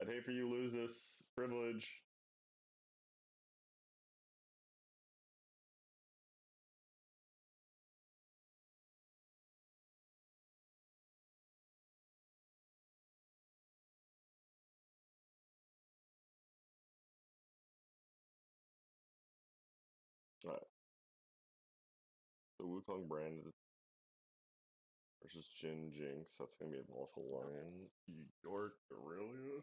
I'd hate for you to lose this privilege. Alright. The Wukong brand versus Jin Jinx. That's gonna be a volatile line. York Aurelia.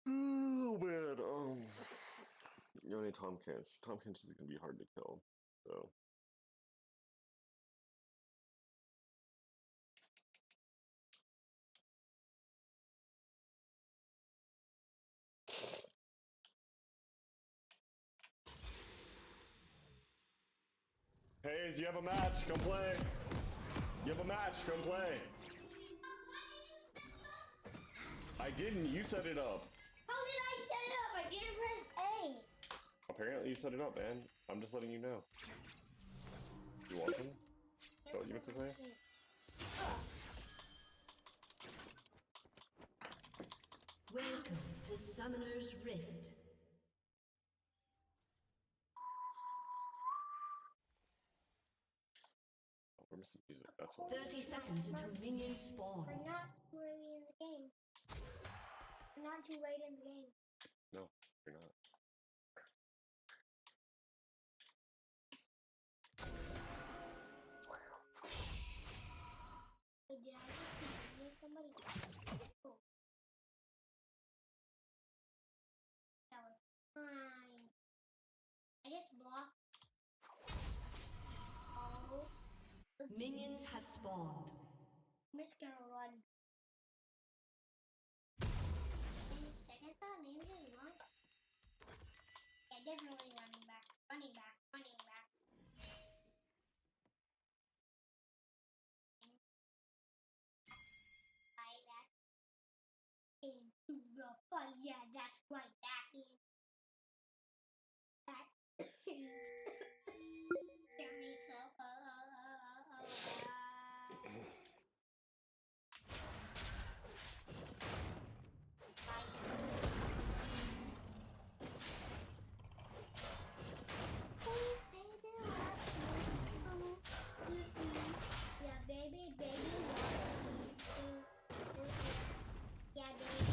Oh man. Yoni Tom Kench. Tom Kench is gonna be hard to kill. So. Hayes, you have a match. Come play. You have a match. Come play. I didn't. You set it up. How did I set it up? I didn't press A. Apparently you set it up, man. I'm just letting you know. You want them? Is that what you meant to say? Welcome to Summoner's Rift. Oh, we're missing music. That's what. 30 seconds until minions spawn. We're not too early in the game. We're not too late in the game. No, you're not. Wait, did I just need somebody? Oh. That was fine. I just blocked. Oh. Minions have spawned. I'm just gonna run. Any second thought, maybe just run. Yeah, definitely running back. Running back. Running back. Right back. Into the fight. Yeah, that's right. Back in. Back. Get me so. Yeah, baby, yeah, baby,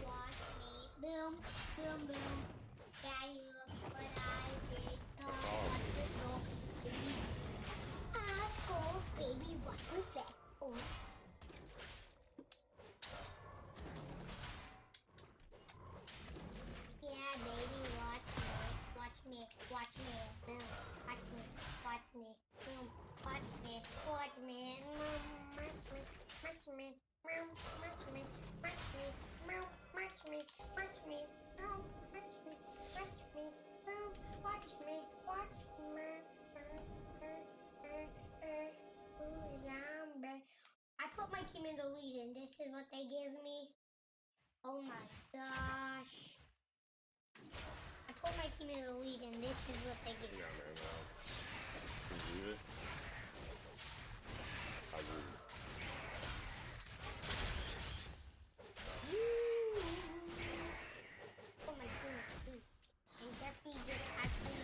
watch me. Boom, boom, boom. Daddy, look what I did. Watch this roll, baby. Baby, what was that? Oh. Yeah, baby, watch me, watch me, boom, watch me, boom, watch me, watch me, watch me, watch me, watch me, watch me, watch me, watch me, watch me, watch me, watch me, watch me, I put my team in the lead and this is what they give me. Oh my gosh. I put my team in the lead and this is what they give me. Yeah, man. Can you believe it? I agree. Oh my goodness. And Jeffrey just actually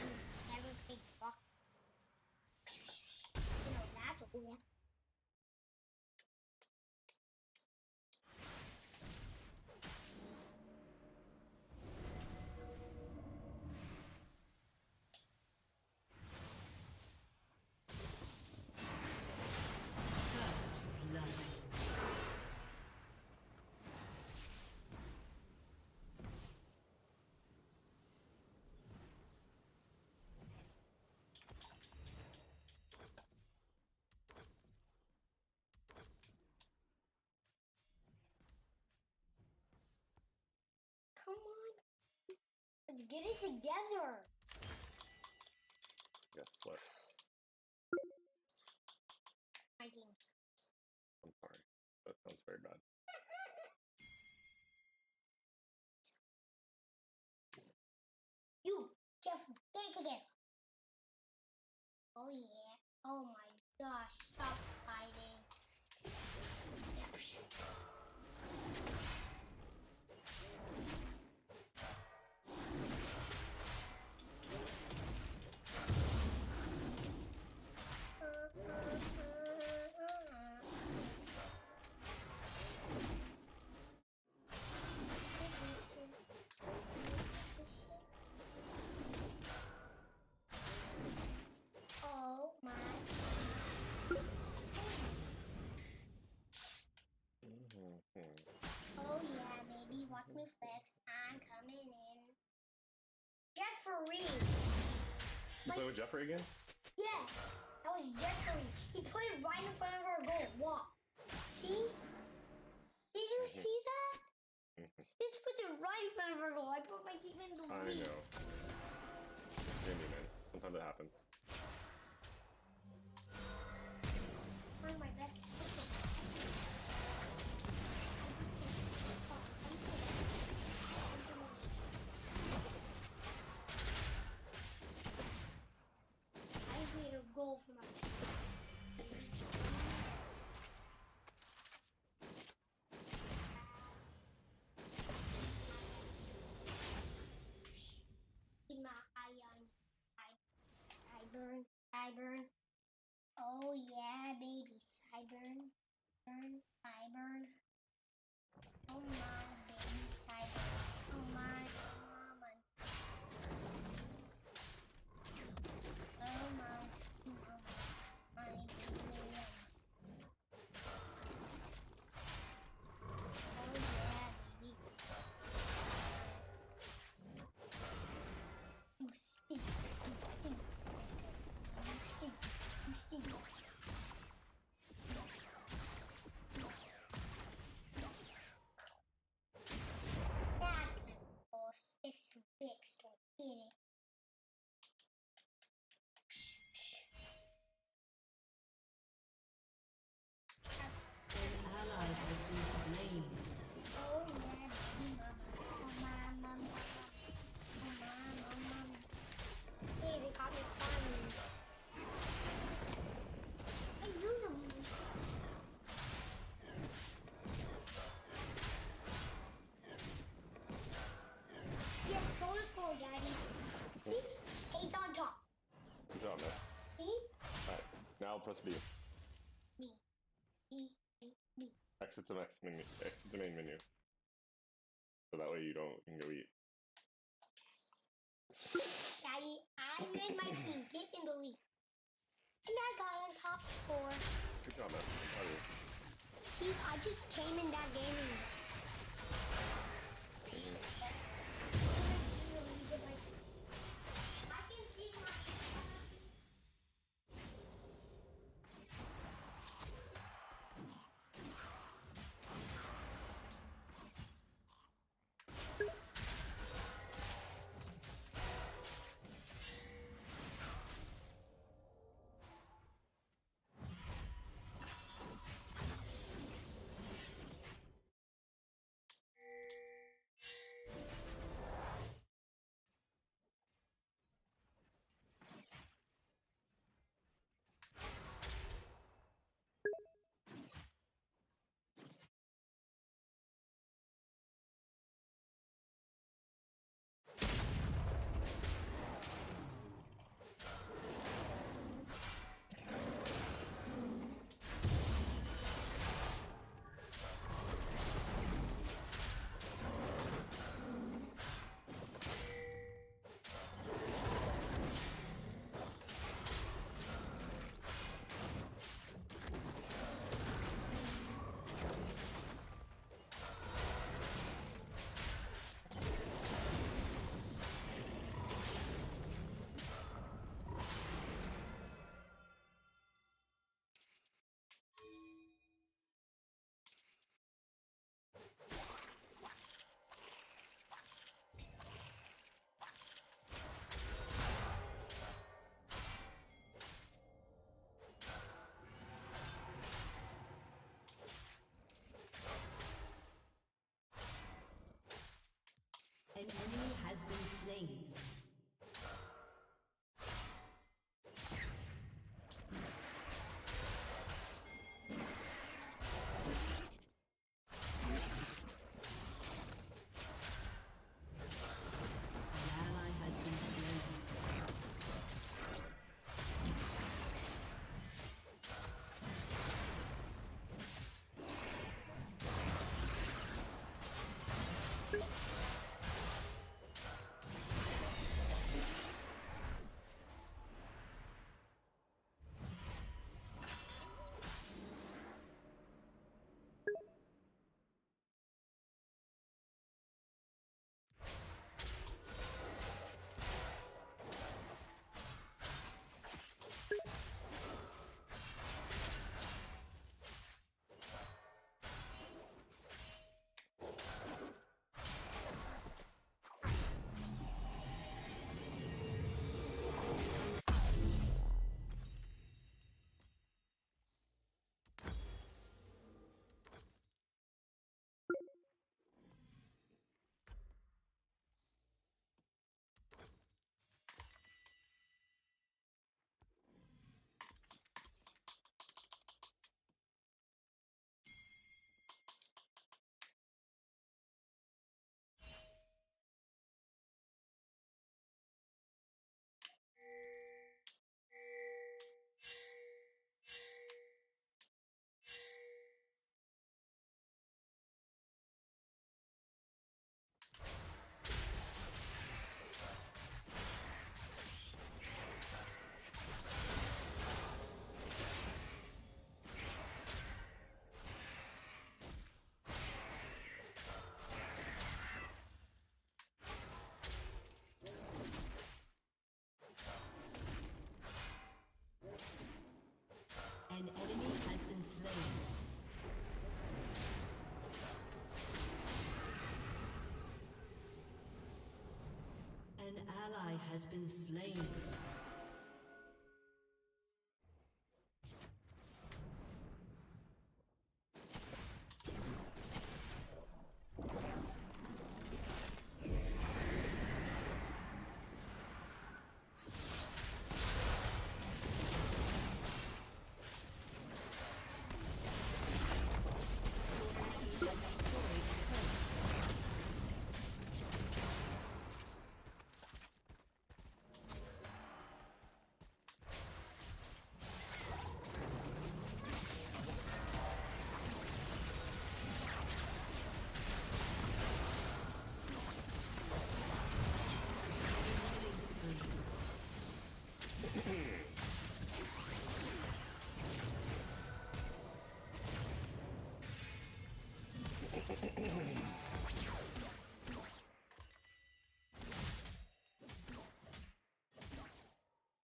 never played fuck. You know, that's cool. First blood. Come on. Let's get it together. Yes, let's. My team. I'm sorry. That sounds very bad. You, Jeffrey, get it together. Oh yeah. Oh my gosh. Stop fighting. Oh yeah, baby, watch me flex. I'm coming in. Jeffrey! You play with Jeffrey again? Yes, that was Jeffrey. He put it right in front of our goal. What? See? Did you see that? He just put it right in front of our goal. I put my team in the I lead. know. Maybe, man. Sometimes it happens. One of my best. I made a goal for my. Keep my eye on Sideburn. Sideburn. Oh yeah, baby. Sideburn. Sideburn. Oh my baby. Sideburn. Oh my mama. Oh my mama. My baby. Oh yeah, baby. You stink. You stink. You stink. You stink. That's oh, sticks and fix. Don't get it. An ally has been slain. Oh yeah, baby mama. Oh my mama. Oh my mama. Hey, they caught me funny. I knew them. Yeah, bonus score, Daddy. See? Eight's on top. Good job, man. See? Alright, now press B. Me. Me. Exit the next menu. Exit the main menu. So that way you can go eat. Daddy, I made my team get in the lead. And I got on top score. Good job, man. I'm proud of you. See, I just came in that game and I can see my An enemy has been slain. An ally has been slain. has been slain.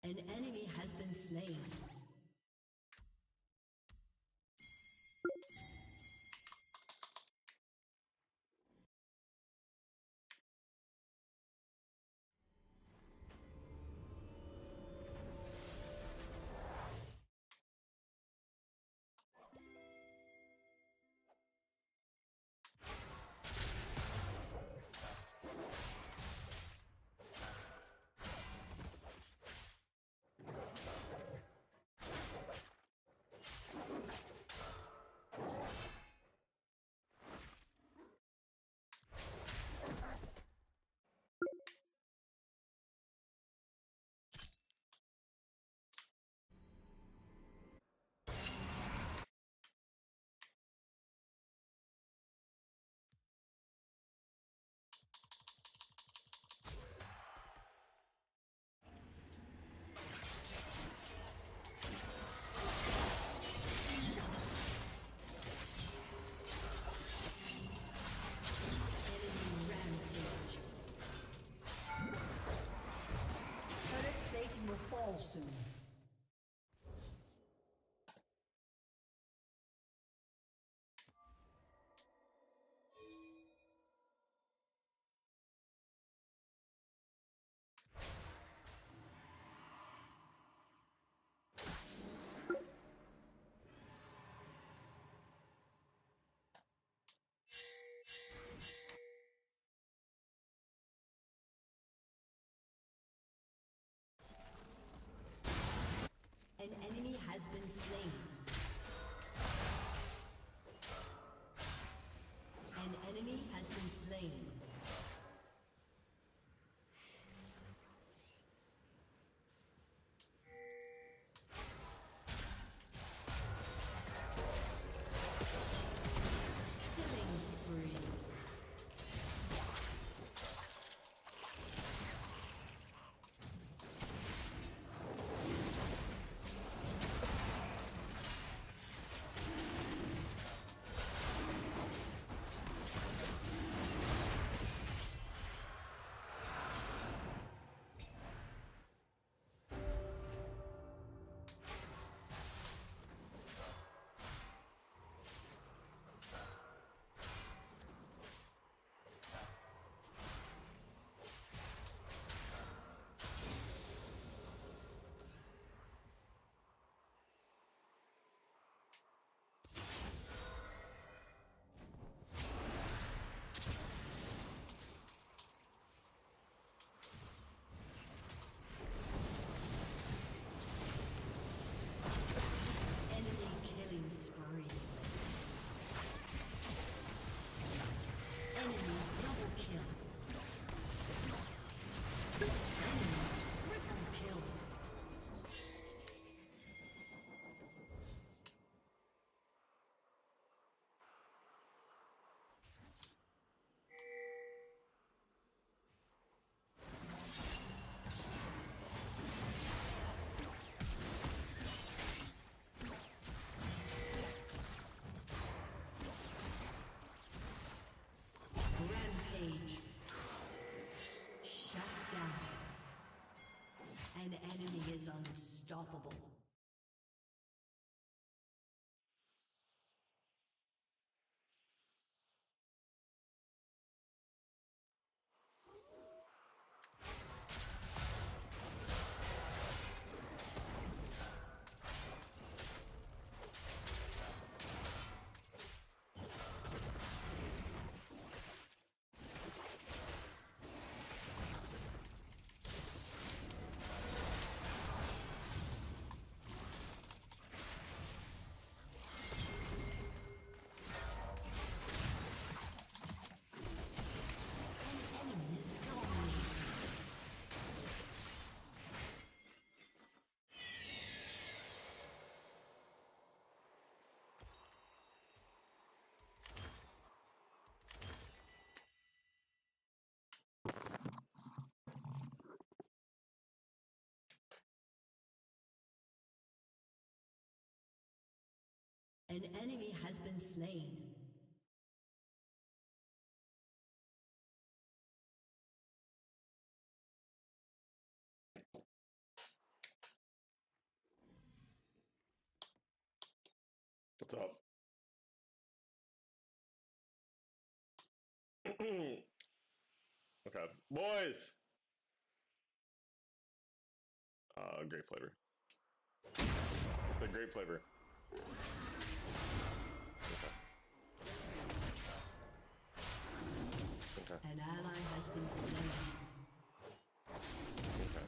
An enemy has been slain. Fall soon. An enemy has been slain. An enemy has been slain. Killing spree. An enemy is unstoppable. An enemy has been slain. What's up? Okay, boys. Grape flavor. The grape flavor. Okay. An ally has been slain. Okay.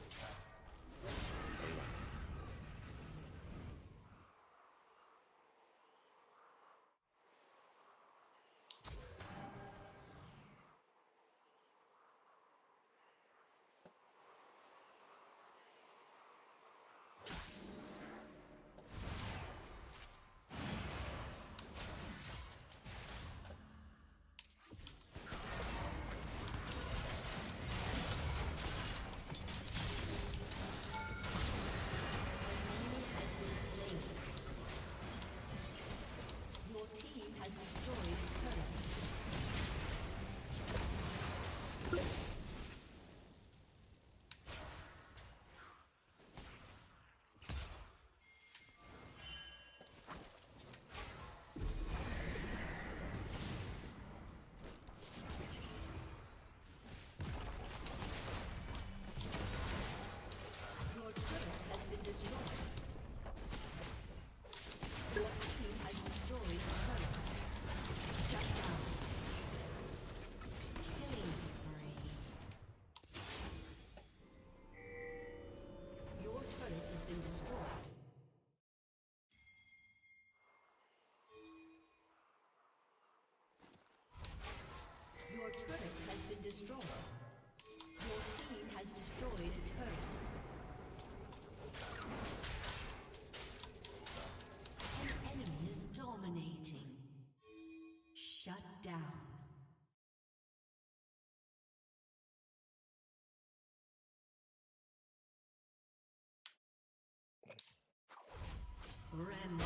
Your team has destroyed a turret. Your turret has been destroyed. Your team has destroyed a turret. Shut down. Killing spree. Your turret has been destroyed. Your turret has been destroyed. Your team has destroyed a turret. An enemy is dominating. Shut down. Rampage.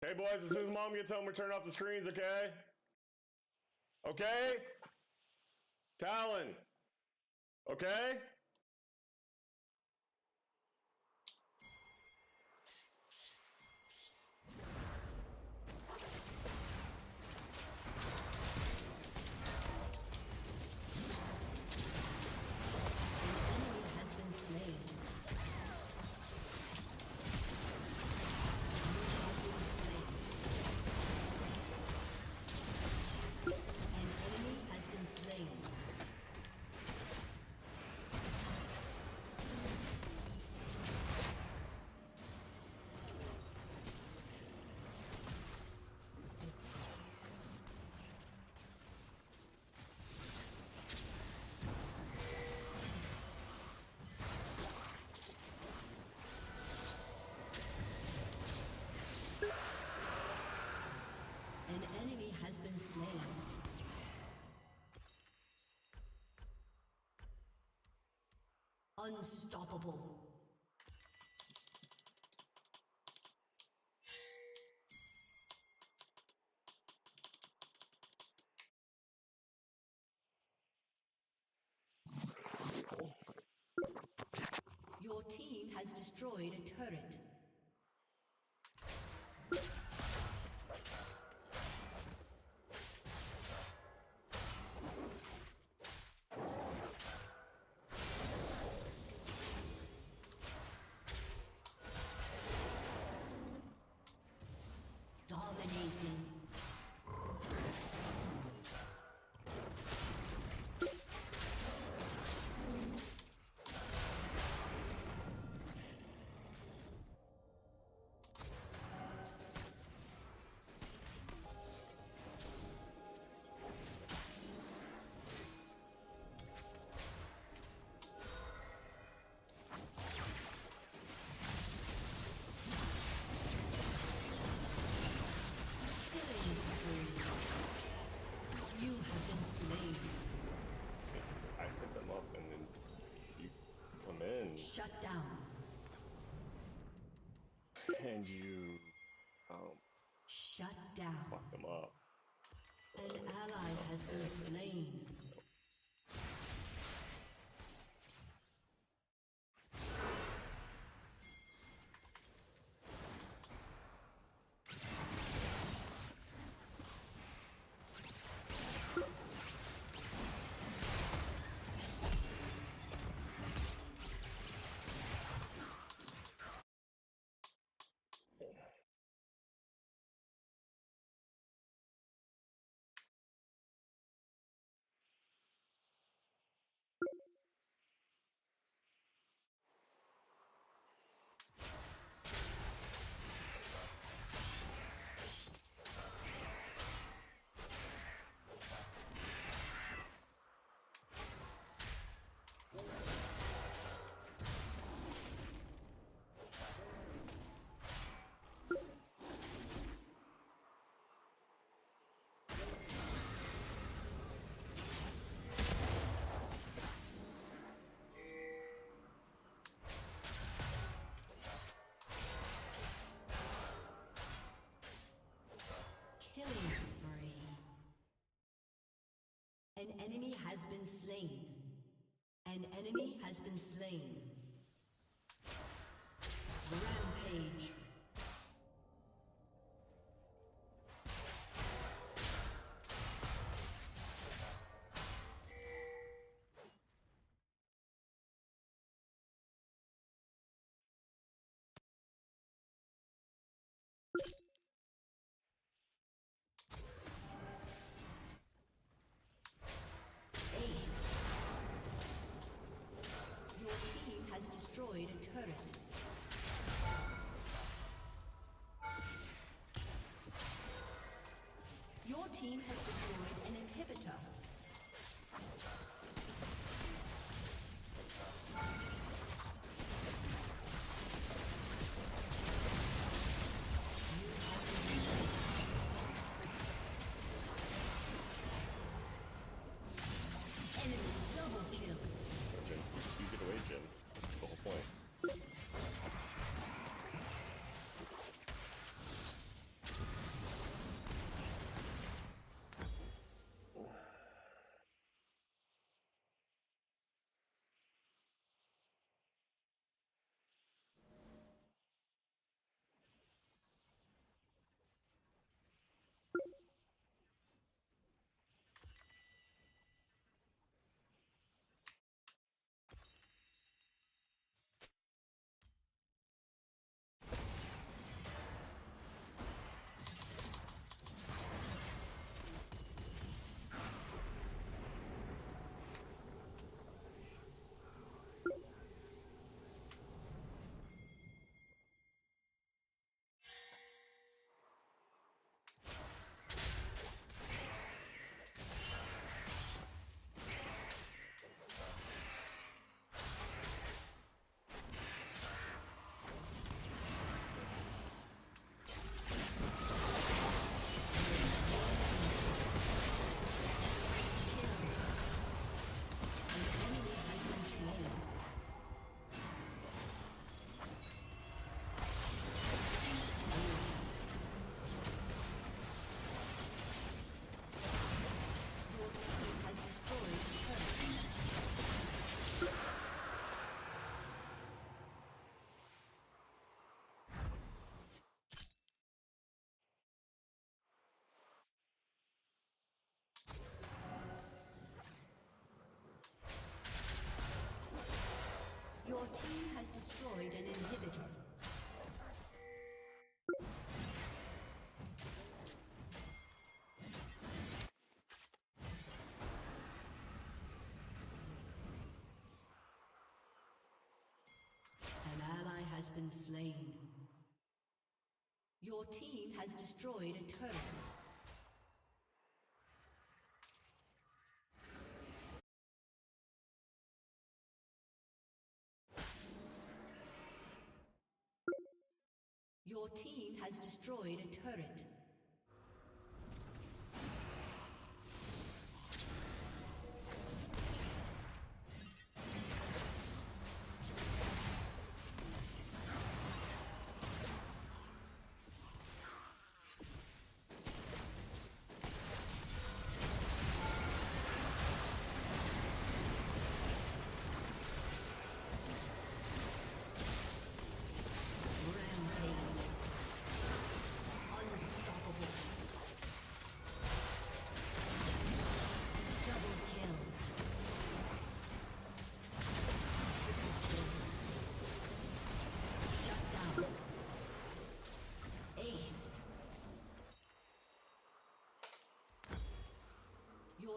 Hey boys, as soon as mom gets home, we're turning off the screens, okay? Okay? Talon. Okay? An enemy has been slain. An enemy has been slain. An enemy has been slain. Unstoppable. Your team has destroyed a turret. Dominating. And you Shut down. fuck them up. An ally has been slain. Killing spree. An enemy has been slain. An enemy has been slain. Rampage. Destroyed a turret. Your team has destroyed an inhibitor. Enemy double kill. You get away, Jin. That's the whole point. Your team has destroyed an inhibitor. An ally has been slain. Your team has destroyed a turret. Your team has destroyed a turret.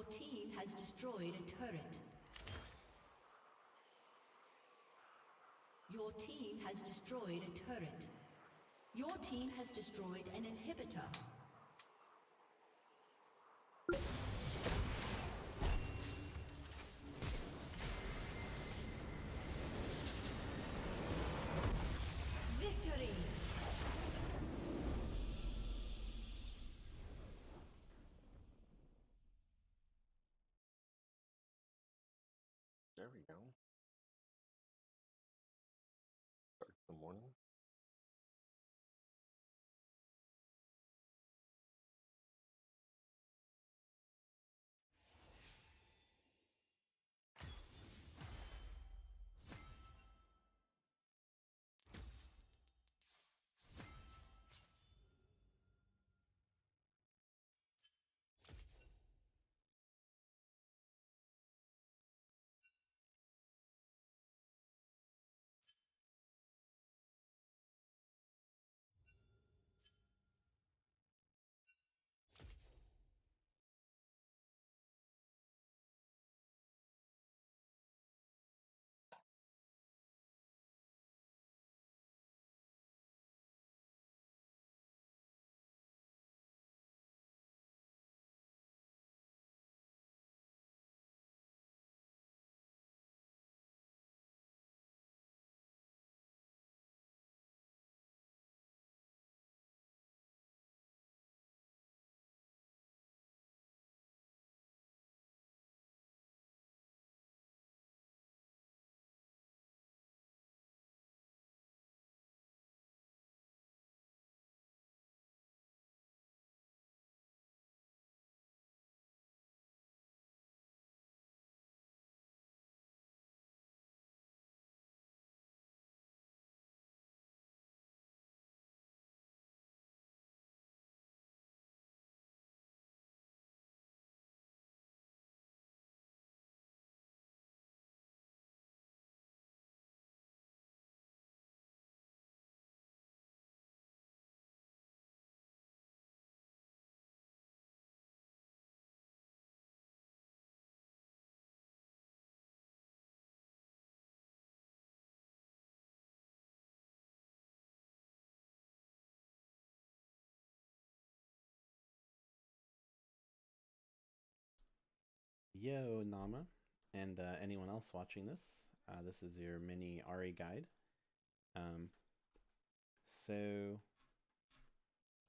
team has destroyed a turret. Your team has destroyed a turret. Your team has destroyed an inhibitor. Victory! There we go. Start the morning. Yo, Nama, and anyone else watching this. This is your mini Ari guide. Um, so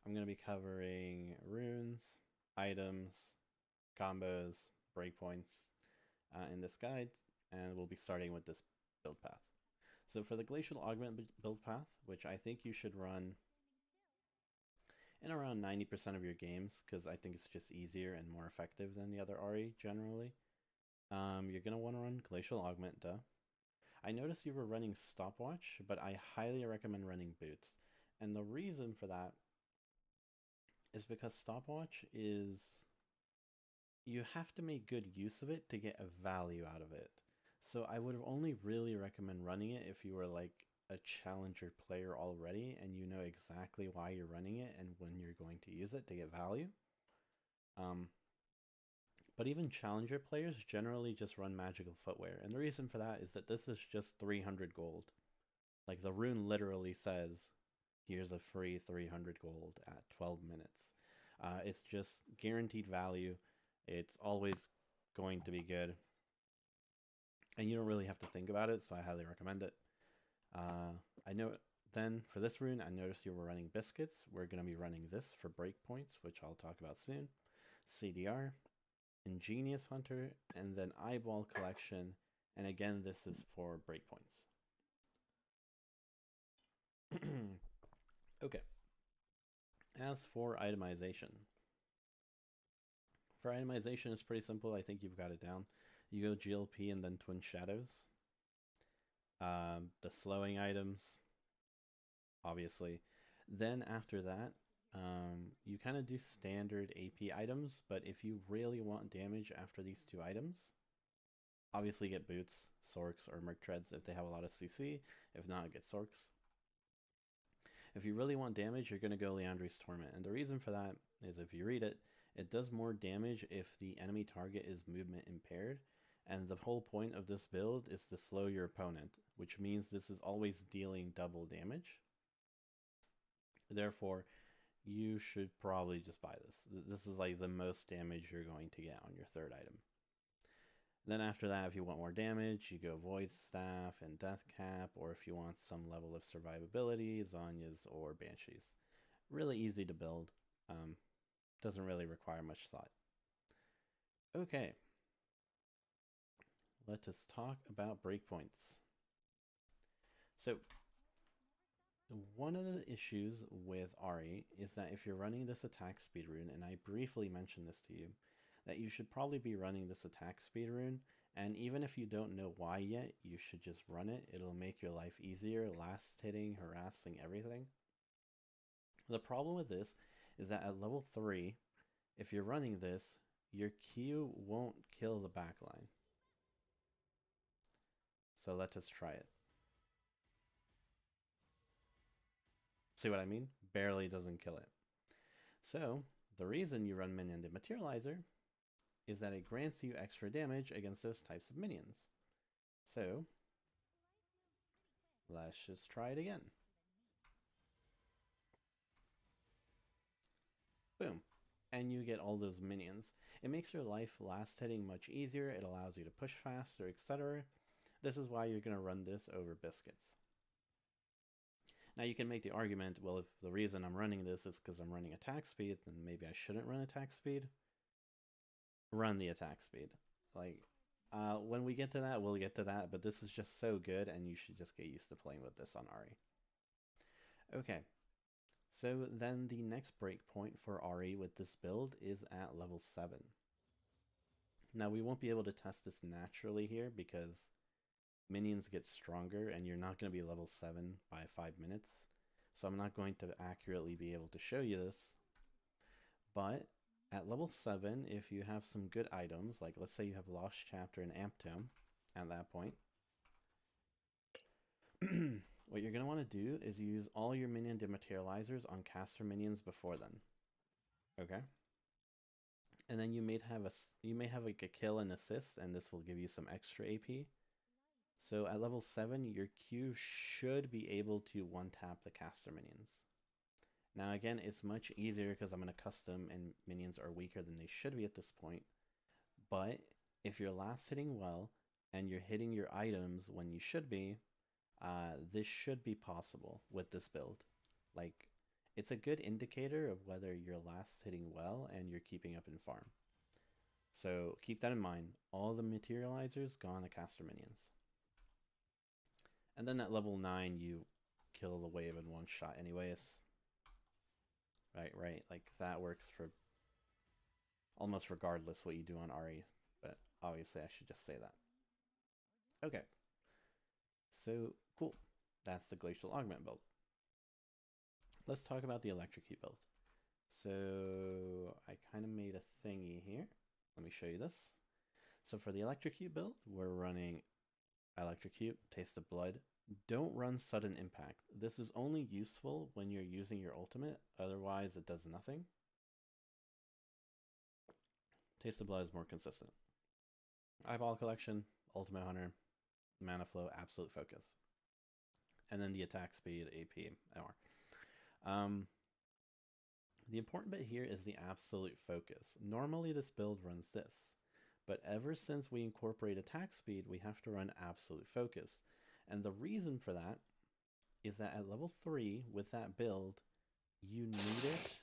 I'm going to be covering runes, items, combos, breakpoints in this guide, and we'll be starting with this build path. So for the Glacial Augment build path, which I think you should run in around 90% of your games, because I think it's just easier and more effective than the other Ari generally. You're going to want to run Glacial Augment, duh. I noticed you were running Stopwatch, but I highly recommend running Boots. And the reason for that is because Stopwatch is... you have to make good use of it to get a value out of it. So I would only really recommend running it if you were like a challenger player already and you know exactly why you're running it and when you're going to use it to get value. But even challenger players generally just run magical footwear. And the reason for that is that this is just 300 gold. Like the rune literally says, here's a free 300 gold at 12 minutes. It's just guaranteed value. It's always going to be good. And you don't really have to think about it, so I highly recommend it. I know then for this rune, I noticed you were running biscuits. We're going to be running this for breakpoints, which I'll talk about soon. CDR, Ingenious Hunter, and then Eyeball Collection. And again, this is for breakpoints. Okay. As for itemization. For itemization, it's pretty simple. I think you've got it down. You go GLP and then Twin Shadows. The slowing items, obviously. Then after that, you kind of do standard AP items, but if you really want damage after these two items, obviously get Boots, Sorks, or Merc Treads if they have a lot of CC. If not, get Sorks. If you really want damage, you're going to go Liandry's Torment. And the reason for that is if you read it, It does more damage if the enemy target is movement impaired, and the whole point of this build is to slow your opponent, which means this is always dealing double damage. Therefore, you should probably just buy this. This is like the most damage you're going to get on your third item. Then after that, if you want more damage, you go Void Staff and Death Cap, or if you want some level of survivability, Zhonya's or Banshees. Really easy to build. Doesn't really require much thought. Okay. Let us talk about breakpoints. So, one of the issues with Ahri is that if you're running this attack speed rune, and I briefly mentioned this to you, that you should probably be running this attack speed rune, and even if you don't know why yet, you should just run it. It'll make your life easier, last hitting, harassing, everything. The problem with this is that at level 3, if you're running this, your Q won't kill the backline. So let us try it. See what I mean? Barely doesn't kill it. So, the reason you run Minion Dematerializer is that it grants you extra damage against those types of minions. So, let's just try it again. Boom. And you get all those minions. It makes your life last hitting much easier, it allows you to push faster, etc. This is why you're going to run this over Biscuits. Now you can make the argument, well, if the reason I'm running this is because I'm running attack speed, then maybe I shouldn't run attack speed. Run the attack speed. Like, when we get to that, we'll get to that, but this is just so good, and you should just get used to playing with this on Ahri. Okay, so then the next breakpoint for Ahri with this build is at level 7. Now we won't be able to test this naturally here because minions get stronger and you're not going to be level 7 by 5 minutes. So I'm not going to accurately be able to show you this. But at level 7, if you have some good items, like let's say you have Lost Chapter and Amp Tome at that point, what you're going to want to do is use all your minion dematerializers on caster minions before then. Okay? And then you may have like a kill and assist, and this will give you some extra AP. So at level 7, your Q should be able to one-tap the caster minions. Now again, it's much easier because I'm going to custom and minions are weaker than they should be at this point. But if you're last hitting well, and you're hitting your items when you should be, this should be possible with this build. Like, it's a good indicator of whether you're last hitting well and you're keeping up in farm. So keep that in mind. All the materializers go on the caster minions. And then at level 9, you kill the wave in one shot anyways. Right. Like, that works for almost regardless what you do on Ahri. But obviously, I should just say that. Okay. So, cool. That's the Glacial Augment build. Let's talk about the Electrocute build. So, I kind of made a thingy here. Let me show you this. So for the Electrocute build, we're running Electrocute, Taste of Blood. Don't run Sudden Impact. This is only useful when you're using your ultimate, otherwise it does nothing. Taste of Blood is more consistent. Eyeball Collection, Ultimate Hunter, Mana Flow, Absolute Focus. And then the attack speed, AP, MR. The important bit here is the Absolute Focus. Normally this build runs this, but ever since we incorporate attack speed, we have to run Absolute Focus. And the reason for that is that at level 3, with that build, you need it.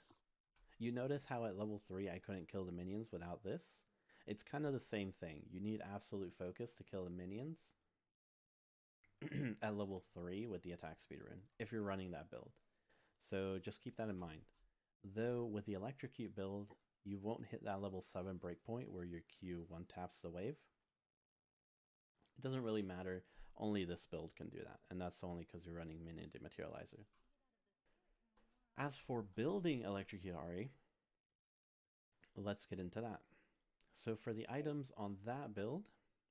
You notice how at level 3 I couldn't kill the minions without this? It's kind of the same thing. You need Absolute Focus to kill the minions at level 3 with the attack speed rune, if you're running that build. So just keep that in mind. Though with the Electrocute build, you won't hit that level 7 breakpoint where your Q one-taps the wave. It doesn't really matter. Only this build can do that, and that's only because you're running Minion Dematerializer. As for building Electrocute Ahri, let's get into that. So for the items on that build,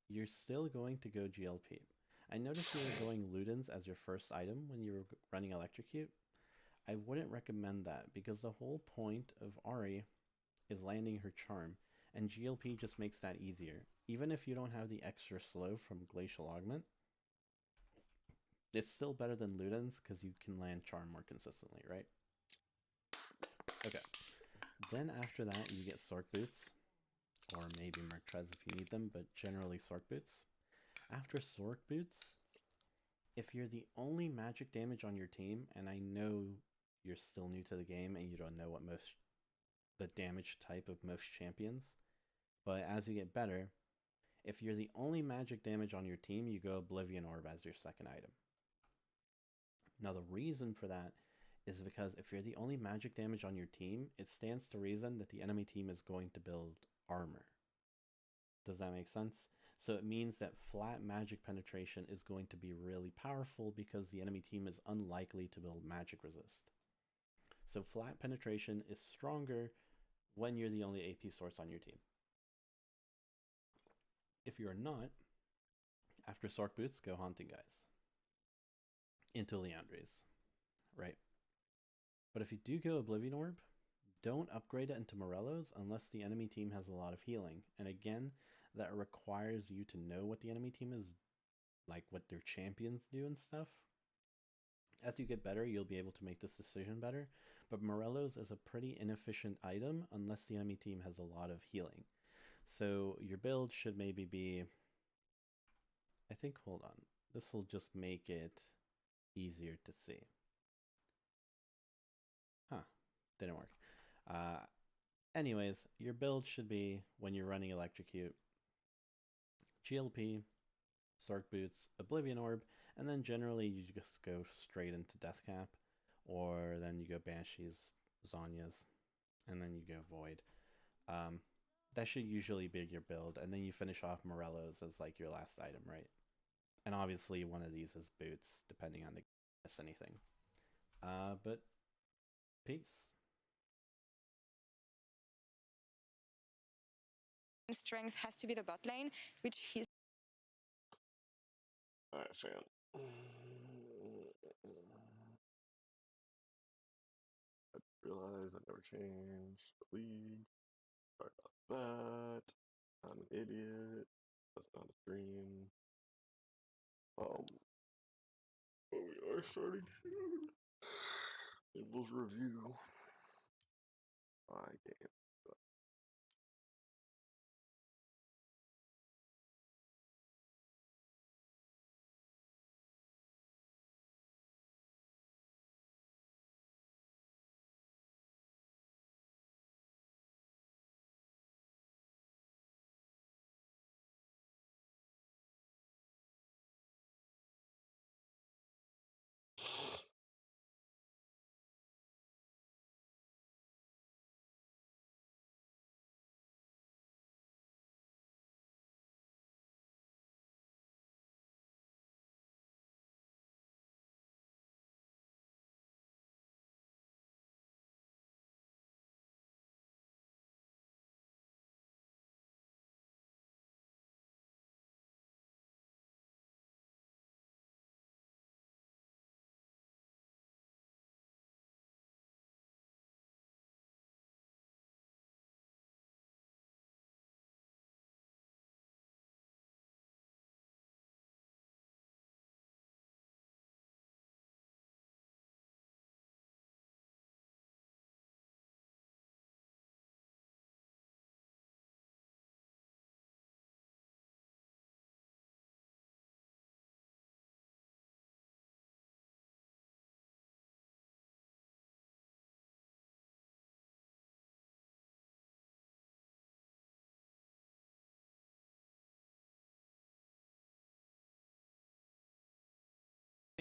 you're still going to go GLP. I noticed you were going Ludens as your first item when you were running Electrocute. I wouldn't recommend that because the whole point of Ahri is landing her charm, and GLP just makes that easier. Even if you don't have the extra slow from Glacial Augment, it's still better than Luden's because you can land charm more consistently, right? Okay. Then after that, you get Sork Boots, or maybe Mertrez if you need them, but generally Sork Boots. After Sork Boots, if you're the only magic damage on your team, and I know you're still new to the game and you don't know what the damage type of most champions, but as you get better, if you're the only magic damage on your team, you go Oblivion Orb as your second item. Now the reason for that is because if you're the only magic damage on your team, it stands to reason that the enemy team is going to build armor. Does that make sense? So it means that flat magic penetration is going to be really powerful because the enemy team is unlikely to build magic resist. So flat penetration is stronger when you're the only AP source on your team. If you're not, after Sork Boots, go Haunting Guys into Liandry's, right? But if you do go Oblivion Orb, don't upgrade it into Morello's unless the enemy team has a lot of healing. And again, that requires you to know what the enemy team is, like what their champions do and stuff. As you get better, you'll be able to make this decision better. But Morello's is a pretty inefficient item unless the enemy team has a lot of healing. So your build should maybe be, I think, hold on. This will just make it easier to see. Huh, didn't work. Anyways, your build should be, when you're running Electrocute, GLP, Sork Boots, Oblivion Orb, and then generally you just go straight into Deathcap, or then you go Banshees, Zhonya's, and then you go Void. That should usually be your build, and then you finish off Morello's as like your last item, right? And obviously one of these is Boots, depending on the anything. But peace. Strength has to be the bot lane, which he's. Alright, fam. I realized I never changed the league. Sorry about that. I'm an idiot. That's not a stream. We are starting soon. And we'll review my game.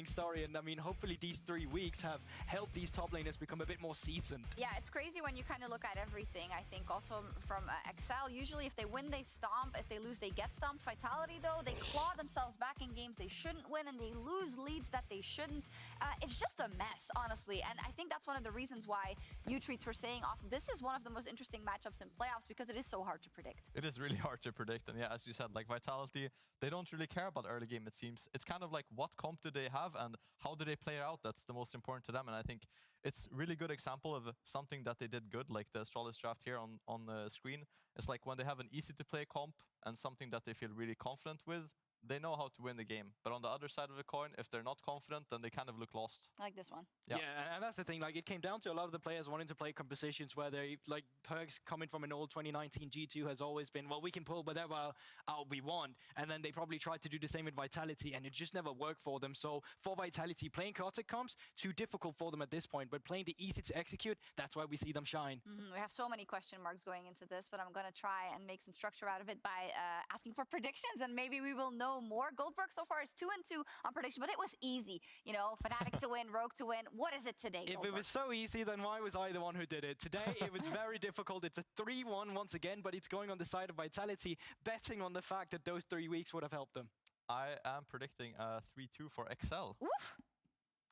Story, and I mean, hopefully these 3 weeks have helped these top laners become a bit more seasoned. Yeah, it's crazy when you kind of look at everything. I think also from Excel, usually if they win, they stomp. If they lose, they get stomped. Vitality, though, they claw themselves back in games they shouldn't win, and they lose leads that they shouldn't. It's just a mess, honestly. And I think that's one of the reasons why U-Treats were saying often this is one of the most interesting matchups in playoffs, because it is so hard to predict. It is really hard to predict. And yeah, as you said, like Vitality, they don't really care about early game, it seems. It's kind of like, what comp do they have? have, and how do they play it out? That's the most important to them. And I think it's really good example of something that they did good, like the Astralis draft here on the screen. It's like when they have an easy to play comp and something that they feel really confident with, they know how to win the game. But on the other side of the coin, if they're not confident, then they kind of look lost. I like this one. Yeah, and that's the thing. Like, it came down to a lot of the players wanting to play compositions where they, like, Perkz coming from an old 2019 G2 has always been, well, we can pull whatever out we want. And then they probably tried to do the same with Vitality, and it just never worked for them. So for Vitality, playing chaotic comps, too difficult for them at this point. But playing the easy to execute, that's why we see them shine. We have so many question marks going into this, but I'm going to try and make some structure out of it by asking for predictions, and maybe we will know more. Goldberg so far is 2-2 on prediction, but it was easy. You know, Fnatic to win, Rogue to win. What is it today, If it was so easy, then why was I the one who did it? Today, it was very difficult. It's a 3-1 once again, but it's going on the side of Vitality, betting on the fact that those 3 weeks would have helped them. I am predicting a 3-2 for XL. Oof.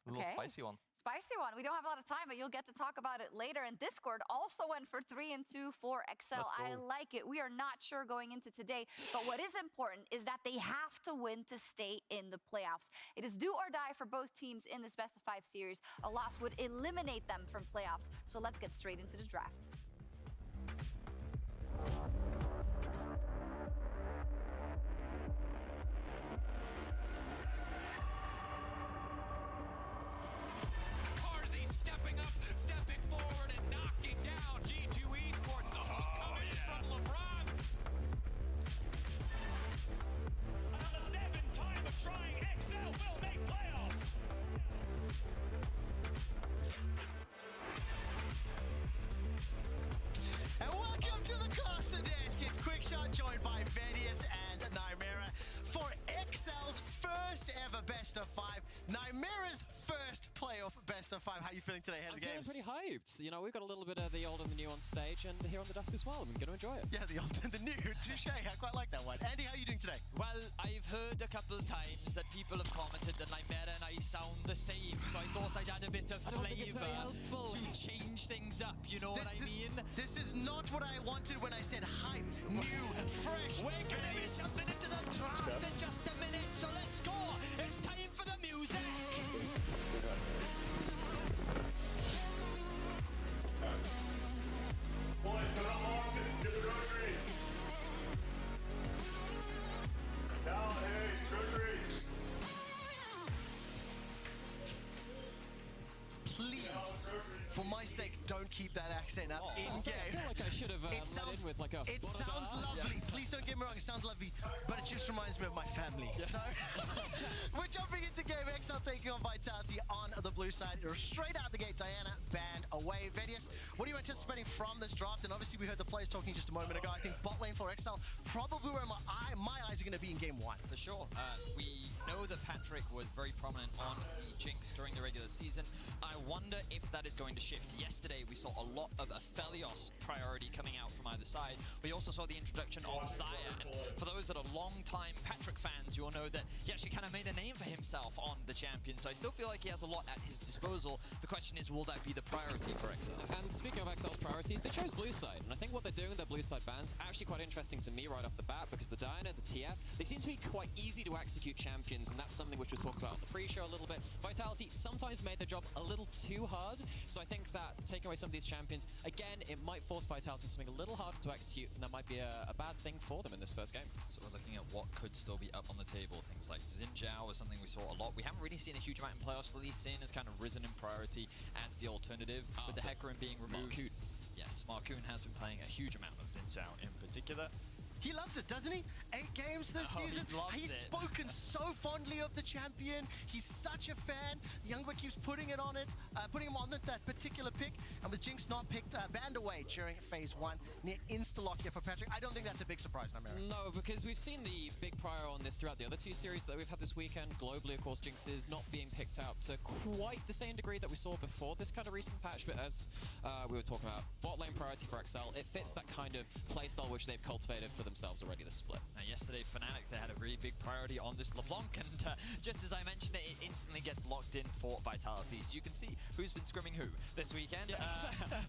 A little spicy one. Spicy one. We don't have a lot of time, but you'll get to talk about it later. And Discord also went for 3-2 for XL. I like it. We are not sure going into today, but what is important is that they have to win to stay in the playoffs. It is do or die for both teams in this best of 5 series. A loss would eliminate them from playoffs. So let's get straight into the draft. Stepping up, stepping forward, and knocking down G2 Esports. The hook coming from LeBron. Another 7th time of trying. XL will make playoffs. And welcome to the Costa Desk. It's Quickshot joined by Vedius and Nymera for XL's first ever best of 5. Nymera's first playoff best of 5. How are you feeling today ahead of the games? I'm feeling pretty hyped. You know, we've got a little bit of the old and the new on stage, and here on the Dusk as well. I'm going to enjoy it. Yeah, the old and the new. Touche. I quite like that one. Andy, how are you doing today? Well, I've heard a couple of times that people have commented that Nymera and I sound the same, so I thought I'd add a bit of flavor to change things up, you know what I mean? This is not what I wanted when I said hype, new, fresh. We're going to be jumping into the draft in just a minute, so let's go. It's time for the music. Boys, come along, get the groceries. Cal, hey, groceries. Please, for my sake, don't keep that accent up in game. I feel like I should have let in with like a... It sounds lovely. Please don't get me wrong, it sounds lovely, but it just reminds me of my family. So, we're jumping into game. XL taking on Vitality on the blue side. Straight out the gate, Diana banned away. Vedius, what are you anticipating from this draft? And obviously, we heard the players talking just a moment ago. I think bot lane for XL, probably where my eyes are going to be in game 1. For sure. We know that Patrick was very prominent on the Jinx during the regular season. I wonder if that is going to shift. Yesterday, we saw a lot of Aphelios priority coming out from either side. We also saw the introduction of Xayah, and for those that are long-time Patrick fans, you will know that he actually kind of made a name for himself on the champion, so I still feel like he has a lot at his disposal. The question is, will that be the priority for XL? And speaking of XL's priorities, they chose blue side, and I think what they're doing with their blue side bans actually quite interesting to me right off the bat, because the Diana, the TF, they seem to be quite easy to execute champions, and that's something which was talked about on the pre-show a little bit. Vitality sometimes made their job a little too hard, so I think that taking away some of these champions, again, it might force Vitality to something a little harder to execute, and that might be a bad thing for them in this first game. So we're looking at what could still be up on the table. Things like Xin Zhao was something we saw a lot. We haven't really seen a huge amount in playoffs. Lee Sin has kind of risen in priority as the alternative, with the Hecarim being removed. Marcoon. Yes, Marcoon has been playing a huge amount of Xin Zhao in particular. He loves it, doesn't he? 8 games this season. He's spoken so fondly of the champion. He's such a fan. Youngber keeps putting him on that particular pick. And with Jinx not picked, banned away during phase 1, near insta-lock here for Patrick. I don't think that's a big surprise, Nymera. No, because we've seen the big prior on this throughout the other 2 series that we've had this weekend. Globally, of course, Jinx is not being picked out to quite the same degree that we saw before this kind of recent patch. But as we were talking about, bot lane priority for XL, it fits that kind of playstyle which they've cultivated for themselves already the split. Now, yesterday, Fnatic, they had a really big priority on this LeBlanc, and just as I mentioned it, it instantly gets locked in for Vitality. So you can see who's been scrimming who this weekend.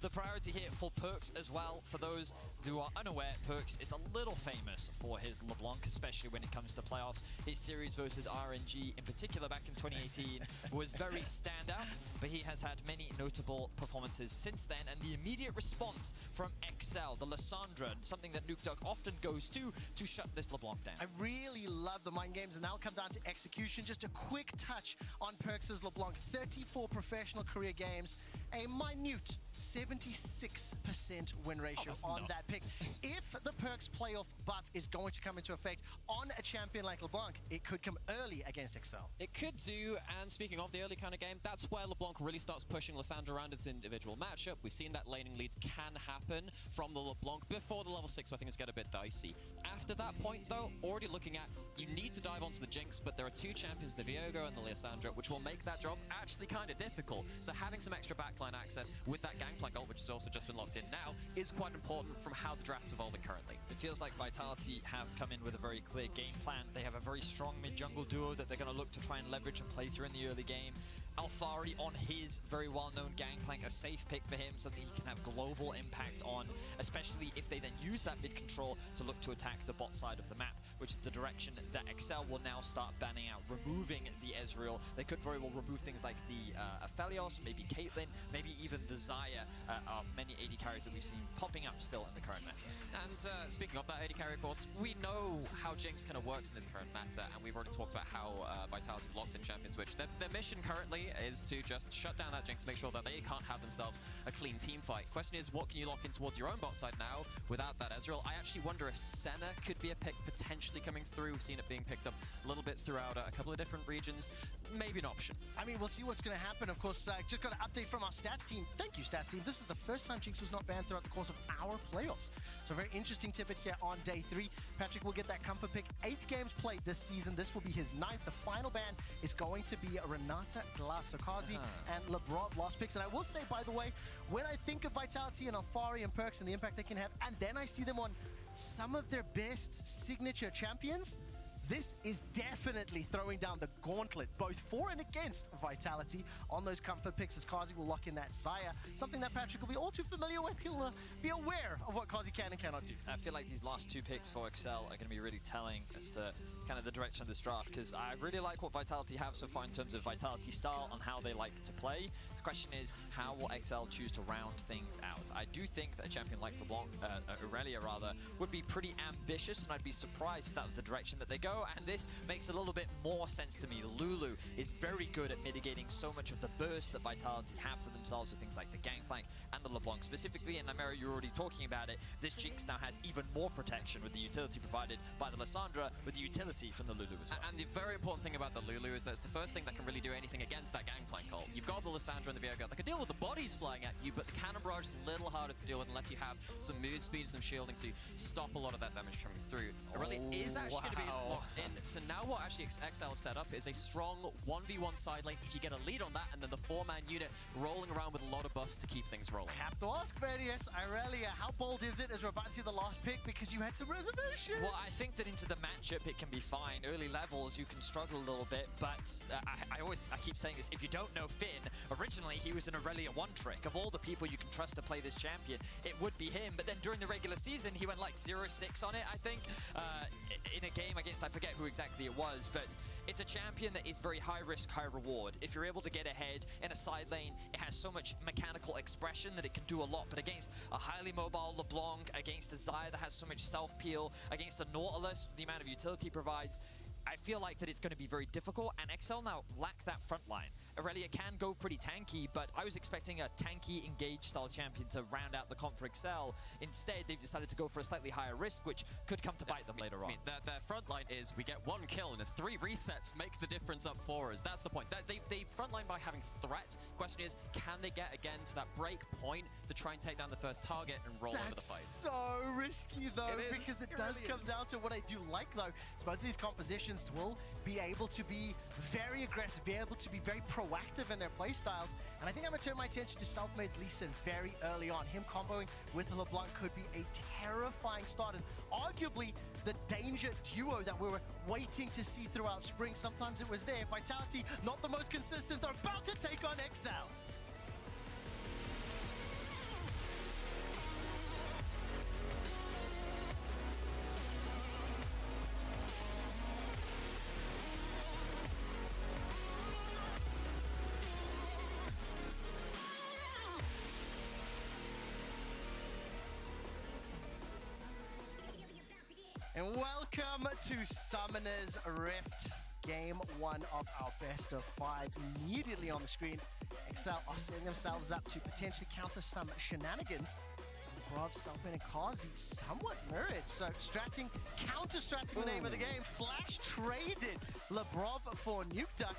The priority here for Perkz as well. For those who are unaware, Perkz is a little famous for his LeBlanc, especially when it comes to playoffs. His series versus RNG, in particular back in 2018, was very standout, but he has had many notable performances since then, and the immediate response from XL, the Lissandra, something that Nukeduck often goes to shut this LeBlanc down. I really love the mind games, and now come down to execution. Just a quick touch on Perkz' LeBlanc. 34 professional career games, a minute 76% win ratio on that pick. If the Perkz playoff buff is going to come into effect on a champion like LeBlanc, it could come early against XL. It could do, and speaking of the early kind of game, that's where LeBlanc really starts pushing Lissandra around its individual matchup. We've seen that laning leads can happen from the LeBlanc before the level 6, where things get a bit dicey. After that point, though, already looking at, you need to dive onto the Jinx, but there are two champions, the Viego and the Lissandra, which will make that job actually kind of difficult. So having some extra backline access with that Gangplank ult, which has also just been locked in now, is quite important from how the draft's evolving currently. It feels like Vitality have come in with a very clear game plan. They have a very strong mid-jungle duo that they're going to look to try and leverage and play through in the early game. Alphari on his very well-known Gangplank, a safe pick for him, something he can have global impact on, especially if they then use that mid-control to look to attack the bot side of the map, which is the direction that XL will now start banning out, removing the Ezreal. They could very well remove things like the Aphelios, maybe Caitlyn, maybe even the Xayah, many AD carries that we've seen popping up still in the current meta. And speaking of that AD carry, of course, we know how Jinx kind of works in this current meta, and we've already talked about how Vitality locked in champions, which their mission currently is to just shut down that Jinx, make sure that they can't have themselves a clean team fight. Question is, what can you lock in towards your own bot side now without that Ezreal? I actually wonder if Senna could be a pick potentially coming through. We've seen it being picked up a little bit throughout a couple of different regions. Maybe an option. I mean, we'll see what's going to happen. Of course, just got an update from our stats team. Thank you, stats team. This is the first time Jinx was not banned throughout the course of our playoffs. So a very interesting tidbit here on day 3. Patrick will get that comfort pick. 8 games played this season. This will be his 9th. The final ban is going to be Renata Glass. So Kazi and LeBron lost picks. And I will say, by the way, when I think of Vitality and Alphari and Perkz and the impact they can have, and then I see them on some of their best signature champions, this is definitely throwing down the gauntlet, both for and against Vitality on those comfort picks, as Kazi will lock in that Xayah, something that Patrick will be all too familiar with. He'll be aware of what Kazi can and cannot do. I feel like these last 2 picks for XL are going to be really telling as to kind of the direction of this draft, because I really like what Vitality have so far in terms of Vitality style and how they like to play. The question is, how will XL choose to round things out? I do think that a champion like LeBlanc, Aurelia rather, would be pretty ambitious, and I'd be surprised if that was the direction that they go, and this makes a little bit more sense to me. Lulu is very good at mitigating so much of the burst that Vitality have for themselves with things like the Gangplank and the LeBlanc specifically, and Namera, you're already talking about it. This Jinx now has even more protection with the utility provided by the Lissandra, with the utility from the Lulu as well. And the very important thing about the Lulu is that it's the first thing that can really do anything against that Gangplank ult. You've got the Lissandra and the Viego that can deal with the bodies flying at you, but the Cannon Barrage is a little harder to deal with unless you have some move speed, some shielding to stop a lot of that damage coming through. Aurelia is actually going to be locked in. So now what actually XL have set up is a strong 1v1 side lane. If you get a lead on that, and then the 4-man unit rolling around with a lot of buffs to keep things rolling. I have to ask, Varius, Aurelia, how bold is it as we're about to see the last pick, because you had some reservations? Well, I think that into the matchup it can be fine. Early levels you can struggle a little bit, but I keep saying this, if you don't know Finn, originally he was an Aurelia 1-trick. Of all the people you can trust to play this champion, it would be him, but then during the regular season he went like 0-6 on it, I think, in a game against, I forget who exactly it was, but it's a champion that is very high risk, high reward. If you're able to get ahead in a side lane, it has so much mechanical expression that it can do a lot, but against a highly mobile LeBlanc, against a Xayah that has so much self-peel, against a Nautilus, the amount of utility it provides, I feel like that it's going to be very difficult, and XL now lack that front line. Aurelia can go pretty tanky, but I was expecting a tanky engage style champion to round out the comp for XL. Instead, they've decided to go for a slightly higher risk, which could come to bite them later on. Their front line is, we get 1 kill and 3 resets make the difference up for us. That's the point. They front line by having threat. Question is, can they get again to that break point to try and take down the first target and roll over the fight? That's so risky though, because it does come down to what I do like though. Is both of these compositions will be able to be very aggressive, be able to be very proactive in their playstyles. And I think I'm going to turn my attention to Selfmade's Lee Sin very early on. Him comboing with LeBlanc could be a terrifying start, and arguably the danger duo that we were waiting to see throughout spring. Sometimes it was there. Vitality, not the most consistent. They're about to take on XL. And welcome to Summoner's Rift, game 1 of our best of 5. Immediately on the screen, XL are setting themselves up to potentially counter some shenanigans. Lebrov, Selfmade, and Carzzy somewhat mirrored. So counter-stratting the name of the game. Flash traded Lebrov for Nuke Duck.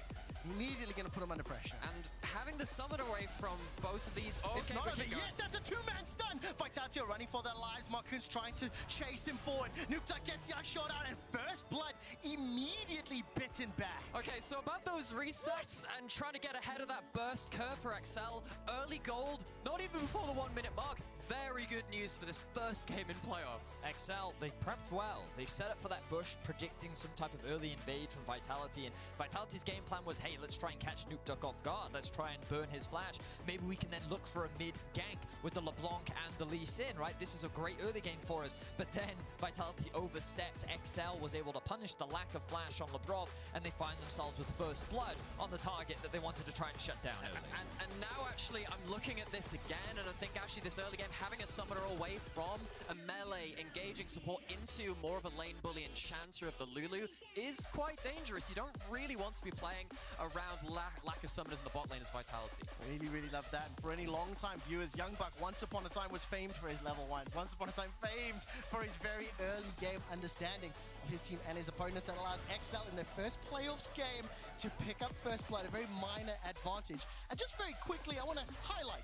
Immediately going to put him under pressure. And having the summon away from both of these... Oh, it's not over yet. That's a 2-man stun. Vitality are running for their lives. Marcoon's trying to chase him forward. Nuke Duck gets the shot out, and First Blood immediately bitten back. Okay, so about those resets and trying to get ahead of that burst curve for XL. Early gold, not even before the 1 minute mark. Very good news for this first game in playoffs. XL, they prepped well. They set up for that bush, predicting some type of early invade from Vitality. And Vitality's game plan was, hey, let's try and catch Nuke Duck off guard. Let's try and burn his flash. Maybe we can then look for a mid gank with the LeBlanc and the Lee Sin, right? This is a great early game for us. But then Vitality overstepped. XL was able to punish the lack of flash on Lebrov, and they find themselves with First Blood on the target that they wanted to try and shut down early. And now actually I'm looking at this again, and I think actually this early game, having a summoner away from a melee engaging support into more of a lane bully and chancer of the Lulu is quite dangerous. You don't really want to be playing around lack of summoners in the bot lane as Vitality. Really love that. And for any long-time viewers, Young Buck once upon a time was famed for his level 1. Once upon a time famed for his very early game understanding of his team and his opponents that allowed XL in their first playoffs game to pick up First Blood, a very minor advantage. And just very quickly, I want to highlight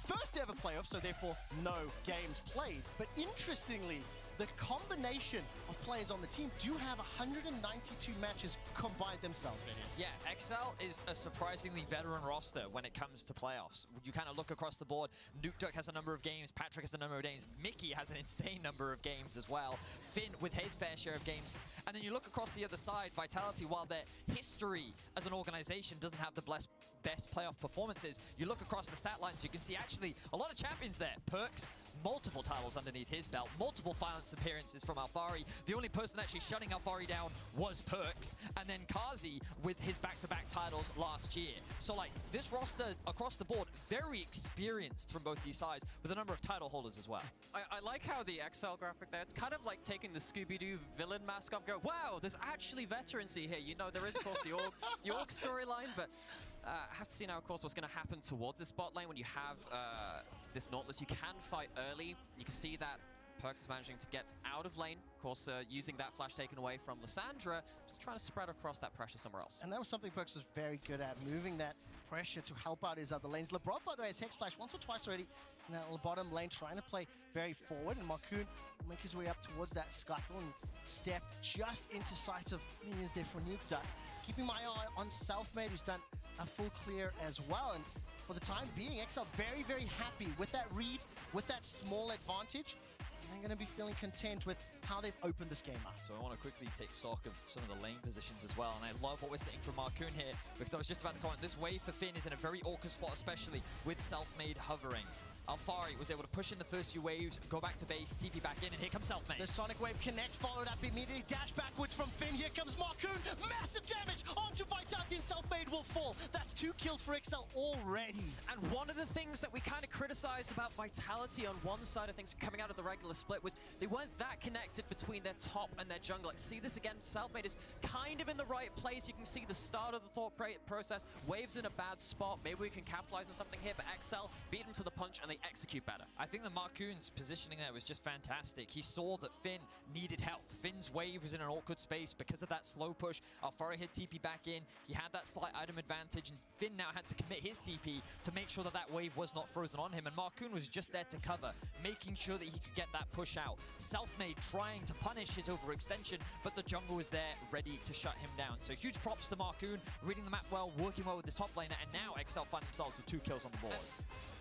first ever playoffs, so therefore no games played. But interestingly, the combination of players on the team do have 192 matches combined themselves. Yeah, XL is a surprisingly veteran roster when it comes to playoffs. You kind of look across the board. Nuke Duck has a number of games. Patrick has a number of games. Mickey has an insane number of games as well. Finn with his fair share of games. And then you look across the other side, Vitality, while their history as an organization doesn't have the best playoff performances, you look across the stat lines, you can see actually a lot of champions there. Perks, multiple titles underneath his belt, multiple finals appearances from Alphari. The only person actually shutting Alphari down was Perks, and then Carzzy with his back-to-back titles last year. So like this roster across the board, very experienced from both these sides, with a number of title holders as well. I like how the XL graphic there, it's kind of like taking the Scooby-Doo villain mask off, go, wow, there's actually veterancy here. You know, there is of course the Orc storyline, but I have to see now, of course, what's going to happen towards this bot lane when you have this Nautilus. You can fight early. You can see that Perks is managing to get out of lane. Of course, using that flash taken away from Lissandra, just trying to spread across that pressure somewhere else. And that was something Perks was very good at, moving that pressure to help out his other lanes. Lebrov, by the way, has Hex Flash once or twice already in that bottom lane, trying to play very forward. And Marcoon will make his way up towards that scuttle and step just into sight of minions there for Nuke Duck. Keeping my eye on Selfmade, who's done a full clear as well. And for the time being, XL very happy with that read, with that small advantage. They're going to be feeling content with how they've opened this game up. So I want to quickly take stock of some of the lane positions as well, and I love what we're seeing from Marcoon here, because I was just about to comment, this wave for Finn is in a very awkward spot, especially with Selfmade hovering. Alphari was able to push in the first few waves, go back to base, TP back in, and here comes Selfmade. The Sonic Wave connects, followed up immediately, dash backwards from Finn. Here comes Marcoon, massive damage onto Vitality, and Selfmade will fall. That's 2 kills for XL already. And one of the things that we kind of criticized about Vitality on one side of things coming out of the regular split was they weren't that connected between their top and their jungle. See this again, Selfmade is kind of in the right place. You can see the start of the thought process. Wave's in a bad spot. Maybe we can capitalize on something here, but XL beat him to the punch and they execute better. I think that Marcoon's positioning there was just fantastic. He saw that Finn needed help. Finn's wave was in an awkward space because of that slow push. Alphari had TP back in. He had that slight item advantage, and Finn now had to commit his TP to make sure that that wave was not frozen on him. And Marcoon was just there to cover, making sure that he could get that push out. Selfmade trying to punish his overextension, but the jungle is there ready to shut him down. So huge props to Marcoon, reading the map well, working well with his top laner, and now XL find themselves with 2 kills on the board.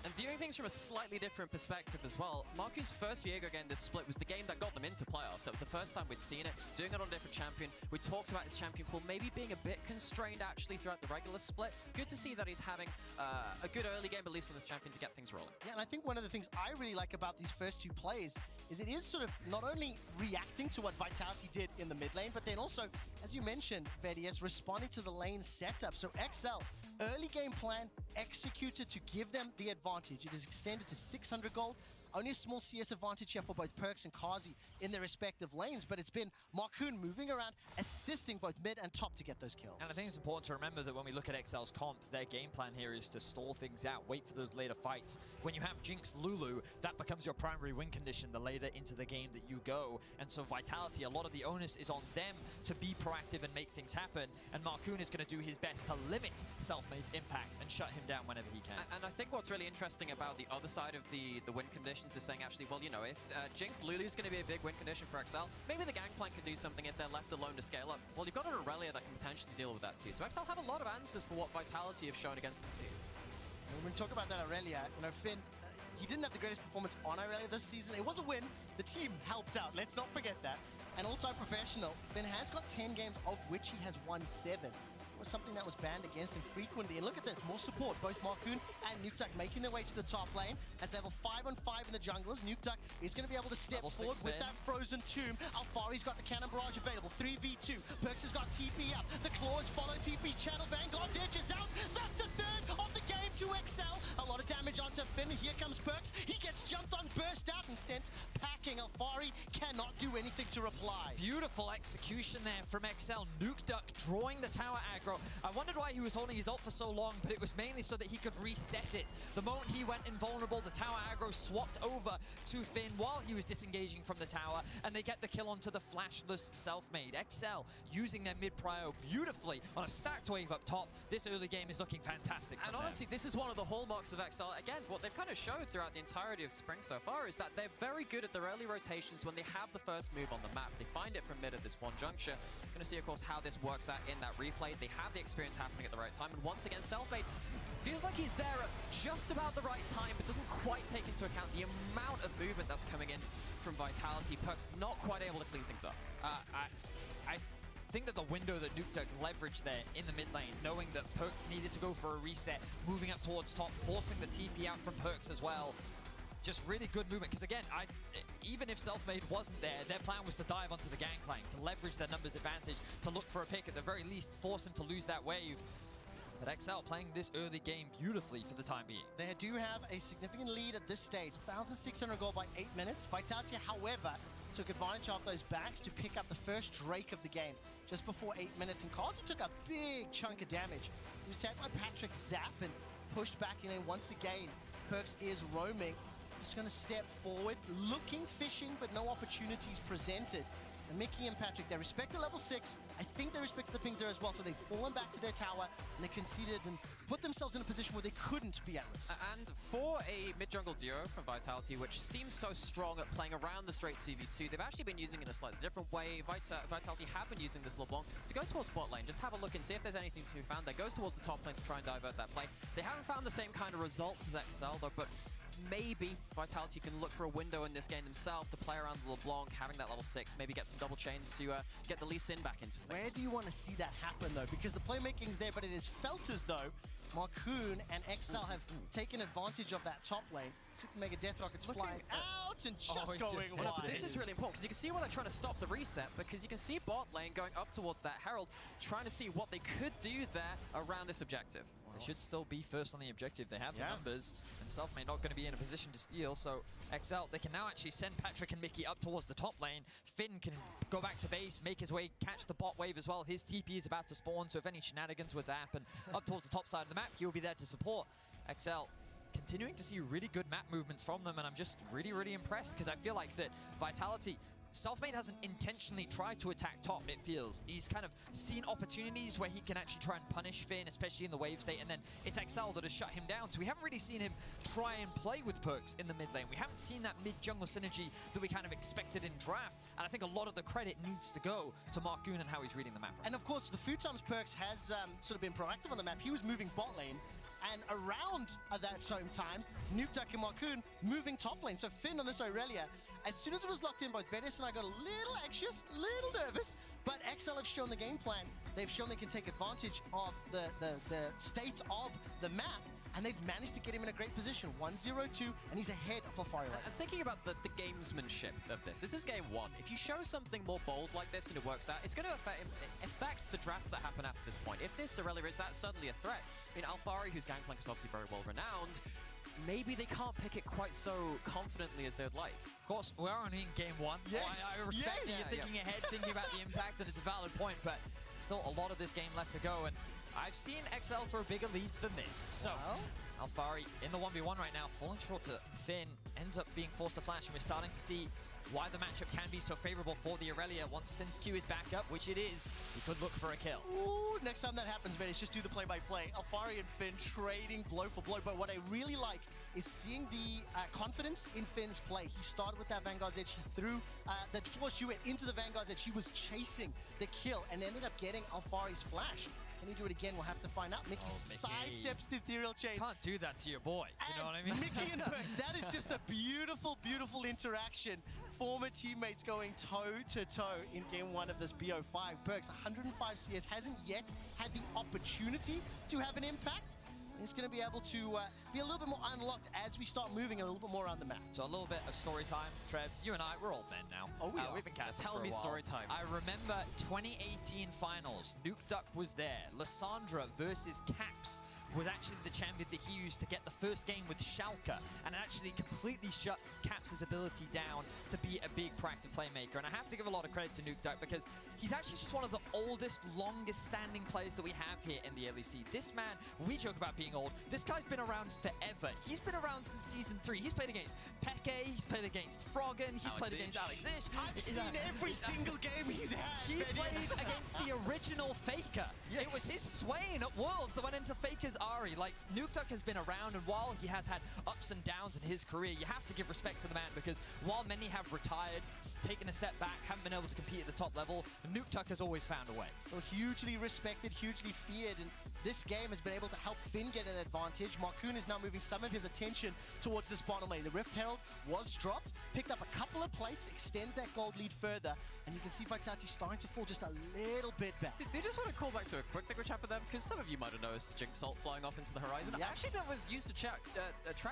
And viewing things from a slightly different perspective as well, Marcoon's first Viego game this split was the game that got them into playoffs. That was the first time we'd seen it, doing it on a different champion. We talked about his champion pool maybe being a bit constrained actually throughout the regular split. Good to see that he's having a good early game, at least on this champion, to get things rolling. Yeah, and I think one of the things I really like about these first 2 plays is it is sort of not only reacting to what Vitality did in the mid lane, but then also, as you mentioned, Vedius, responding to the lane setup. So XL, early game plan executed to give them the advantage. It is extended to 600 gold. Only a small CS advantage here for both Perkz and Carzzy in their respective lanes, but it's been Marcoon moving around, assisting both mid and top to get those kills. And I think it's important to remember that when we look at XL's comp, their game plan here is to stall things out, wait for those later fights. When you have Jinx Lulu, that becomes your primary win condition the later into the game that you go. And so Vitality, a lot of the onus is on them to be proactive and make things happen. And Marcoon is going to do his best to limit Selfmade's impact and shut him down whenever he can. And I think what's really interesting about the other side of the win conditions is saying, actually, well, you know, if Jinx Lulu is going to be a big win condition for XL, maybe the Gangplank can do something if they're left alone to scale up. Well, you've got an Aurelia that can potentially deal with that too. So XL have a lot of answers for what Vitality have shown against the team. When we talk about that Aurelia, you know, Finn, he didn't have the greatest performance on Aurelia this season. It was a win. The team helped out. Let's not forget that. An all-time professional, Finn has got 10 games, of which he has won 7. Was something that was banned against him frequently. And look at this, more support. Both Marcoon and Nukeduck making their way to the top lane. As level 5-on-5 in the junglers, Nukeduck is going to be able to step forward with that frozen tomb. Alphari's got the cannon barrage available. 3v2. Perkz has got TP up. The claws follow TP's channel. Vanguard's edge is out. That's the third of the game to XL. A lot of damage onto Finn. Here comes Perkz. He gets jumped on, burst out, and sent packing. Alphari cannot do anything to reply. Beautiful execution there from XL. Nukeduck drawing the tower aggro. I wondered why he was holding his ult for so long, but it was mainly so that he could reset it. The moment he went invulnerable, the tower aggro swapped over to Finn while he was disengaging from the tower, and they get the kill onto the flashless Selfmade. XL using their mid-prio beautifully on a stacked wave up top. This early game is looking fantastic. And honestly, this is one of the hallmarks of XL. Again, what they've kind of showed throughout the entirety of Spring so far is that they're very good at their early rotations when they have the first move on the map. They find it from mid at this one juncture. Going to see, of course, how this works out in that replay. They have the experience happening at the right time, and once again, Selfmade feels like he's there at just about the right time, but doesn't quite take into account the amount of movement that's coming in from Vitality. Perkz not quite able to clean things up. I think that the window that Nukeduck leveraged there in the mid lane, knowing that Perkz needed to go for a reset, moving up towards top, forcing the TP out from Perkz as well. Just really good movement, because again, even if Selfmade wasn't there, their plan was to dive onto the Gangplank, to leverage their numbers advantage, to look for a pick, at the very least force him to lose that wave. But XL playing this early game beautifully for the time being. They do have a significant lead at this stage, 1,600 gold by 8 minutes. Vitality, however, took advantage of those backs to pick up the first Drake of the game just before 8 minutes, and Carzzy took a big chunk of damage. He was tagged by Patrick Zap and pushed back in, and once again, Perkz is roaming. Just going to step forward, looking, fishing, but no opportunities presented. And Mickey and Patrick, they respect the level 6. I think they respect the pings there as well, so they've fallen back to their tower, and they conceded and put themselves in a position where they couldn't be at risk. And for a mid-jungle duo from Vitality, which seems so strong at playing around the straight 2v2, they've actually been using it in a slightly different way. Vitality have been using this LeBlanc to go towards bot lane. Just have a look and see if there's anything to be found there. Goes towards the top lane to try and divert that play. They haven't found the same kind of results as XL, though, but maybe Vitality can look for a window in this game themselves to play around the LeBlanc, having that level 6, maybe get some double chains to get the Lee Sin back into things. Where do you want to see that happen, though? Because the playmaking's there, but it is felt as though Marcoon and XL have taken advantage of that top lane. Super Mega Death Rocket's flying out and just going wide. This is really important, because you can see why they're trying to stop the reset, because you can see bot lane going up towards that Herald, trying to see what they could do there around this objective. They should still be first on the objective. They have the numbers, and Selfmade not going to be in a position to steal. So XL, they can now actually send Patrick and Mickey up towards the top lane. Finn can go back to base, make his way, catch the bot wave as well. His TP is about to spawn, so if any shenanigans were to happen up towards the top side of the map, he'll be there to support. XL continuing to see really good map movements from them, and I'm just really, really impressed, because I feel like that Vitality Selfmade hasn't intentionally tried to attack top, it feels. He's kind of seen opportunities where he can actually try and punish Finn, especially in the wave state, and then it's XL that has shut him down. So we haven't really seen him try and play with Perkz in the mid lane. We haven't seen that mid-jungle synergy that we kind of expected in draft, and I think a lot of the credit needs to go to Markoon and how he's reading the map. And of course, the few times Perkz has sort of been proactive on the map, he was moving bot lane, and around that same time, Nukeduck and Markoon moving top lane. So Finn on this Aurelia, as soon as it was locked in, both Venice and I got a little anxious, a little nervous, but XL have shown the game plan. They've shown they can take advantage of the state of the map, and they've managed to get him in a great position. 1-0-2, and he's ahead of Alfari right now. I'm thinking about the gamesmanship of this. This is game one. If you show something more bold like this and it works out, it's going to affect the drafts that happen after this point. If this Aurelia is that suddenly a threat, I mean, Alfari, whose gangplank is obviously very well renowned, maybe they can't pick it quite so confidently as they'd like. Of course, we're only in game one. Yes. I respect that you're thinking ahead, thinking about the impact, and it's a valid point, but still a lot of this game left to go, and I've seen XL throw bigger leads than this. So, Alfari in the 1v1 right now, falling short to Finn, ends up being forced to flash, and we're starting to see why the matchup can be so favorable for the Aurelia. Once Finn's Q is back up, which it is, he could look for a kill. Ooh, next time that happens, man, it's just do the play-by-play. Alfari and Finn trading blow for blow, but what I really like is seeing the confidence in Finn's play. He started with that Vanguard's Edge, he threw the force Hewitt into the Vanguard's Edge, he was chasing the kill, and ended up getting Alfari's flash. Can he do it again? We'll have to find out. Mickey sidesteps the ethereal chains. Can't do that to your boy. You know what I mean? Mickey and Perkz, that is just a beautiful, beautiful interaction. Former teammates going toe-to-toe in game one of this BO5. Perkz, 105 CS, hasn't yet had the opportunity to have an impact. He's going to be able to be a little bit more unlocked as we start moving a little bit more around the map. So a little bit of story time. Trev, you and I, we're old men now. Oh, we are. We've been casting Tell for a me while. story time. I remember 2018 finals. Nukeduck was there. Lissandra versus Caps was actually the champion that he used to get the first game with Schalke, and it actually completely shut Caps' ability down to be a big proactive playmaker. And I have to give a lot of credit to Nukeduck because he's actually just one of the oldest, longest standing players that we have here in the LEC. This man, we joke about being old, this guy's been around forever. He's been around since season 3. He's played against Peke, he's played against Froggen, he's played against Alex Ish. I've seen every single game he's had. He played against the original Faker. Yes. It was his Swain at Worlds that went into Faker's Ari. Like, Nukeduck has been around, and while he has had ups and downs in his career, you have to give respect to the man, because while many have retired, taken a step back, haven't been able to compete at the top level, Nukeduck has always found a way. Still hugely respected, hugely feared, and this game has been able to help Finn get an advantage. Markoon is now moving some of his attention towards this bottom lane. The Rift Herald was dropped, picked up a couple of plates, extends that gold lead further, and you can see Vitality starting to fall just a little bit back. Do you just want to call back to a quick thing which happened there? Because some of you might have noticed Jinxalt flying off into the horizon. Yeah. Actually, that was used to track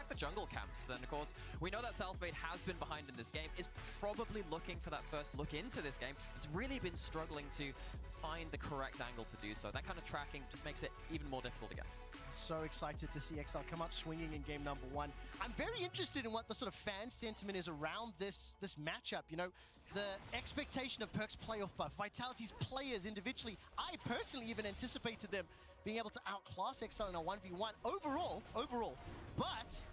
the jungle camps. And of course, we know that Selfmade has been behind in this game, is probably looking for that first look into this game. He's really been struggling to find the correct angle to do so. That kind of tracking just makes it even more difficult to get. So excited to see XL come out swinging in game number one. I'm very interested in what the sort of fan sentiment is around this matchup. You know, the expectation of Perkz playoff buff, Vitality's players individually. I personally even anticipated them being able to outclass XL in a 1v1 overall. But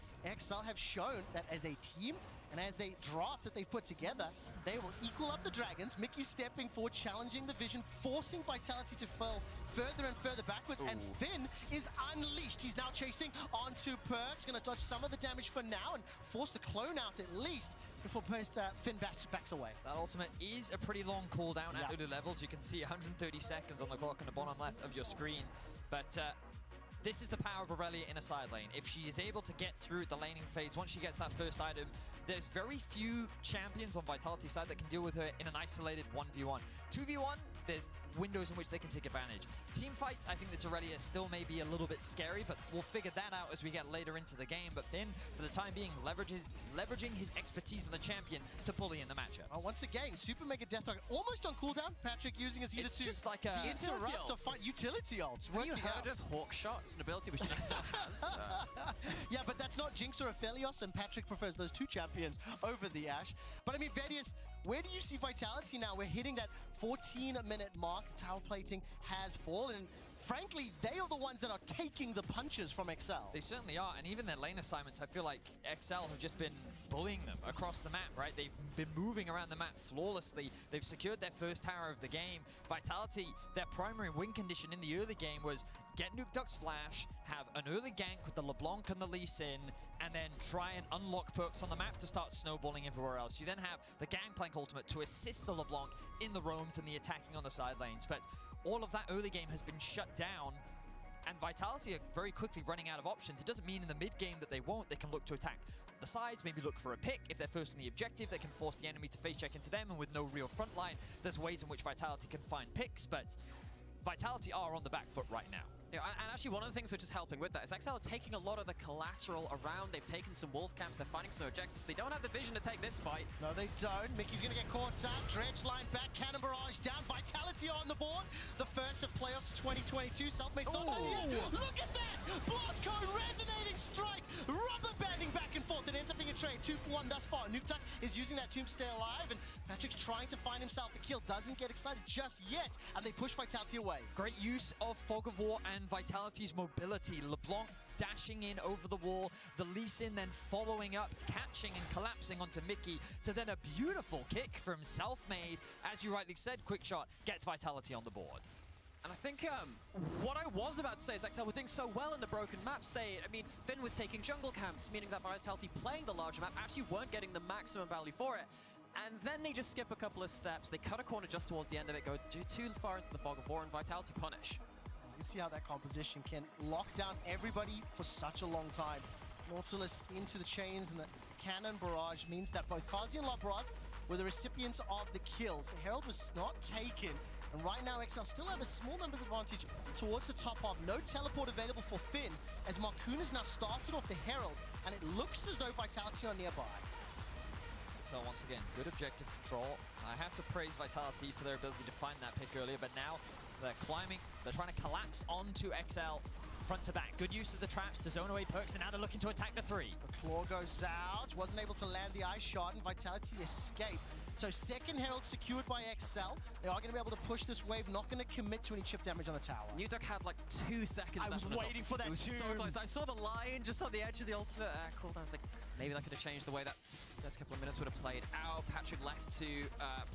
XL have shown that as a team and as they draft that they've put together, they will equal up the Dragons. Mickey stepping forward, challenging the vision, forcing Vitality to fall further and further backwards. Ooh. And Finn is unleashed. He's now chasing onto Perkz, going to dodge some of the damage for now and force the clone out at least before Finn backs away. That ultimate is a pretty long cooldown at early levels. You can see 130 seconds on the clock in the bottom left of your screen. But this is the power of Aurelia in a side lane. If she is able to get through the laning phase, once she gets that first item, there's very few champions on Vitality's side that can deal with her in an isolated 1v1. 2v1, there's windows in which they can take advantage. Team fights, I think this Aurelia still may be a little bit scary, but we'll figure that out as we get later into the game. But Finn, for the time being, leveraging his expertise on the champion to bully in the matchup. Once again, Super Mega Deathlock almost on cooldown. Patrick using his either to just like a interrupt or fight utility ults. Have you heard of Hawkshot? It's an ability which Jinx now has. Yeah, but that's not Jinx or Aphelios, and Patrick prefers those two champions over the Ashe. But I mean, Vedius, where do you see Vitality now? We're hitting that 14-minute mark. Tower plating has fallen. frankly, they are the ones that are taking the punches from XL. They certainly are, and even their lane assignments, I feel like XL have just been bullying them across the map, right? They've been moving around the map flawlessly. They've secured their first tower of the game. Vitality, their primary win condition in the early game was get Nuke Duck's flash, have an early gank with the LeBlanc and the Lee Sin, and then try and unlock perks on the map to start snowballing everywhere else. You then have the Gangplank ultimate to assist the LeBlanc in the roams and the attacking on the side lanes. But all of that early game has been shut down, and Vitality are very quickly running out of options. It doesn't mean in the mid game that they won't. They can look to attack the sides, maybe look for a pick. If they're first in the objective, they can force the enemy to face check into them, and with no real front line, there's ways in which Vitality can find picks, but Vitality are on the back foot right now. Yeah, and actually one of the things which is helping with that is XL are taking a lot of the collateral around. They've taken some wolf camps, they're finding some objectives. They don't have the vision to take this fight. No, they don't. Mickey's going to get caught out. Dredge line back, Cannon Barrage down. Vitality on the board. The first of playoffs of 2022. Selfmade's not done yet. Look at that! Blast Cone, resonating strike, rubber banding back and forth. It ends up being a trade. 2 for 1 thus far. Nuke Duck is using that tomb to stay alive, and Patrick's trying to find himself a kill. Doesn't get excited just yet, and they push Vitality away. Great use of Fog of War and Vitality's mobility. LeBlanc dashing in over the wall, the Lee Sin then following up, catching and collapsing onto Mickey, to then a beautiful kick from Selfmade. As you rightly said, Quick Shot gets Vitality on the board. And I think what I was about to say is XL were doing so well in the broken map state. I mean, Finn was taking jungle camps, meaning that Vitality playing the larger map actually weren't getting the maximum value for it. And then they just skip a couple of steps. They cut a corner just towards the end of it, go too far into the Fog of War, and Vitality punish. You can see how that composition can lock down everybody for such a long time. Nautilus into the chains, and the Cannon Barrage means that both Kazi and Labrov were the recipients of the kills. The Herald was not taken, and right now XL still have a small numbers advantage towards the top half. No teleport available for Finn, as Marcoon has now started off the Herald, and it looks as though Vitality are nearby. So once again, good objective control. I have to praise Vitality for their ability to find that pick earlier, but now they're climbing, they're trying to collapse onto XL front to back. Good use of the traps to zone away perks, and now they're looking to attack the 3. The claw goes out, wasn't able to land the ice shot, and Vitality escape. So second Herald secured by XL. They are going to be able to push this wave, not going to commit to any chip damage on the tower. Nuke Duck had like 2 seconds left. I was waiting for that. It was so close. I saw the line just on the edge of the ultimate cooldown. I was like, maybe that could have changed the way that first couple of minutes would have played out. Patrick left to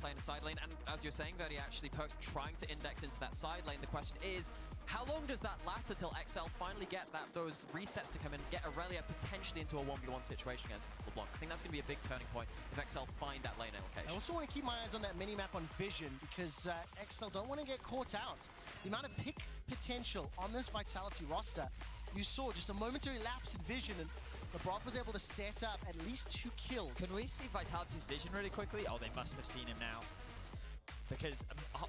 play in the side lane, and as you're saying, Verdi, actually Perkz trying to index into that side lane. The question is, how long does that last until XL finally get those resets to come in to get Aurelia potentially into a 1v1 situation against LeBlanc? I think that's going to be a big turning point if XL find that lane allocation. I also want to keep my eyes on that mini-map on Vision, because XL don't want to get caught out. The amount of pick potential on this Vitality roster, you saw just a momentary lapse in Vision, and LeBron was able to set up at least 2 kills. Can we see Vitality's Vision really quickly? Oh, they must have seen him now. Because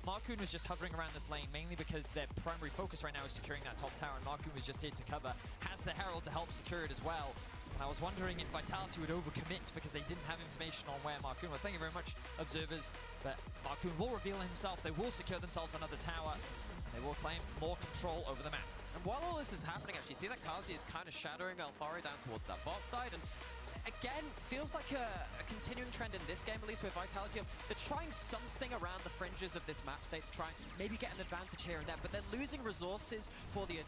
Marcoon was just hovering around this lane, mainly because their primary focus right now is securing that top tower, and Marcoon was just here to cover. Has the Herald to help secure it as well. And I was wondering if Vitality would overcommit because they didn't have information on where Marcoon was. Thank you very much, observers. But Marcoon will reveal himself. They will secure themselves another tower, and they will claim more control over the map. And while all this is happening, actually, you see that Kazi is kind of shadowing Alfari down towards that bot side, and again, feels like a continuing trend in this game, at least with Vitality. They're trying something around the fringes of this map state to try and maybe get an advantage here and there, but they're losing resources for the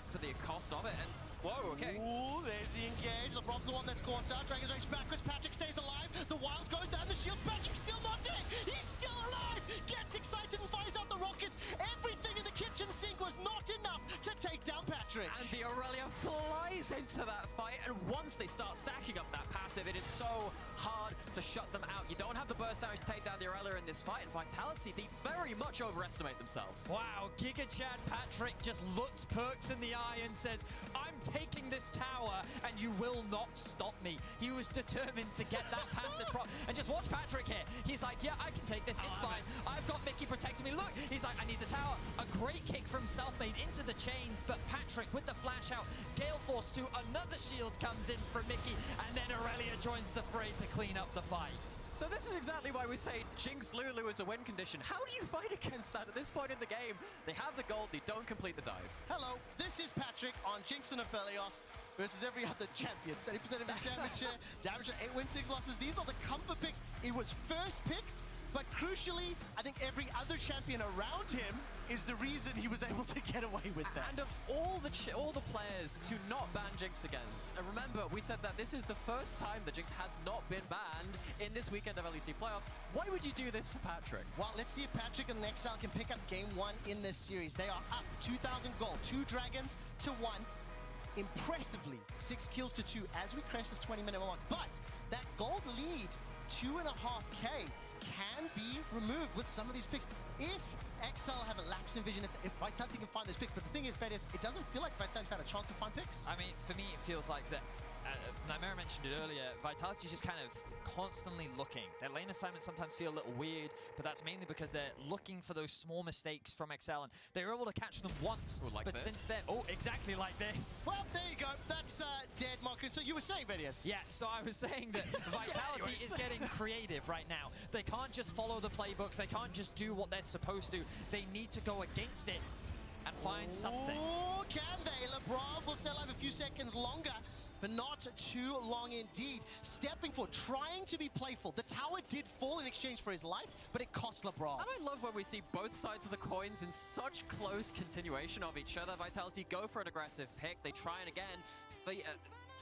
cost of it. And whoa, okay. Ooh, there's the engage. LeBron's the one that's caught out. Dragon's Rage backwards. Patrick stays alive. The Wild goes down the shield. Patrick's still not dead. He's still alive. Gets excited and fires out the rockets. Everything in the kitchen sink was not enough to take down Patrick. And the Aurelia flies into that fight, and once they start stacking up that passive, it is so hard to shut them out. You don't have the burst damage to take down the Aurelia in this fight, and Vitality, they very much overestimate themselves. Wow, Giga Chad Patrick just looks Perkz in the eye and says, I'm taking this tower and you will not stop me. He was determined to get that passive prop. And just watch Patrick here. He's like, yeah, I can take this. It's fine. I've got Mickey protecting me. Look, he's like, I need the tower. A great kick from Selfmade into the chains, but Patrick with the flash out. Gale Force 2, another shield comes in from Mickey, and then Aurelia joins the fray to clean up the fight. So this is exactly why we say Jinx Lulu is a win condition. How do you fight against that at this point in the game? They have the gold, they don't complete the dive. Hello, this is Patrick on Jinx and Aphelios versus every other champion. 30% of his damage share, 8 wins, 6 losses. These are the comfort picks. It was first picked but crucially, I think every other champion around him is the reason he was able to get away with that. And of all the players to not ban Jinx against, and remember, we said that this is the first time that Jinx has not been banned in this weekend of LEC playoffs. Why would you do this for Patrick? Well, let's see if Patrick and Exile can pick up game 1 in this series. They are up 2,000 gold, 2 dragons to 1. Impressively, 6 kills to 2 as we crest this 20-minute mark. But that gold lead, 2.5k, can be removed with some of these picks. If Exile have a lapse in vision, if Vitality can find those picks. But the thing is, Vedius, it doesn't feel like Vitality's had a chance to find picks. I mean, for me, it feels like that. Nightmare mentioned it earlier. Vitality's just kind of constantly looking. Their lane assignments sometimes feel a little weird, but that's mainly because they're looking for those small mistakes from XL, and they were able to catch them once. Like but this. since then, exactly like this. Well, there you go. That's dead, Marco. So you were saying, Vedius? Yeah, so I was saying that Vitality is getting creative right now. They can't just follow the playbook. They can't just do what they're supposed to. They need to go against it and find something. Oh, can they? LeBron will still have a few seconds longer, but not too long indeed. Stepping forward, trying to be playful. The tower did fall in exchange for his life, but it cost LeBron. And I love when we see both sides of the coins in such close continuation of each other. Vitality go for an aggressive pick. They try and again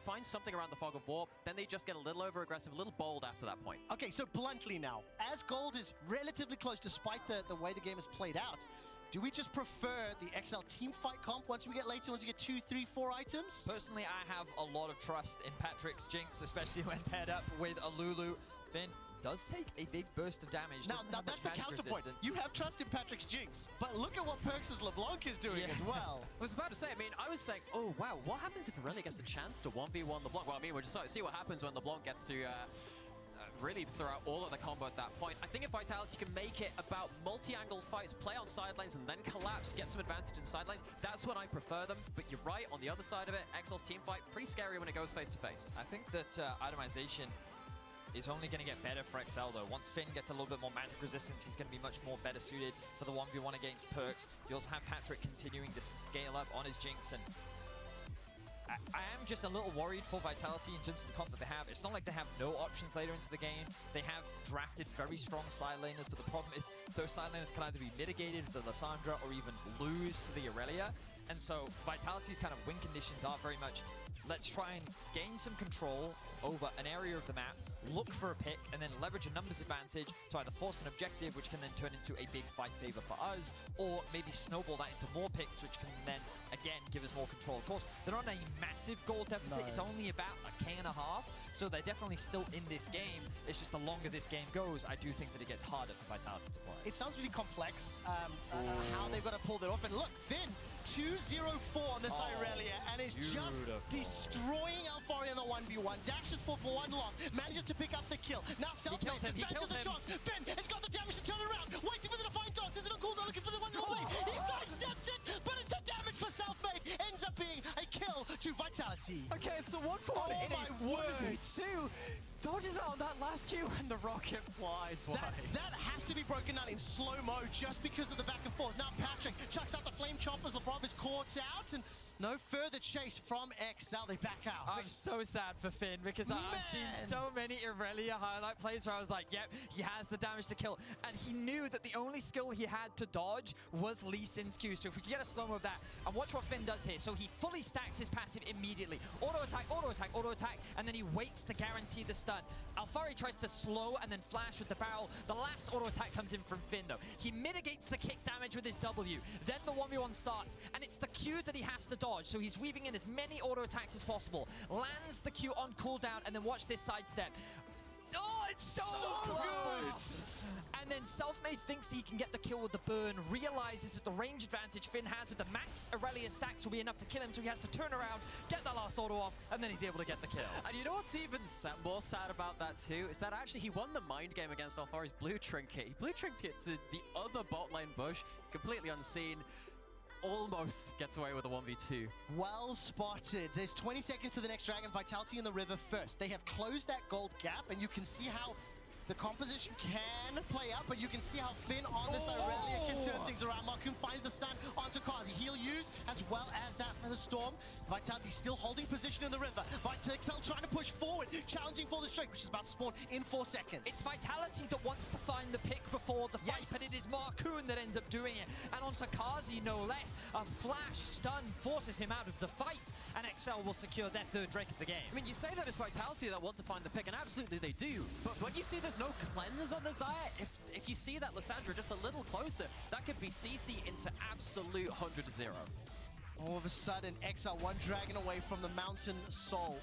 find something around the Fog of War. Then they just get a little over-aggressive, a little bold after that point. Okay, so bluntly now, as gold is relatively close despite the way the game is played out, do we just prefer the XL team fight comp once we get later, once we get 2, 3, 4 items? Personally, I have a lot of trust in Patrick's Jinx, especially when paired up with a Lulu. Finn does take a big burst of damage. Now that's the counterpoint. You have trust in Patrick's Jinx, but look at what Perkz' LeBlanc is doing as well. I was about to say, I was saying, oh wow, what happens if Irelia gets a chance to 1v1 LeBlanc? Well, we'll just see what happens when LeBlanc gets to really throw out all of the combo at that point. I think if Vitality can make it about multi-angle fights, play on sidelines and then collapse, get some advantage in sidelines, that's when I prefer them. But you're right, on the other side of it, XL's team fight, pretty scary when it goes face to face. I think that itemization is only going to get better for XL though. Once Finn gets a little bit more magic resistance, he's going to be much more better suited for the 1v1 against Perkz. You also have Patrick continuing to scale up on his Jinx, and I am just a little worried for Vitality in terms of the comp that they have. It's not like they have no options later into the game. They have drafted very strong side laners, but the problem is those side laners can either be mitigated with the Lissandra or even lose to the Irelia. And so Vitality's kind of win conditions are very much, let's try and gain some control over an area of the map, look for a pick, and then leverage a numbers advantage to either force an objective, which can then turn into a big fight favor for us, or maybe snowball that into more picks, which can then, again, give us more control. Of course, they're on a massive goal deficit. No. It's only about a K and a half, so they're definitely still in this game. It's just the longer this game goes, I do think that it gets harder for Vitality to play. It sounds really complex, how they've got to pull that off. And look, Finn, 2-0-4 on this Irelia, and is just destroying Alfari in the 1v1. Dashes for one loss, manages to pick up the kill. Now Selfmade, fancies a chance. Finn has got the damage to turn around, waiting for the Defiant Dance. Is it on cooldown, looking for the 1v1 play? He sidesteps it, but it's the damage for Selfmade. Ends up being a kill to Vitality. Okay, so 1-for-1 in a 1v2. Dodges out on that last Q, and the rocket flies wide. That has to be broken down in slow-mo just because of the back and forth. Now Patrick chucks out the Flame Choppers. LeBron is caught out, and no further chase from XL. They back out. I'm so sad for Finn because I've seen so many Irelia highlight plays where I was like, yep, he has the damage to kill. And he knew that the only skill he had to dodge was Lee Sin's Q. So if we can get a slow-mo of that, and watch what Finn does here. So he fully stacks his passive immediately. Auto attack, auto attack, auto attack, and then he waits to guarantee the stun. Alfari tries to slow and then flash with the barrel. The last auto attack comes in from Finn though. He mitigates the kick damage with his W. Then the 1v1 starts, and it's the Q that he has to dodge. So he's weaving in as many auto attacks as possible. Lands the Q on cooldown, and then watch this sidestep. Oh, it's so close! And then Selfmade thinks that he can get the kill with the burn, realizes that the range advantage Finn has with the max Irelia stacks will be enough to kill him, so he has to turn around, get that last auto off, and then he's able to get the kill. And you know what's even more sad about that too, is that actually he won the mind game against Alfari's blue trinket. He blue trinket to the other bot lane bush, completely unseen. Almost gets away with a 1v2. Well spotted. There's 20 seconds to the next dragon. Vitality in the river first. They have closed that gold gap, and you can see how The composition can play up, but you can see how Finn on this Irelia can turn things around. Marcoon finds the stun onto Kazi. He'll use as well as that for the Storm. Vitality still holding position in the river. Excel trying to push forward, challenging for the strike, which is about to spawn in 4 seconds. It's Vitality that wants to find the pick before the fight, but it is Marcoon that ends up doing it. And onto Kazi, no less. A flash stun forces him out of the fight, and XL will secure their 3rd Drake of the game. I mean, you say that it's Vitality that want to find the pick, and absolutely they do. But when you see there's no cleanse on the Xayah, if you see that Lissandra just a little closer, that could be CC into absolute 100-0. All of a sudden, XL one dragon away from the Mountain Soul.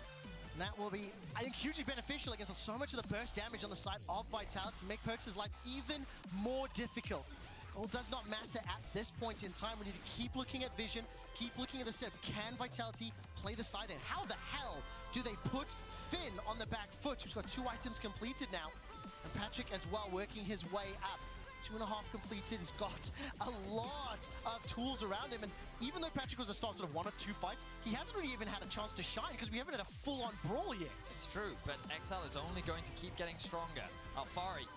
And that will be, I think, hugely beneficial against so much of the burst damage on the side of Vitality. Make Perkz' life even more difficult. Gold does not matter at this point in time. We need to keep looking at vision, keep looking at the set. Can Vitality play the side in? How the hell do they put Finn on the back foot, who's got 2 items completed now? And Patrick as well, working his way up. 2.5 completed. He's got a lot of tools around him. And even though Patrick was the start sort of 1 or 2 fights, he hasn't really even had a chance to shine because we haven't had a full-on brawl yet. It's true, but XL is only going to keep getting stronger. Alphari,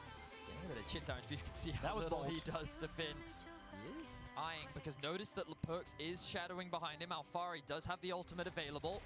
getting a bit of chin damage, but you can see how little he does to Finn. He is eyeing, because notice that Perkz is shadowing behind him. Alphari does have the ultimate available.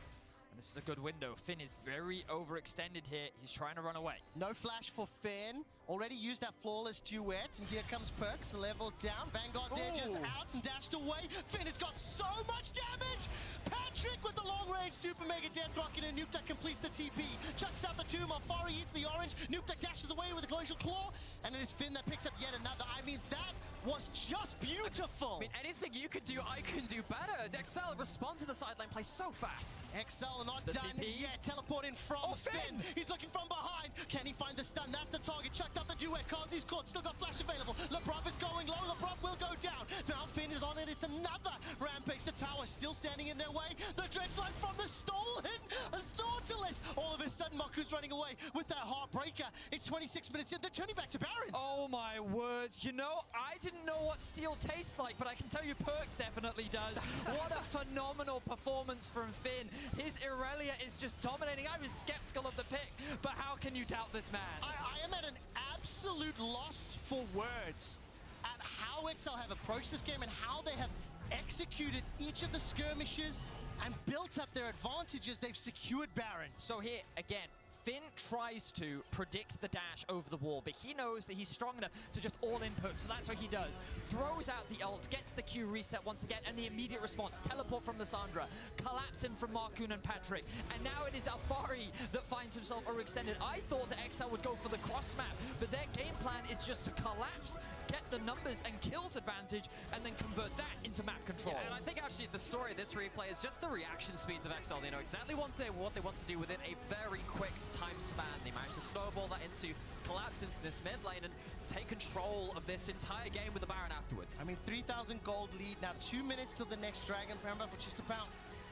This is a good window. Finn is very overextended here. He's trying to run away. No flash for Finn. Already used that flawless duet. And here comes Perkz, level down. Vanguard's edges out and dashed away. Finn has got so much damage. Patrick with the long-range super mega death rocket, and Nukeduck completes the TP. Chucks out the tomb. Alphari eats the orange. Nukeduck dashes away with a glacial claw. And it is Finn that picks up yet another. I mean, that was just beautiful. I mean, anything you can do, I can do better. XL respond to the sideline play so fast. XL not done yet. Teleport in from Finn. He's looking from behind. Can he find the stun? That's the target. Chucked up the duet. Kazi's caught. Still got flash available. Lebrov is going low. Lebrov will go down. Now Finn is on it. It's another rampage. The tower still standing in their way. The dredge line from the Stolen. A Nautilus. All of a sudden, Marcoon's running away with that Heartbreaker. It's 26 minutes in. They're turning back to Baron. Oh my words. You know, I didn't know what steel tastes like, but I can tell you Perkz definitely does. What a phenomenal performance from Finn. His Irelia is just dominating. I was skeptical of the pick, but how can you doubt this man? I am at an absolute loss for words at how XL have approached this game and how they have executed each of the skirmishes and built up their advantages. They've secured Baron. So here, again, Finn tries to predict the dash over the wall, but he knows that he's strong enough to just all-in Perkz, so that's what he does. Throws out the ult, gets the Q reset once again, and the immediate response, teleport from Lissandra, collapsing from Marcoon and Patrick, and now it is Alphari that finds himself overextended. I thought that XL would go for the cross map, but their game plan is just to collapse, get the numbers and kills advantage, and then convert that into map control. Yeah, and I think actually the story of this replay is just the reaction speeds of XL. They know exactly what they want to do within a very quick time span. They managed to snowball that into collapse into this mid lane and take control of this entire game with the Baron afterwards. I mean, 3,000 gold lead. Now 2 minutes till the next Dragon Paramount, which is about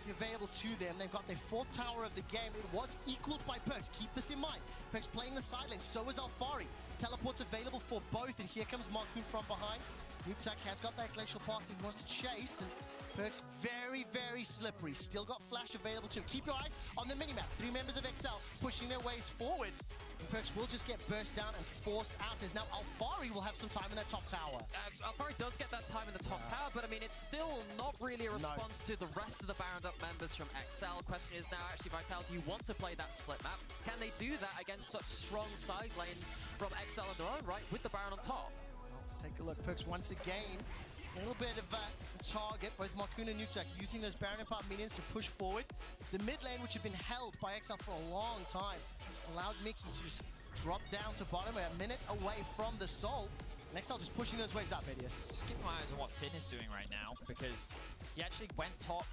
available to them. They've got their 4th tower of the game. It was equaled by Perkz. Keep this in mind. Perkz playing the side lane. So is Alphari. Teleports available for both. And here comes Marcoon from behind. Nukeduck has got that glacial path that he wants to chase. And Perkz very, very slippery. Still got flash available too. Keep your eyes on the minimap. 3 members of XL pushing their ways forwards. And Perkz will just get burst down and forced out, as now Alphari will have some time in that top tower. Alphari does get that time in the top tower, but I mean, it's still not really a response to the rest of the Baron Up members from XL. Question is now actually Vitality, who want to play that split map. Can they do that against such strong side lanes from XL in their own right with the Baron on top? Let's take a look. Perkz once again. A little bit of a target, both Marcoon and Nukeduck using those Baron Empire minions to push forward. The mid lane, which had been held by XL for a long time, allowed Mickey to just drop down to bottom. We're a minute away from the Soul. And XL just pushing those waves up, Idius. Just keep my eyes on what Finn is doing right now, because he actually went top,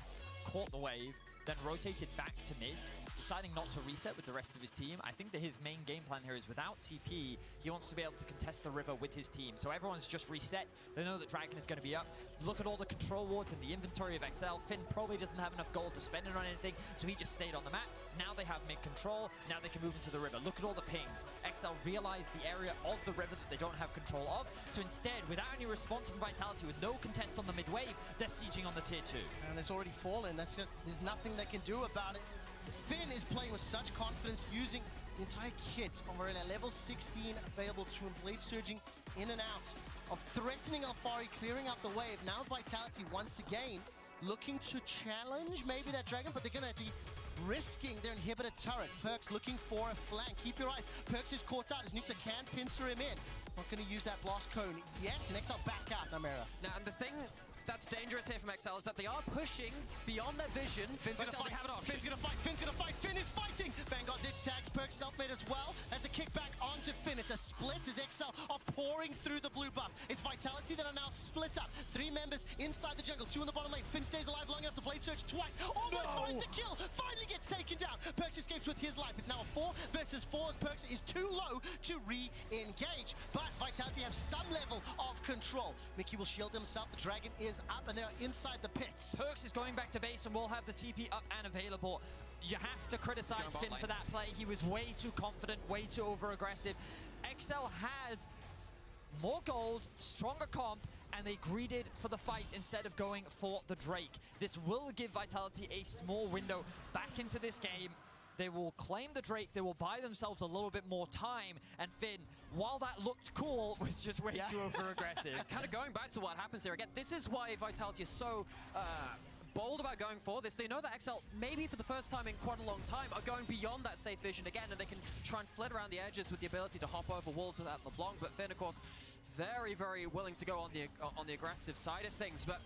caught the wave, then rotated back to mid, deciding not to reset with the rest of his team. I think that his main game plan here is without TP, he wants to be able to contest the river with his team. So everyone's just reset. They know that Dragon is going to be up. Look at all the control wards and the inventory of XL. Finn probably doesn't have enough gold to spend it on anything, so he just stayed on the map. Now they have mid control. Now they can move into the river. Look at all the pings. XL realized the area of the river that they don't have control of. So instead, without any response from Vitality, with no contest on the mid wave, they're sieging on the tier 2. And it's already fallen. There's nothing they can do about it. Finn is playing with such confidence, using the entire kit of Aurelia. Level 16 available to him. Blade surging in and out of threatening Alphari, clearing out the wave. Now Vitality once again looking to challenge maybe that dragon, but they're going to be risking their inhibitor turret. Perkz looking for a flank. Keep your eyes. Perkz is caught out as Nukeduck can pincer him in. Not going to use that blast cone yet, and XL back out, Namera. Now, and the thing that's dangerous here from XL is that they are pushing beyond their vision. Finn's gonna fight. Finn's gonna fight. Finn's gonna fight. Finn is fighting. Vanguard's edge tags. Perkz self-made as well. That's a kickback onto Finn. It's a split as XL are pouring through the blue buff. It's Vitality that are now split up. 3 members inside the jungle. 2 in the bottom lane. Finn stays alive long enough to blade surge twice. Almost finds the kill. Finally gets taken down. Perkz escapes with his life. It's now a 4 versus 4 as Perkz is too low to re-engage. But Vitality have some level of control. Mickey will shield himself. The dragon is up and they're inside the pits. Perkz is going back to base and will have the TP up and available. You have to criticize Finn for that play. He was way too confident, way too over-aggressive. XL had more gold, stronger comp, and they greeded for the fight instead of going for the Drake. This will give Vitality a small window back into this game. They will claim the Drake, they will buy themselves a little bit more time, and Finn, while that looked cool, was just way too over-aggressive. Kind of going back to what happens here again, this is why Vitality is so bold about going for this. They know that XL, maybe for the first time in quite a long time, are going beyond that safe vision again, and they can try and flit around the edges with the ability to hop over walls without LeBlanc. But Finn, of course, very, very willing to go on the aggressive side of things. But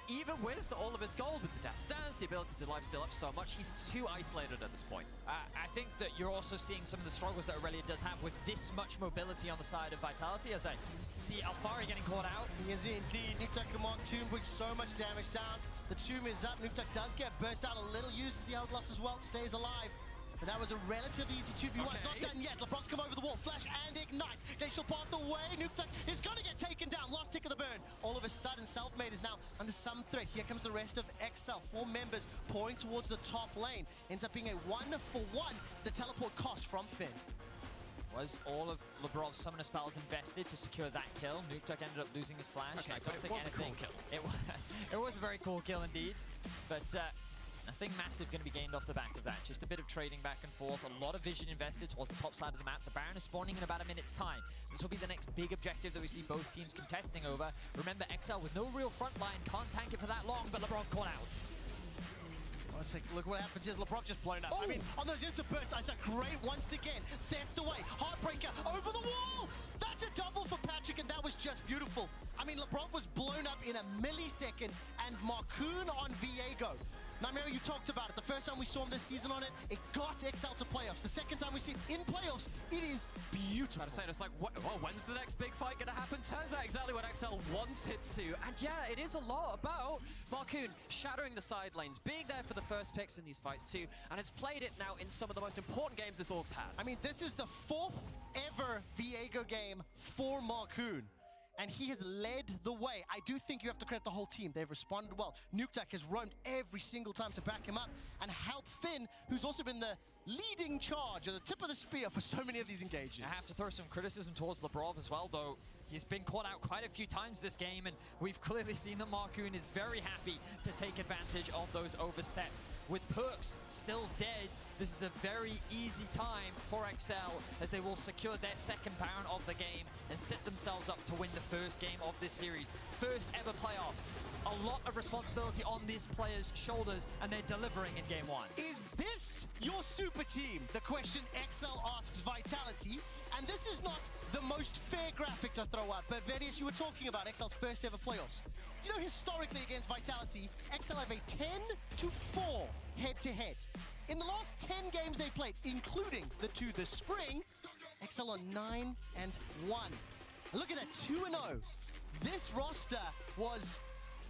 even with all of his gold, with the Death Stance, the ability to lifesteal up so much, he's too isolated at this point. I think that you're also seeing some of the struggles that Aurelia does have with this much mobility on the side of Vitality, as I see Alphari getting caught out. He is indeed. Nukeduck and Mark Tomb brings so much damage down. The Tomb is up. Nukeduck does get burst out a little, uses the Hourglass as well, stays alive. But that was a relatively easy 2v1. It's not done yet. LeBrock's come over the wall. Flash and Ignite. Glacial Path away. Nukeduck is going to get taken down. Last tick of the burn. All of a sudden, Selfmade is now under some threat. Here comes the rest of XL. 4 members pouring towards the top lane. Ends up being a 1-for-1. The teleport cost from Finn. Was all of Lebrov's summoner spells invested to secure that kill? Nukeduck ended up losing his flash. Okay, I don't think anything. A cool kill. It was a very cool kill indeed, but nothing massive going to be gained off the back of that. Just a bit of trading back and forth. A lot of vision invested towards the top side of the map. The Baron is spawning in about a minute's time. This will be the next big objective that we see both teams contesting over. Remember, XL with no real front line can't tank it for that long, but LeBron caught out. Let's take a look what happens here. LeBron just blown up. I mean, on those instant bursts, it's a great once again. Theft away. Heartbreaker over the wall. That's a double for Patrick, and that was just beautiful. I mean, LeBron was blown up in a millisecond, and Marcoon on Viego. Now, Mary, you talked about it. The first time we saw him this season on it, it got XL to playoffs. The second time we see it in playoffs, it is beautiful. I was saying, it's like, when's the next big fight going to happen? Turns out exactly what XL wants it to. And yeah, it is a lot about Marcoon shattering the side lanes, being there for the first picks in these fights too, and has played it now in some of the most important games this Orcs had. I mean, this is the 4th ever Viego game for Marcoon. And he has led the way. I do think you have to credit the whole team. They've responded well. Nukeduck has roamed every single time to back him up and help Finn, who's also been the leading charge, or the tip of the spear for so many of these engagements. I have to throw some criticism towards Lebrov as well, though. He's been caught out quite a few times this game, and we've clearly seen that Marcoon is very happy to take advantage of those oversteps. With Perkz still dead, this is a very easy time for XL, as they will secure their second Baron of the game and set themselves up to win the first game of this series. First ever playoffs. A lot of responsibility on this player's shoulders, and they're delivering in game 1. Is this your super team? The question XL asks Vitality. And this is not the most fair graphic to throw up, but Vedius, you were talking about XL's first ever playoffs. You know, historically against Vitality, XL have a 10-4 head-to-head. In the last 10 games they played, including the 2 this spring, XL are 9-1. Look at that, 2-0. This roster was,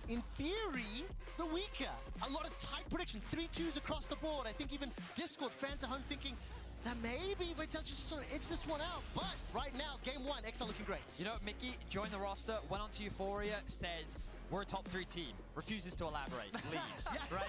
in theory, the weaker. A lot of tight prediction, 3-2s across the board. I think even Discord fans at home thinking that maybe Vitality just sort of edged this one out. But right now, game 1, XL looking great. You know, Mickey joined the roster, went on to Euphoria, says, we're a top 3 team, refuses to elaborate, leaves, right?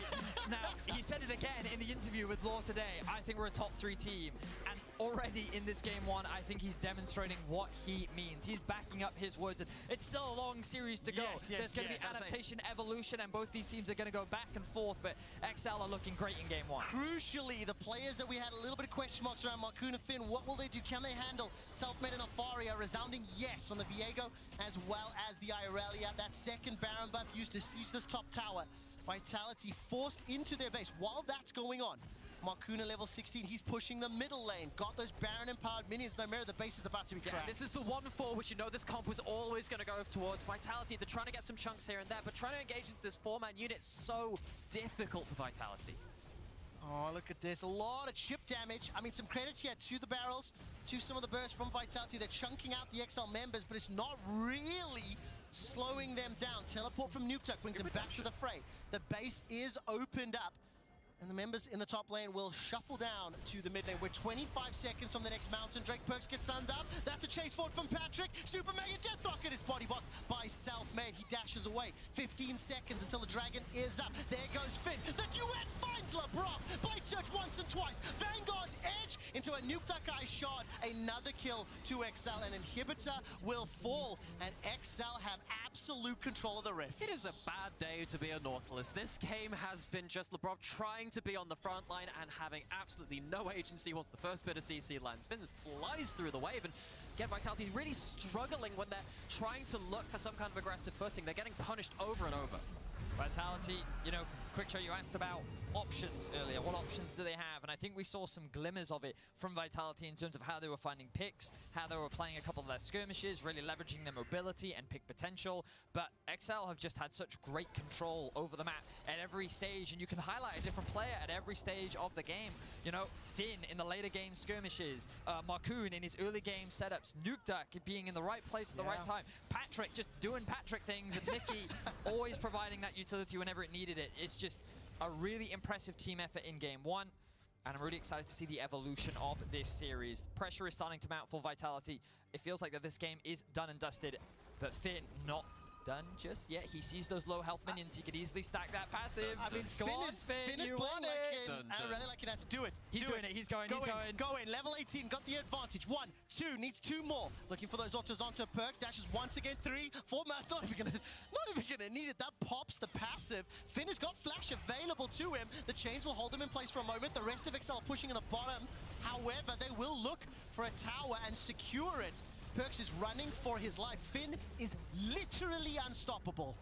Now, he said it again in the interview with Law today. I think we're a top 3 team. And already in this game one, I think he's demonstrating what he means. He's backing up his words, and it's still a long series to go. There's going to be adaptation, evolution, and both these teams are going to go back and forth, but XL are looking great in game one. Crucially, the players that we had a little bit of question marks around, Marcoon and Finn, what will they do? Can they handle Selfmade and Alfari? A resounding yes on the Viego as well as the Irelia. That second Baron buff used to siege this top tower. Vitality forced into their base. While that's going on, Markuna level 16, he's pushing the middle lane. Got those Baron-empowered minions. No mirror, the base is about to be cracked. This is the 1-4, which you know this comp was always going to go towards. Vitality, they're trying to get some chunks here and there, but trying to engage into this 4-man unit is so difficult for Vitality. Oh, look at this. A lot of chip damage. I mean, some credit here to the barrels, to some of the bursts from Vitality. They're chunking out the XL members, but it's not really slowing them down. Teleport from Nukeduck brings them back to the fray. The base is opened up, and the members in the top lane will shuffle down to the mid lane. We're 25 seconds from the next mountain. Drake_Perkz gets stunned up. That's a chase forward from Patrick. Super Mega Death Rocket is body blocked by Selfmade. He dashes away. 15 seconds until the dragon is up. There goes Finn. The duet finds LeBron. Blade Search once and twice. Vanguard's edge into a Nukeduck Eye shot. Another kill to XL. An inhibitor will fall, and XL have absolute control of the rift. It is a bad day to be a Nautilus. This game has been just LeBron trying to be on the front line and having absolutely no agency once the first bit of CC lands. Finn flies through the wave, and again, Vitality really struggling when they're trying to look for some kind of aggressive footing. They're getting punished over and over. Vitality, you know, Quickshow, you asked about options earlier. What options do they have? And I think we saw some glimmers of it from Vitality in terms of how they were finding picks, how they were playing a couple of their skirmishes, really leveraging their mobility and pick potential. But XL have just had such great control over the map at every stage, and you can highlight a different player at every stage of the game. You know, Finn in the later game skirmishes, Marcoon in his early game setups, Nukeduck being in the right place at the right time, Patrick just doing Patrick things, and Mickey always providing that utility whenever it needed it. It's just a really impressive team effort in game one, and I'm really excited to see the evolution of this series. Pressure is starting to mount for Vitality. It feels like that this game is done and dusted, but Finn not done just yet. He sees those low health minions. He could easily stack that passive. I mean, Come Finn on, is Finn, you playing want like it. him. I really like it. Has to do it. He's doing it. He's going. He's going. Go in. Level 18. Got the advantage. 1, 2. Needs 2 more. Looking for those autos onto Perkz. Dashes once again. 3, 4. Not even gonna need it. That pops the passive. Finn has got flash available to him. The chains will hold him in place for a moment. The rest of XL pushing in the bottom. However, they will look for a tower and secure it. Perkz is running for his life. Finn is literally unstoppable.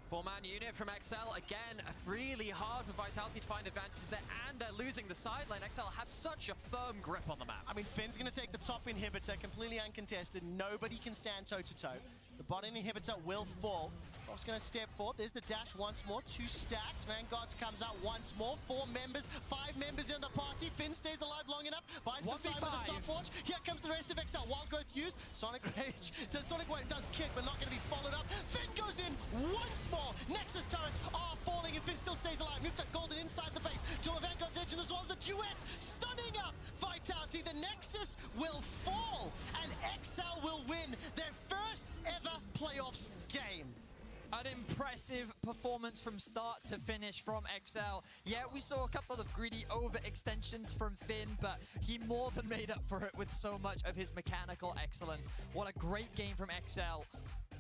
4-man unit from XL. Again, really hard for Vitality to find advantages there, and they're losing the side lane. XL have such a firm grip on the map. I mean, Finn's going to take the top inhibitor, completely uncontested. Nobody can stand toe-to-toe. The bottom inhibitor will fall. Bob's going to step forth. There's the dash once more. 2 stacks. Vanguard comes out once more. 4 members, 5 members in the party. Finn stays alive long enough. Buys some time with the stopwatch. Here comes the rest of XL. Wild Growth used. Sonic Rage. Sonic Wave does kick, but not going to be followed up. Finn goes in once more. Nexus turrets are falling, and Finn still stays alive. Nukeduck Golden inside the base. To a Vanguard's edge, as well as the duet. Stunning up Vitality. The Nexus will fall, and XL will win their first ever playoffs game. An impressive performance from start to finish from XL. Yeah, we saw a couple of greedy overextensions from Finn, but he more than made up for it with so much of his mechanical excellence. What a great game from XL.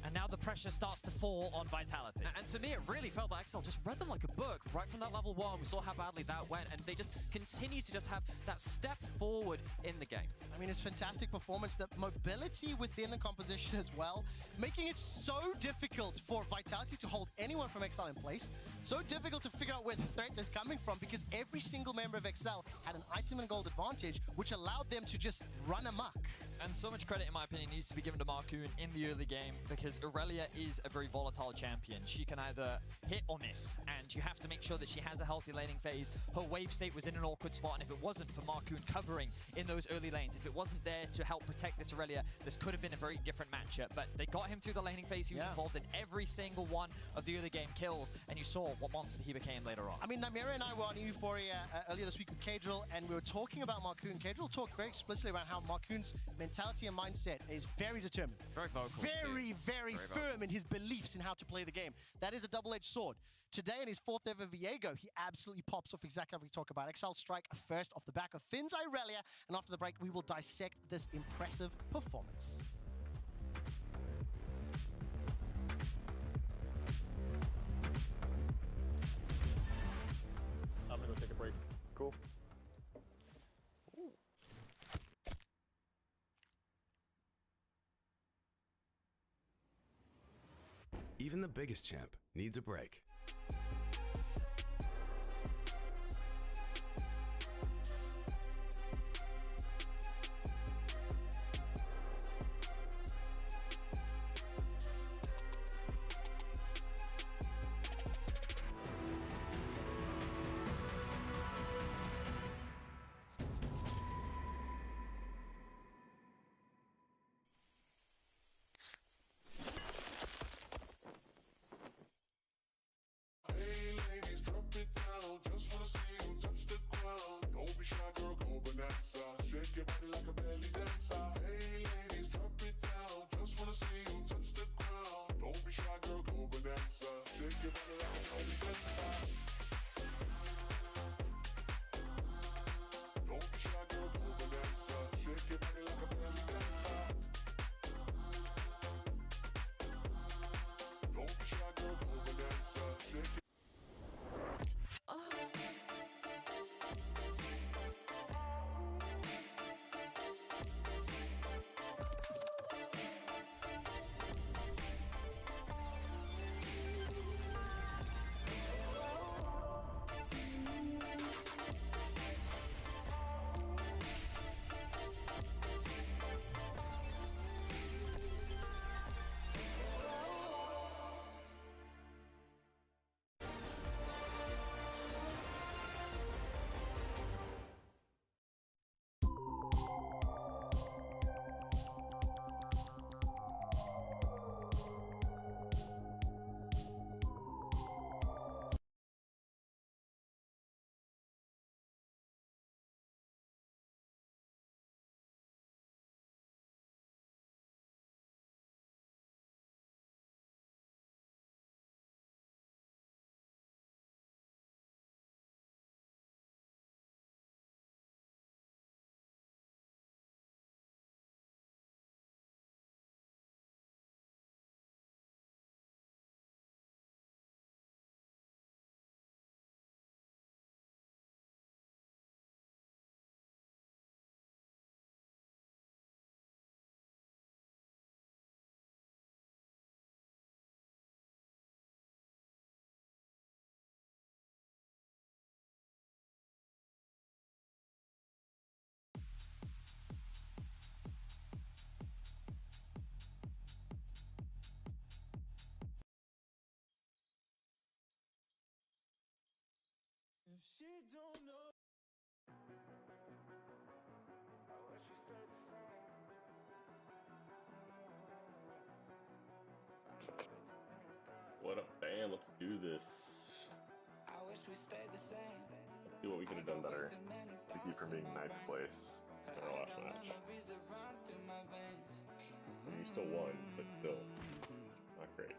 And now the pressure starts to fall on Vitality. And to me, it really felt like XL just read them like a book right from that level 1. We saw how badly that went, and they just continue to just have that step forward in the game. I mean, it's fantastic performance. The mobility within the composition as well, making it so difficult for Vitality to hold anyone from XL in place. So difficult to figure out where the threat is coming from, because every single member of XL had an item and gold advantage, which allowed them to just run amok. And so much credit, in my opinion, needs to be given to Marcoon in the early game, because Irelia is a very volatile champion. She can either hit or miss, and you have to make sure that she has a healthy laning phase. Her wave state was in an awkward spot, and if it wasn't for Marcoon covering in those early lanes, if it wasn't there to help protect this Irelia, this could have been a very different matchup. But they got him through the laning phase. He was involved in every single one of the early game kills, and you saw what monster he became later on. I mean, Namira and I were on Euphoria earlier this week with Kadril, and we were talking about Marcoon. Kadril talked very explicitly about how Marcoon's mentality and mindset is very determined. Very vocal. Very firm in his beliefs in how to play the game. That is a double-edged sword. Today, in his 4th ever Viego, he absolutely pops off exactly how we talk about. Exile Strike first off the back of Finn's Irelia, and after the break, we will dissect this impressive performance. I'm gonna go take a break. Cool. Even the biggest champ needs a break. What up, fam? Let's do this. Let's see what we could have done better to keep from being ninth place in our last match. And you still won, but still not great.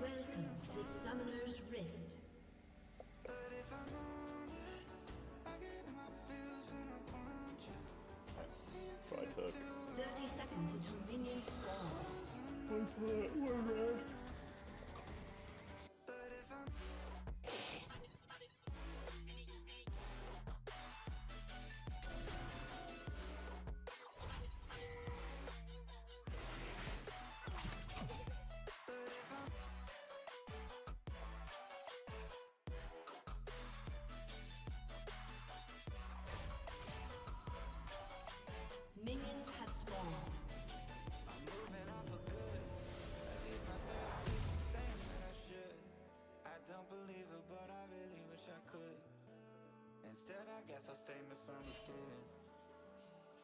Welcome to Summoner's Rift. So I took 30 seconds until minions spawn. what's that? Where? Instead, I guess I'll stay misunderstood.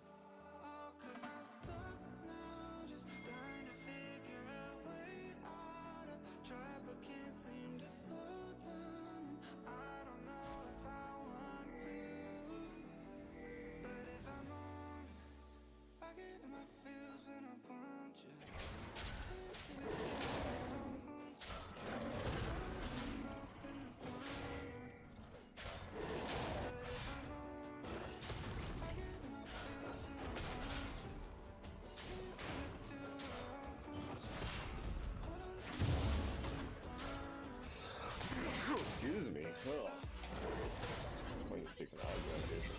Oh, 'cause I'm stuck now, just trying to figure a way out. I've tried but can't seem to slow down. I don't know if I want to, but if I'm honest, I get in my feels when I want you. Excuse me. Oh. I'm going to take an eye graduation.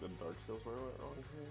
the Dark Souls where I went wrong here?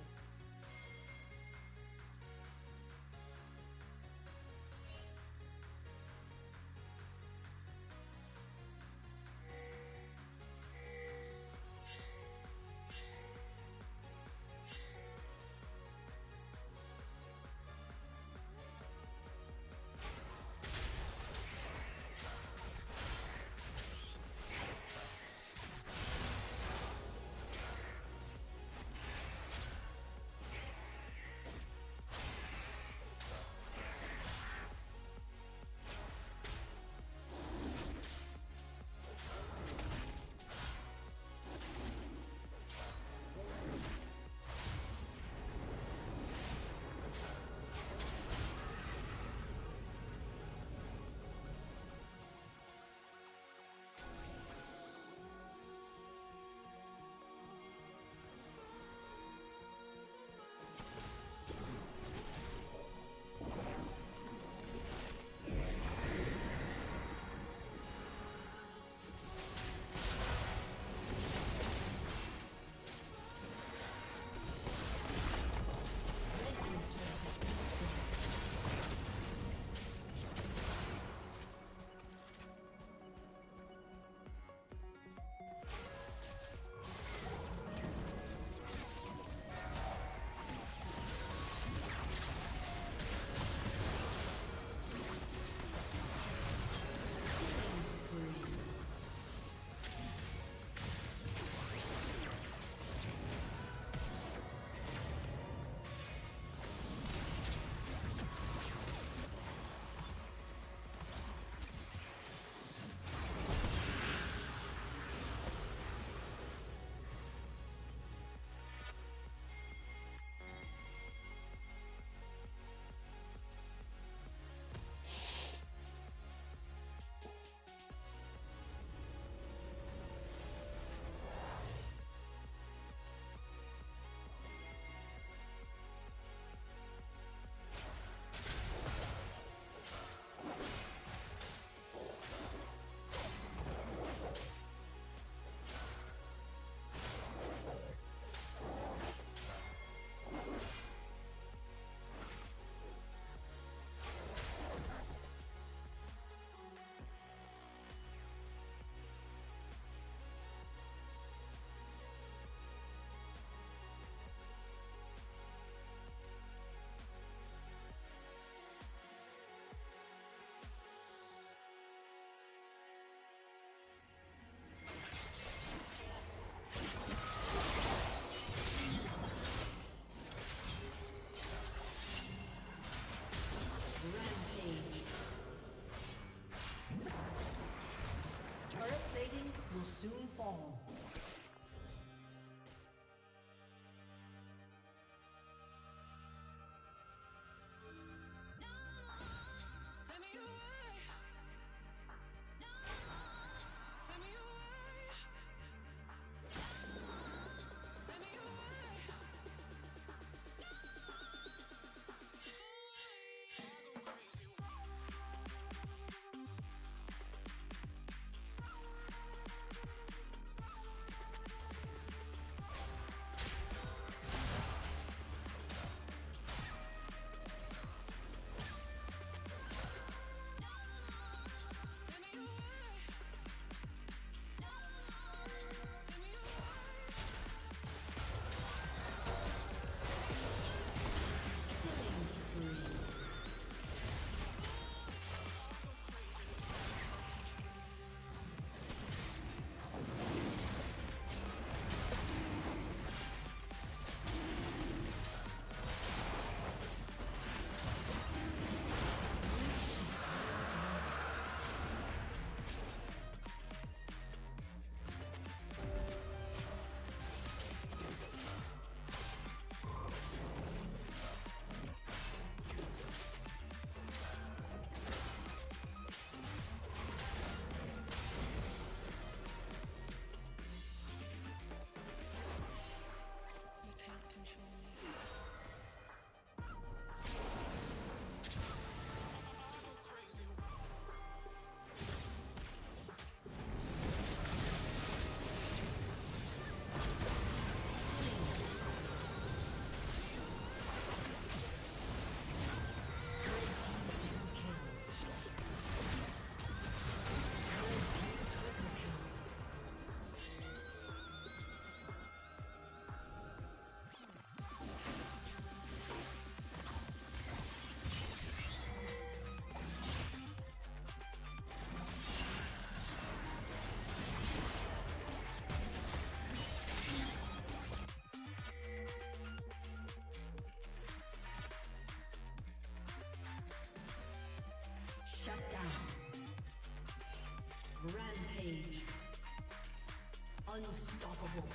Unstoppable.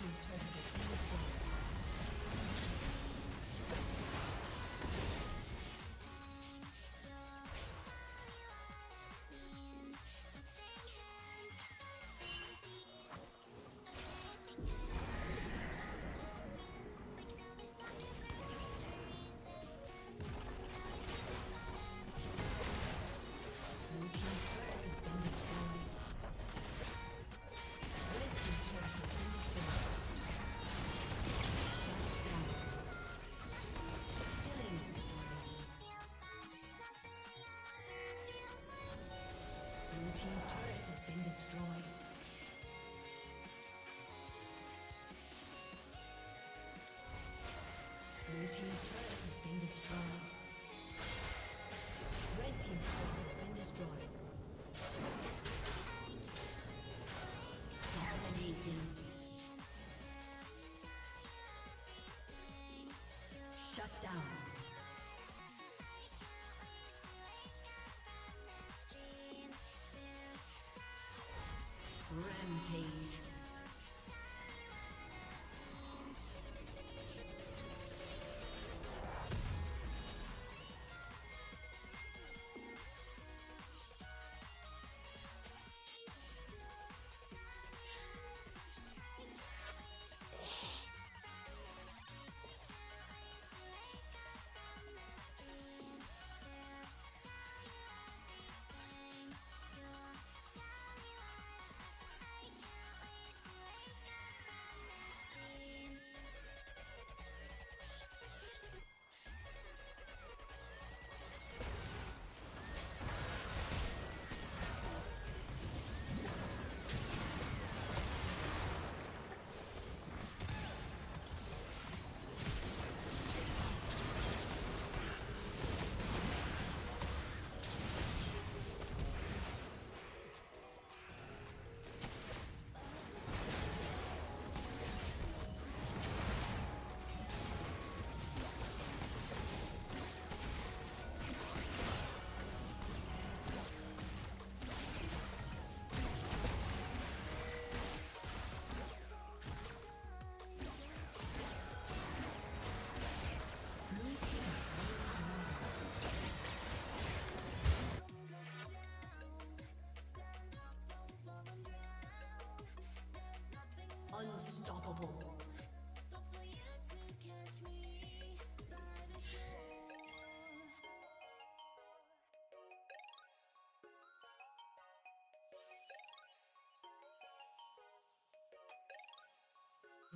Team's turret has been destroyed. Team's turret has been destroyed. Blue team's turret has been destroyed. Red team's turret has been destroyed. Dominating. Shut down.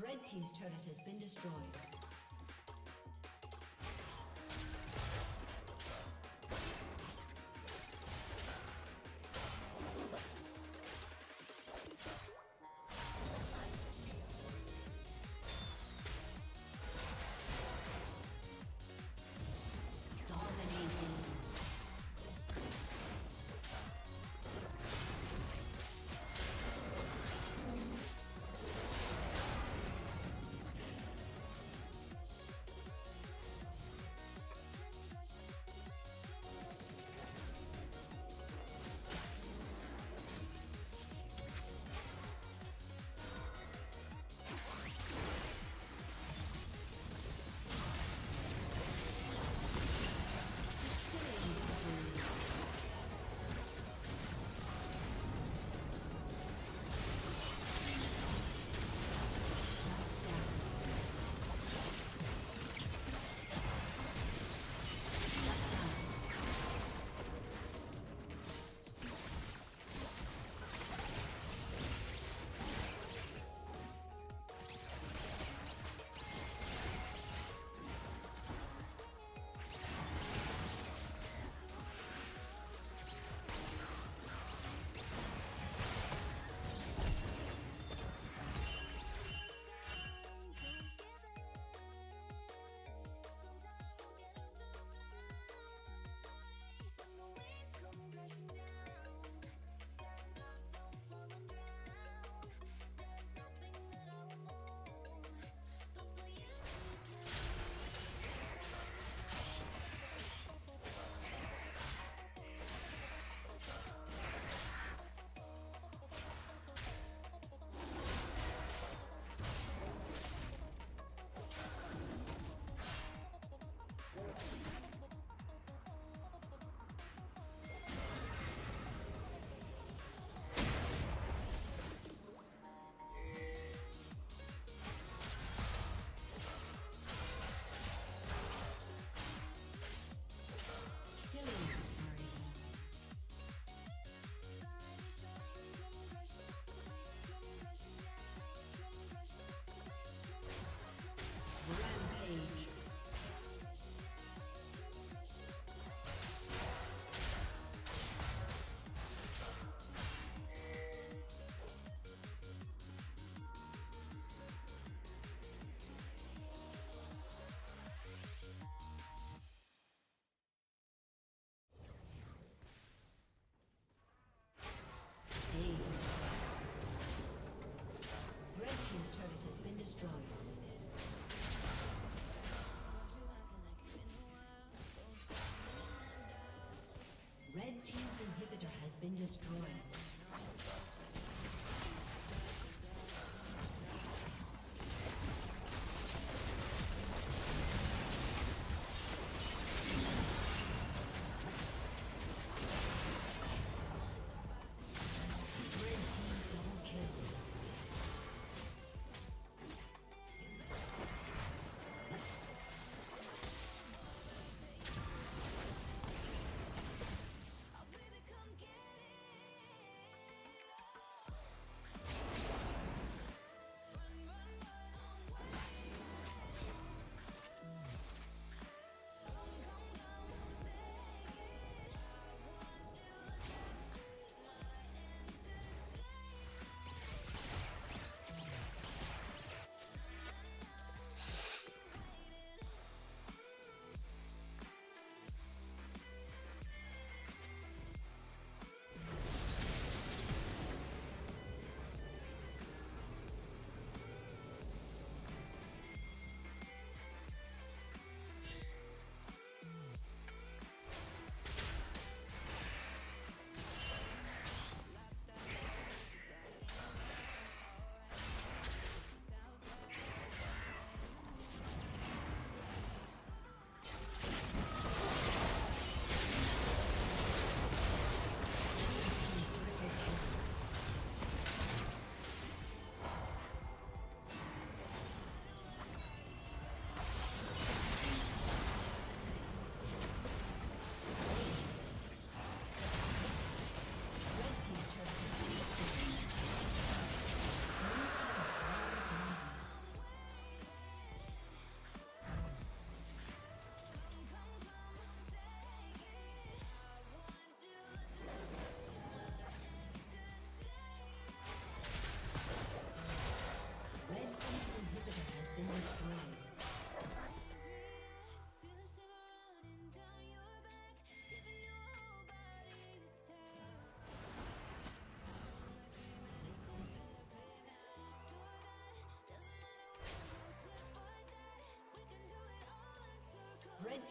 Red team's turret has been destroyed.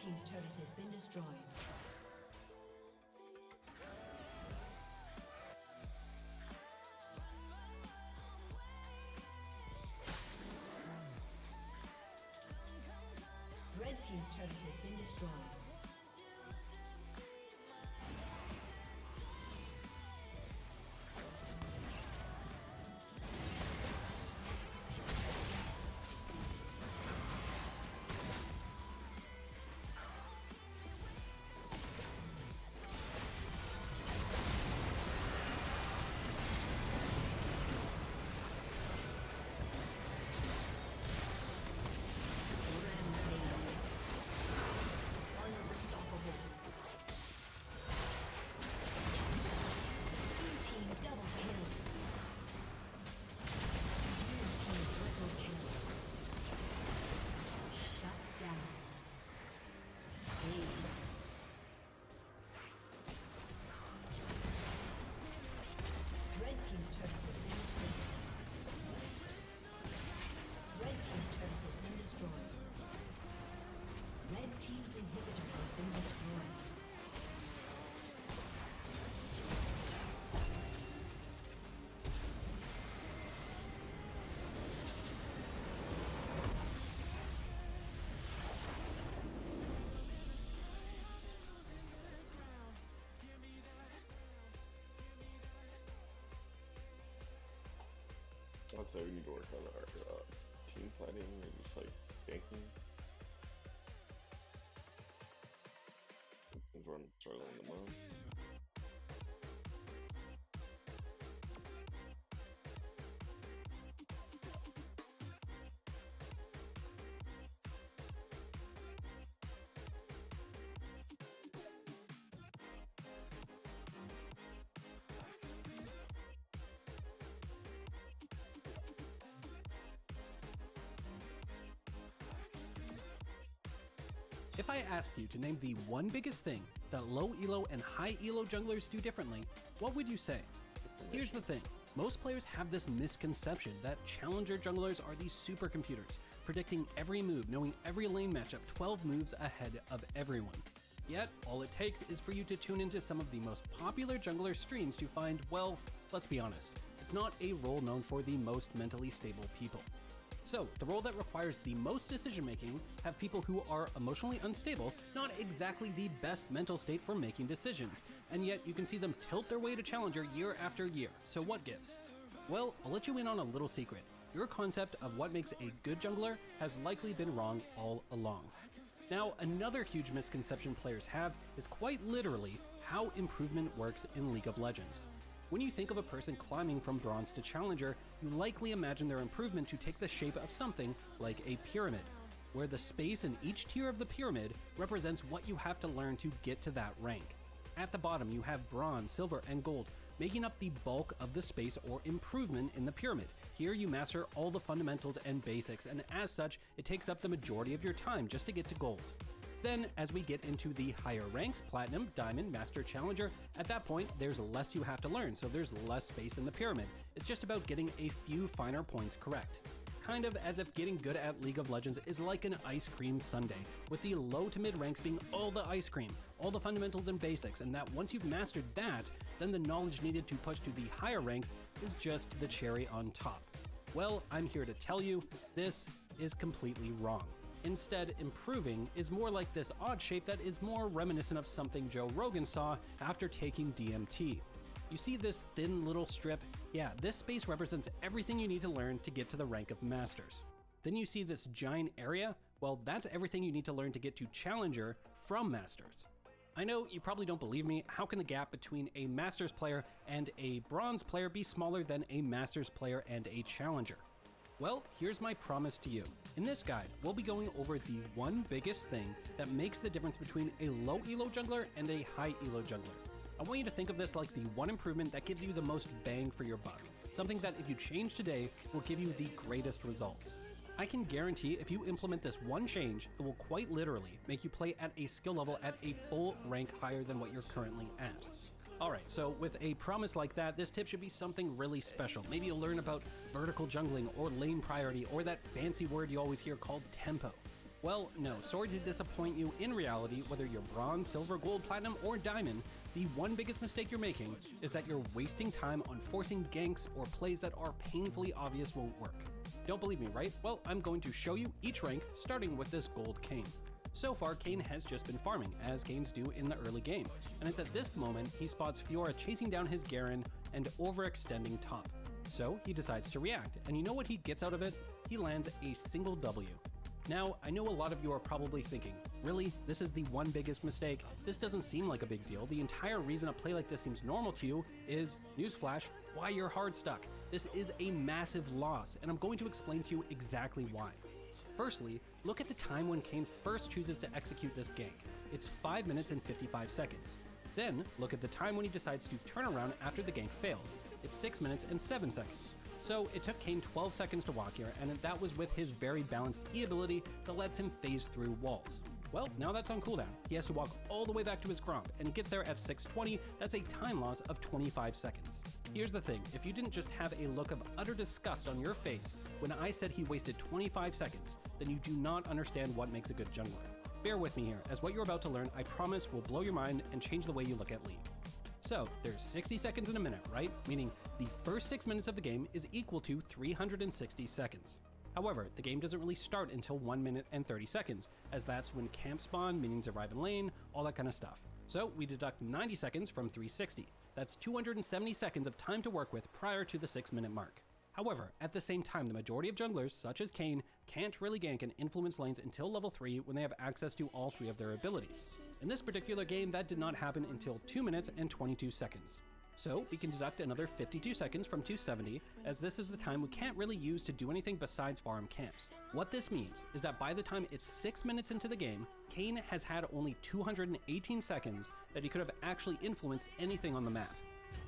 team's turret has been destroyed. Red team's turret has been destroyed. I'd say we need to work on our team fighting and just like ganking. That's where I'm struggling the most. If I asked you to name the one biggest thing that low elo and high elo junglers do differently, what would you say? Here's the thing, most players have this misconception that challenger junglers are these supercomputers, predicting every move, knowing every lane matchup 12 moves ahead of everyone. Yet, all it takes is for you to tune into some of the most popular jungler streams to find, well, let's be honest, it's not a role known for the most mentally stable people. So, the role that requires the most decision making have people who are emotionally unstable, not exactly the best mental state for making decisions, and yet you can see them tilt their way to challenger year after year. So what gives? Well, I'll let you in on a little secret. Your concept of what makes a good jungler has likely been wrong all along. Now, another huge misconception players have is quite literally how improvement works in League of Legends. When you think of a person climbing from bronze to challenger, you likely imagine their improvement to take the shape of something like a pyramid, where the space in each tier of the pyramid represents what you have to learn to get to that rank. At the bottom, you have bronze, silver, and gold, making up the bulk of the space or improvement in the pyramid. Here you master all the fundamentals and basics, and as such, it takes up the majority of your time just to get to gold. Then, as we get into the higher ranks, Platinum, Diamond, Master, Challenger, at that point, there's less you have to learn, so there's less space in the pyramid. It's just about getting a few finer points correct. Kind of as if getting good at League of Legends is like an ice cream sundae, with the low to mid ranks being all the ice cream, all the fundamentals and basics, and that once you've mastered that, then the knowledge needed to push to the higher ranks is just the cherry on top. Well, I'm here to tell you, this is completely wrong. Instead, improving is more like this odd shape that is more reminiscent of something Joe Rogan saw after taking DMT. You see this thin little strip? Yeah, this space represents everything you need to learn to get to the rank of Masters. Then you see this giant area? Well, that's everything you need to learn to get to Challenger from Masters. I know you probably don't believe me. How can the gap between a Masters player and a Bronze player be smaller than a Masters player and a Challenger? Well, here's my promise to you. In this guide, we'll be going over the one biggest thing that makes the difference between a low elo jungler and a high elo jungler. I want you to think of this like the one improvement that gives you the most bang for your buck. Something that if you change today will give you the greatest results. I can guarantee if you implement this one change, it will quite literally make you play at a skill level at a full rank higher than what you're currently at. Alright, so with a promise like that, this tip should be something really special. Maybe you'll learn about vertical jungling or lane priority or that fancy word you always hear called tempo. Well, no, sorry to disappoint you. In reality, whether you're bronze, silver, gold, platinum, or diamond, the one biggest mistake you're making is that you're wasting time on forcing ganks or plays that are painfully obvious won't work. Don't believe me, right? Well, I'm going to show you each rank, starting with this gold Kayn. So far, Kayn has just been farming, as Kayn's do in the early game, and it's at this moment he spots Fiora chasing down his Garen and overextending top. So he decides to react, and you know what he gets out of it? He lands a single W. Now, I know a lot of you are probably thinking, really? This is the one biggest mistake? This doesn't seem like a big deal. The entire reason a play like this seems normal to you is, newsflash, why you're hard stuck. This is a massive loss, and I'm going to explain to you exactly why. Firstly, look at the time when Kayn first chooses to execute this gank. It's 5 minutes and 55 seconds. Then, look at the time when he decides to turn around after the gank fails. It's 6 minutes and 7 seconds. So it took Kayn 12 seconds to walk here, and that was with his very balanced E ability that lets him phase through walls. Well, now that's on cooldown. He has to walk all the way back to his Gromp, and he gets there at 6:20. That's a time loss of 25 seconds. Here's the thing, if you didn't just have a look of utter disgust on your face when I said he wasted 25 seconds, then you do not understand what makes a good jungler. Bear with me here, as what you're about to learn, I promise, will blow your mind and change the way you look at League. So, there's 60 seconds in a minute, right? Meaning the first 6 minutes of the game is equal to 360 seconds. However, the game doesn't really start until 1 minute and 30 seconds, as that's when camp spawn, minions arrive in lane, all that kind of stuff. So, we deduct 90 seconds from 360. That's 270 seconds of time to work with prior to the 6 minute mark. However, at the same time, the majority of junglers, such as Kayn, can't really gank and influence lanes until level 3 when they have access to all 3 of their abilities. In this particular game, that did not happen until 2 minutes and 22 seconds. So we can deduct another 52 seconds from 270, as this is the time we can't really use to do anything besides farm camps. What this means is that by the time it's 6 minutes into the game, Kayn has had only 218 seconds that he could have actually influenced anything on the map.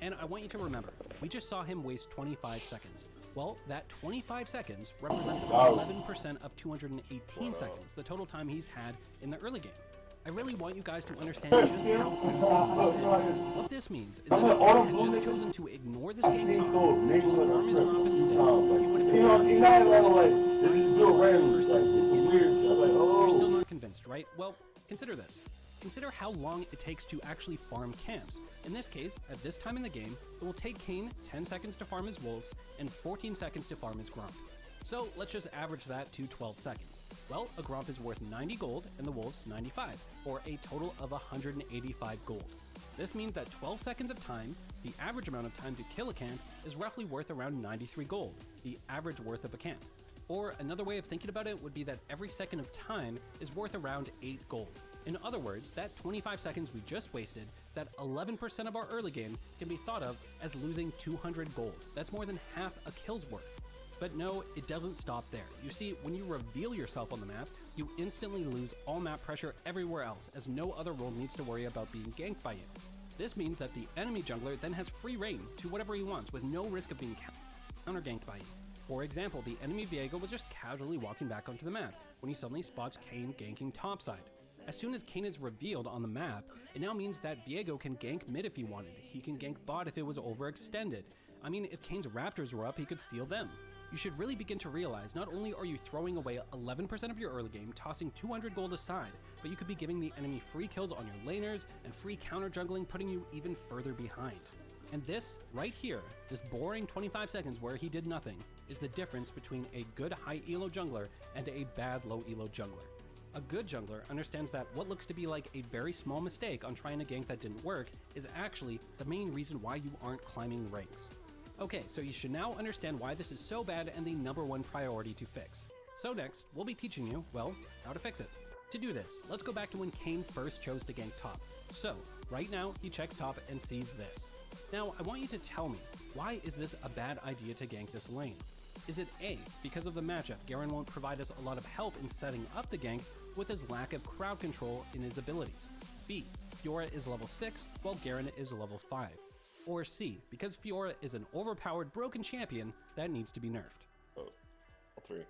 And I want you to remember, we just saw him waste 25 seconds. Well, that 25 seconds represents about 11% of 218 seconds, the total time he's had in the early game. I really want you guys to understand just how insane this is. What this means is that if Kayn had just chosen to ignore this game time, and just farm his Gromp instead, he would have been You're still not convinced, right? Well, consider this. Consider how long it takes to actually farm camps. In this case, at this time in the game, it will take Kayn 10 seconds to farm his wolves and 14 seconds to farm his Gromp. So let's just average that to 12 seconds. Well, a Gromp is worth 90 gold and the wolves 95, or a total of 185 gold. This means that 12 seconds of time, the average amount of time to kill a camp, is roughly worth around 93 gold, the average worth of a camp. Or another way of thinking about it would be that every second of time is worth around 8 gold. In other words, that 25 seconds we just wasted, that 11% of our early game, can be thought of as losing 200 gold. That's more than half a kill's worth. But no, it doesn't stop there. You see, when you reveal yourself on the map, you instantly lose all map pressure everywhere else, as no other role needs to worry about being ganked by you. This means that the enemy jungler then has free reign to whatever he wants with no risk of being counter-ganked by you. For example, the enemy Viego was just casually walking back onto the map when he suddenly spots Kayn ganking topside. As soon as Kayn is revealed on the map, it now means that Viego can gank mid if he wanted. He can gank bot if it was overextended. I mean, if Kayn's Raptors were up, he could steal them. You should really begin to realize not only are you throwing away 11% of your early game, tossing 200 gold aside, but you could be giving the enemy free kills on your laners and free counter jungling, putting you even further behind. And this, right here, this boring 25 seconds where he did nothing, is the difference between a good high elo jungler and a bad low elo jungler. A good jungler understands that what looks to be like a very small mistake on trying a gank that didn't work is actually the main reason why you aren't climbing ranks. Okay, so you should now understand why this is so bad and the #1 priority to fix. So next, we'll be teaching you, well, how to fix it. To do this, let's go back to when Kayn first chose to gank top. So, right now, he checks top and sees this. Now, I want you to tell me, why is this a bad idea to gank this lane? Is it A, because of the matchup, Garen won't provide us a lot of help in setting up the gank with his lack of crowd control in his abilities? B, Fiora is level 6, while Garen is level 5. Or C, because Fiora is an overpowered broken champion that needs to be nerfed. Oh, all three.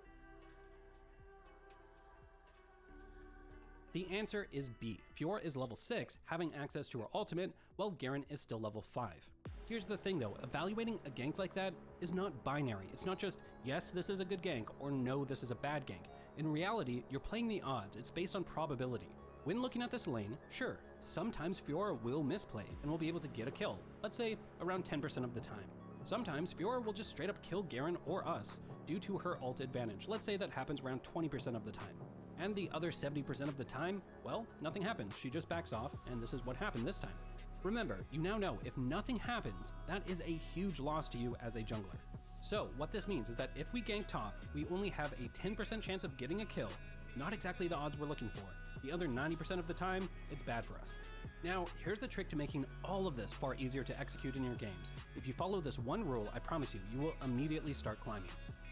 The answer is B. Fiora is level 6, having access to her ultimate, while Garen is still level 5. Here's the thing though, evaluating a gank like that is not binary. It's not just, yes, this is a good gank, or no, this is a bad gank. In reality, you're playing the odds, it's based on probability. When looking at this lane, sure, sometimes Fiora will misplay and will be able to get a kill, let's say around 10% of the time. Sometimes Fiora will just straight up kill Garen or us due to her ult advantage, let's say that happens around 20% of the time. And the other 70% of the time, well, nothing happens, she just backs off, and this is what happened this time. Remember, you now know if nothing happens, that is a huge loss to you as a jungler. So what this means is that if we gank top, we only have a 10% chance of getting a kill, not exactly the odds we're looking for. The other 90% of the time, it's bad for us. Now, here's the trick to making all of this far easier to execute in your games. If you follow this one rule, I promise you, you will immediately start climbing.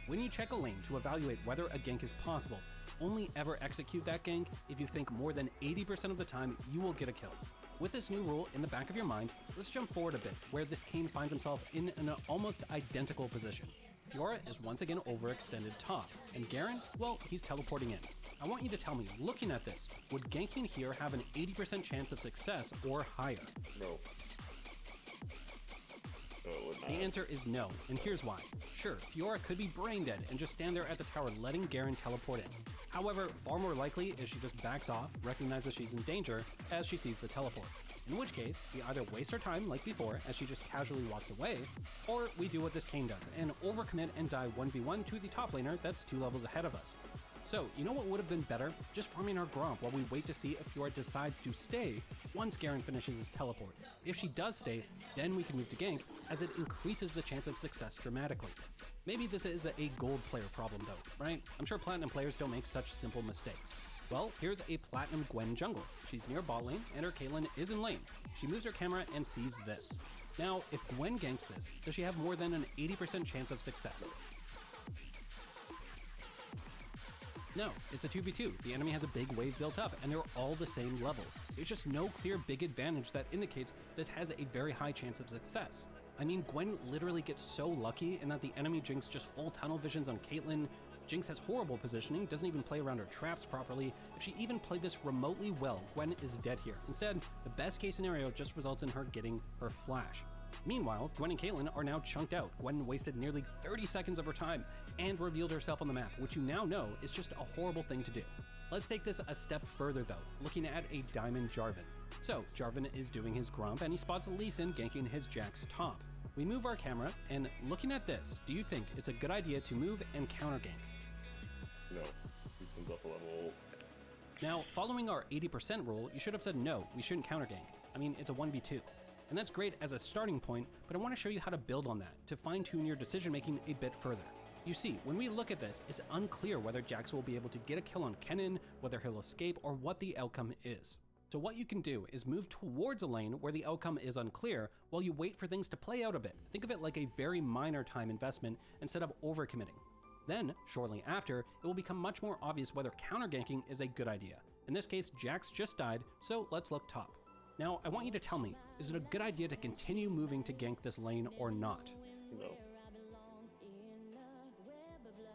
When you check a lane to evaluate whether a gank is possible, only ever execute that gank if you think more than 80% of the time you will get a kill. With this new rule in the back of your mind, let's jump forward a bit, where this Kayn finds himself in an almost identical position. Fiora is once again overextended top, and Garen, well, he's teleporting in. I want you to tell me, looking at this, would ganking here have an 80% chance of success or higher? No. The answer is no, and here's why. Sure, Fiora could be brain dead and just stand there at the tower letting Garen teleport in. However, far more likely is she just backs off, recognizes she's in danger as she sees the teleport. In which case, we either waste her time like before as she just casually walks away, or we do what this Kayn does and overcommit and die 1v1 to the top laner that's 2 levels ahead of us. So, you know what would have been better? Just farming our Gromp while we wait to see if Fiora decides to stay once Garen finishes his teleport. If she does stay, then we can move to gank, as it increases the chance of success dramatically. Maybe this is a gold player problem though, right? I'm sure platinum players don't make such simple mistakes. Well, here's a platinum Gwen jungle. She's near bot lane, and her Caitlyn is in lane. She moves her camera and sees this. Now, if Gwen ganks this, does she have more than an 80% chance of success? No, it's a 2v2. The enemy has a big wave built up, and they're all the same level. There's just no clear big advantage that indicates this has a very high chance of success. I mean, Gwen literally gets so lucky in that the enemy Jinx just full tunnel visions on Caitlyn. Jinx has horrible positioning, doesn't even play around her traps properly. If she even played this remotely well, Gwen is dead here. Instead, the best case scenario just results in her getting her flash. Meanwhile, Gwen and Caitlyn are now chunked out. Gwen wasted nearly 30 seconds of her time and revealed herself on the map, which you now know is just a horrible thing to do. Let's take this a step further though, looking at a Diamond Jarvan. So, Jarvan is doing his Gromp and he spots Lee Sin ganking his Jax top. We move our camera, and looking at this, do you think it's a good idea to move and counter gank? No. Lee Sin's up a level. Now, following our 80% rule, you should have said no, we shouldn't counter gank. I mean, it's a 1v2. And that's great as a starting point, but I want to show you how to build on that, to fine-tune your decision making a bit further. You see, when we look at this, it's unclear whether Jax will be able to get a kill on Kennen, whether he'll escape, or what the outcome is. So what you can do is move towards a lane where the outcome is unclear while you wait for things to play out a bit. Think of it like a very minor time investment instead of overcommitting. Then, shortly after, it will become much more obvious whether counter ganking is a good idea. In this case, Jax just died, so let's look top. Now, I want you to tell me, is it a good idea to continue moving to gank this lane or not? No.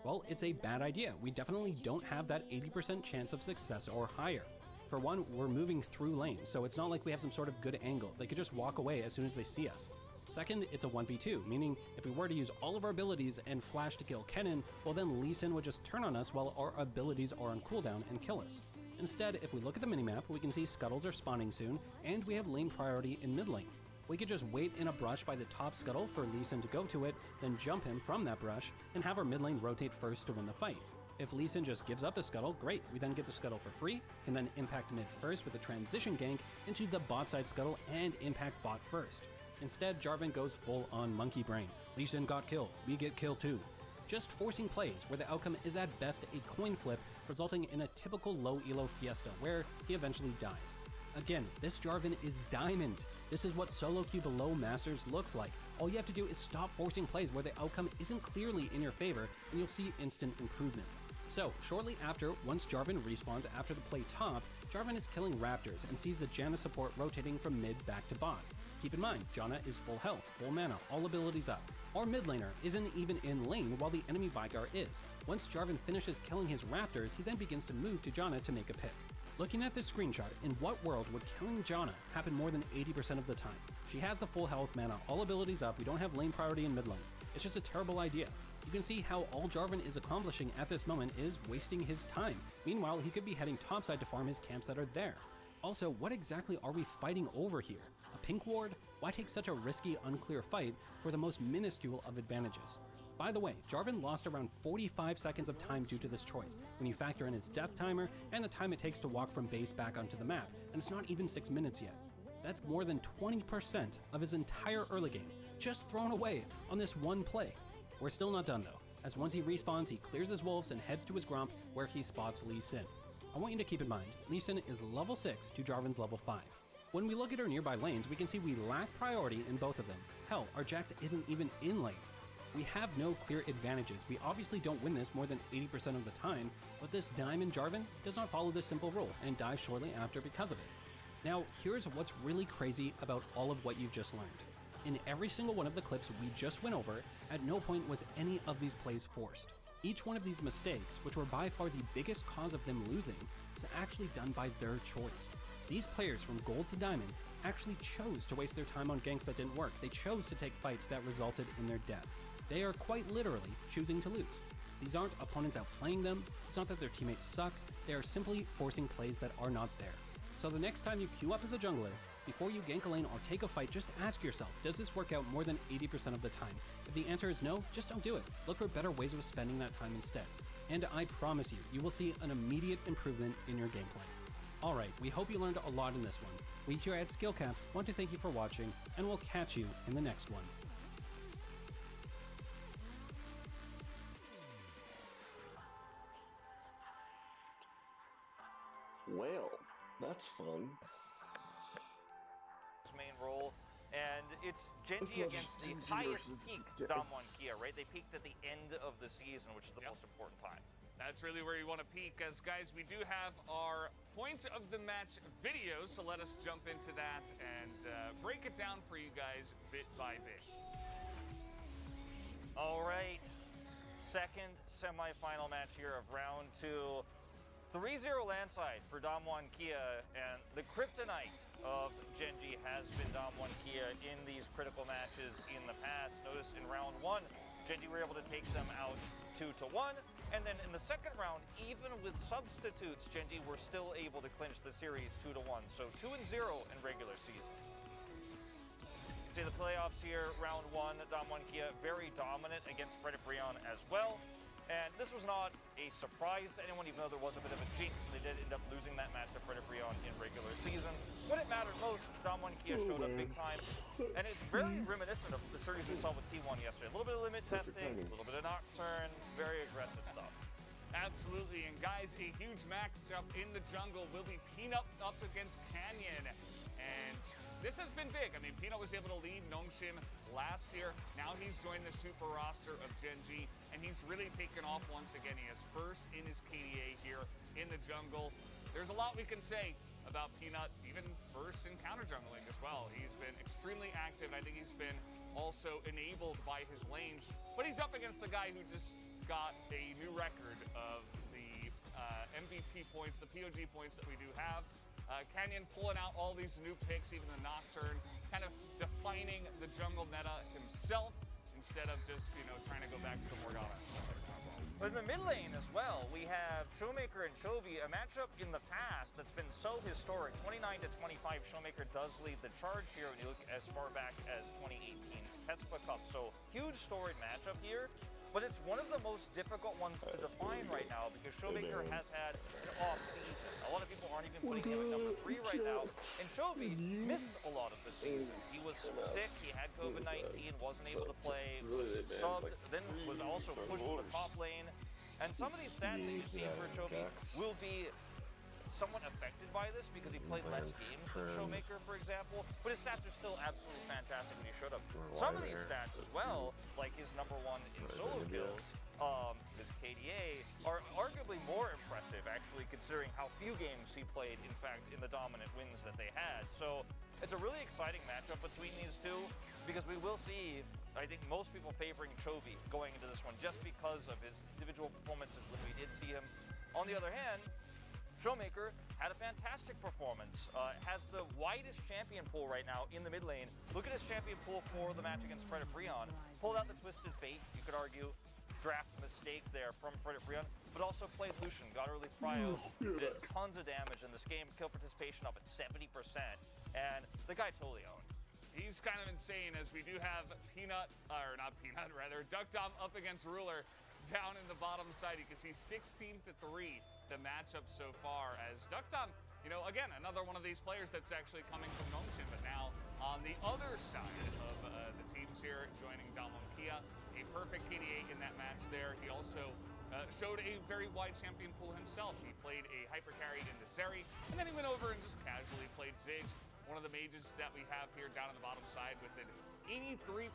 Well, it's a bad idea. We definitely don't have that 80% chance of success or higher. For one, we're moving through lane, so it's not like we have some sort of good angle. They could just walk away as soon as they see us. Second, it's a 1v2, meaning if we were to use all of our abilities and flash to kill Kennen, well then Lee Sin would just turn on us while our abilities are on cooldown and kill us. Instead, if we look at the minimap, we can see scuttles are spawning soon, and we have lane priority in mid lane. We could just wait in a brush by the top scuttle for Lee Sin to go to it, then jump him from that brush, and have our mid lane rotate first to win the fight. If Lee Sin just gives up the scuttle, great, we then get the scuttle for free, can then impact mid first with a transition gank into the bot side scuttle and impact bot first. Instead, Jarvan goes full on monkey brain. Lee Sin got killed, we get killed too. Just forcing plays where the outcome is at best a coin flip, resulting in a typical low elo fiesta where he eventually dies. Again, this Jarvan is diamond. This is what solo queue below Masters looks like. All you have to do is stop forcing plays where the outcome isn't clearly in your favor, and you'll see instant improvement. So, shortly after, once Jarvan respawns after the play top, Jarvan is killing Raptors and sees the Janna support rotating from mid back to bot. Keep in mind, Janna is full health, full mana, all abilities up. Our mid laner isn't even in lane while the enemy Veigar is. Once Jarvan finishes killing his Raptors, he then begins to move to Janna to make a pick. Looking at this screenshot, in what world would killing Janna happen more than 80% of the time? She has the full health, mana, all abilities up, we don't have lane priority in mid lane. It's just a terrible idea. You can see how all Jarvan is accomplishing at this moment is wasting his time. Meanwhile, he could be heading topside to farm his camps that are there. Also, what exactly are we fighting over here? A pink ward? Why take such a risky, unclear fight for the most minuscule of advantages? By the way, Jarvan lost around 45 seconds of time due to this choice, when you factor in his death timer and the time it takes to walk from base back onto the map, and it's not even 6 minutes yet. That's more than 20% of his entire early game, just thrown away on this one play. We're still not done though, as once he respawns, he clears his wolves and heads to his Gromp where he spots Lee Sin. I want you to keep in mind, Lee Sin is level 6 to Jarvan's level 5. When we look at our nearby lanes, we can see we lack priority in both of them. Hell, our Jax isn't even in lane. We have no clear advantages. We obviously don't win this more than 80% of the time, but this Diamond Jarvan does not follow this simple rule and dies shortly after because of it. Now, here's what's really crazy about all of what you've just learned. In every single one of the clips we just went over, at no point was any of these plays forced. Each one of these mistakes, which were by far the biggest cause of them losing, was actually done by their choice. These players from Gold to Diamond actually chose to waste their time on ganks that didn't work. They chose to take fights that resulted in their death. They are quite literally choosing to lose. These aren't opponents outplaying them, it's not that their teammates suck, they are simply forcing plays that are not there. So the next time you queue up as a jungler, before you gank a lane or take a fight, just ask yourself, does this work out more than 80% of the time? If the answer is no, just don't do it. Look for better ways of spending that time instead. And I promise you, you will see an immediate improvement in your gameplay. Alright, we hope you learned a lot in this one. We here at SkillCap want to thank you for watching, and we'll catch you in the next one. Well, that's fun. Main role, and it's Genji against the highest peak Damwon Kia, right? They peaked at the end of the season, which is the most important time. That's really where you want to peak, as guys, we do have our point of the match video, so let us jump into that and break it down for you guys bit by bit. All right, second semifinal match here of round 2. 3-0 landside for Damwon Kia, and the kryptonite of Genji has been Damwon Kia in these critical matches in the past. Notice in round 1, Genji were able to take them out 2-1, and then in the second round, even with substitutes, Genji were still able to clinch the series 2-1, so 2-0 in regular season. You can see the playoffs here, round 1, Damwon Kia very dominant against Predaprion as well. And this was not a surprise to anyone, even though there was a bit of a jinx. They did end up losing that match to Predaprion in regular season. When it mattered most, Damwon Kia showed up big time. And it's very reminiscent of the series we saw with T1 yesterday. A little bit of limit testing, a little bit of Nocturne, very aggressive stuff. Absolutely, and guys, a huge matchup in the jungle will be Peanut up against Canyon. And this has been big. I mean, Peanut was able to lead Nongshim last year. Now he's joined the super roster of Genji, and he's really taken off once again. He is first in his KDA here in the jungle. There's a lot we can say about Peanut, even first in counter jungling as well. He's been extremely active. I think he's been also enabled by his lanes, but he's up against the guy who just got a new record of the MVP points, the POG points that we do have. Canyon pulling out all these new picks, even the Nocturne, kind of defining the jungle meta himself instead of just, you know, trying to go back to the Morgana. But in the mid lane as well, we have Showmaker and Chovy, a matchup in the past that's been so historic. 29-25, Showmaker does lead the charge here when you look as far back as 2018's Kespa Cup. So huge storied matchup here. But it's one of the most difficult ones to define right now because Showmaker has had an off season. A lot of people aren't even putting him at number 3 right now. And Chovy missed a lot of the season. He was sick, he had COVID-19, wasn't able to play, was subbed, then was also pushed to the top lane. And some of these stats that you see for Chovy will be somewhat affected by this because he played less games than Showmaker, for example, but his stats are still absolutely fantastic when he showed up. Some of these stats as well, like his #1 in solo kills, his KDA, are arguably more impressive, actually, considering how few games he played, in fact, in the dominant wins that they had. So it's a really exciting matchup between these two because we will see, I think, most people favoring Chovy going into this one just because of his individual performances when we did see him. On the other hand, Showmaker had a fantastic performance, has the widest champion pool right now in the mid lane. Look at his champion pool for the match against Predaprion. Pulled out the Twisted Fate, you could argue. draft mistake there from Frederick Brion, but also played Lucian, got early prio, did tons of damage in this game, kill participation up at 70%, and the guy totally owned. He's kind of insane as we do have Peanut, or not Peanut, rather, Duckdom up against Ruler down in the bottom side. You can see 16-3 the matchup so far as Duckdom, you know, again, another one of these players that's actually coming from Nongshim, but now on the other side of the teams here, joining Damwon Kia, a perfect KDA in that match there. He also showed a very wide champion pool himself. He played a hyper carry into Zeri, and then he went over and just casually played Ziggs, one of the mages that we have here down on the bottom side with an 83%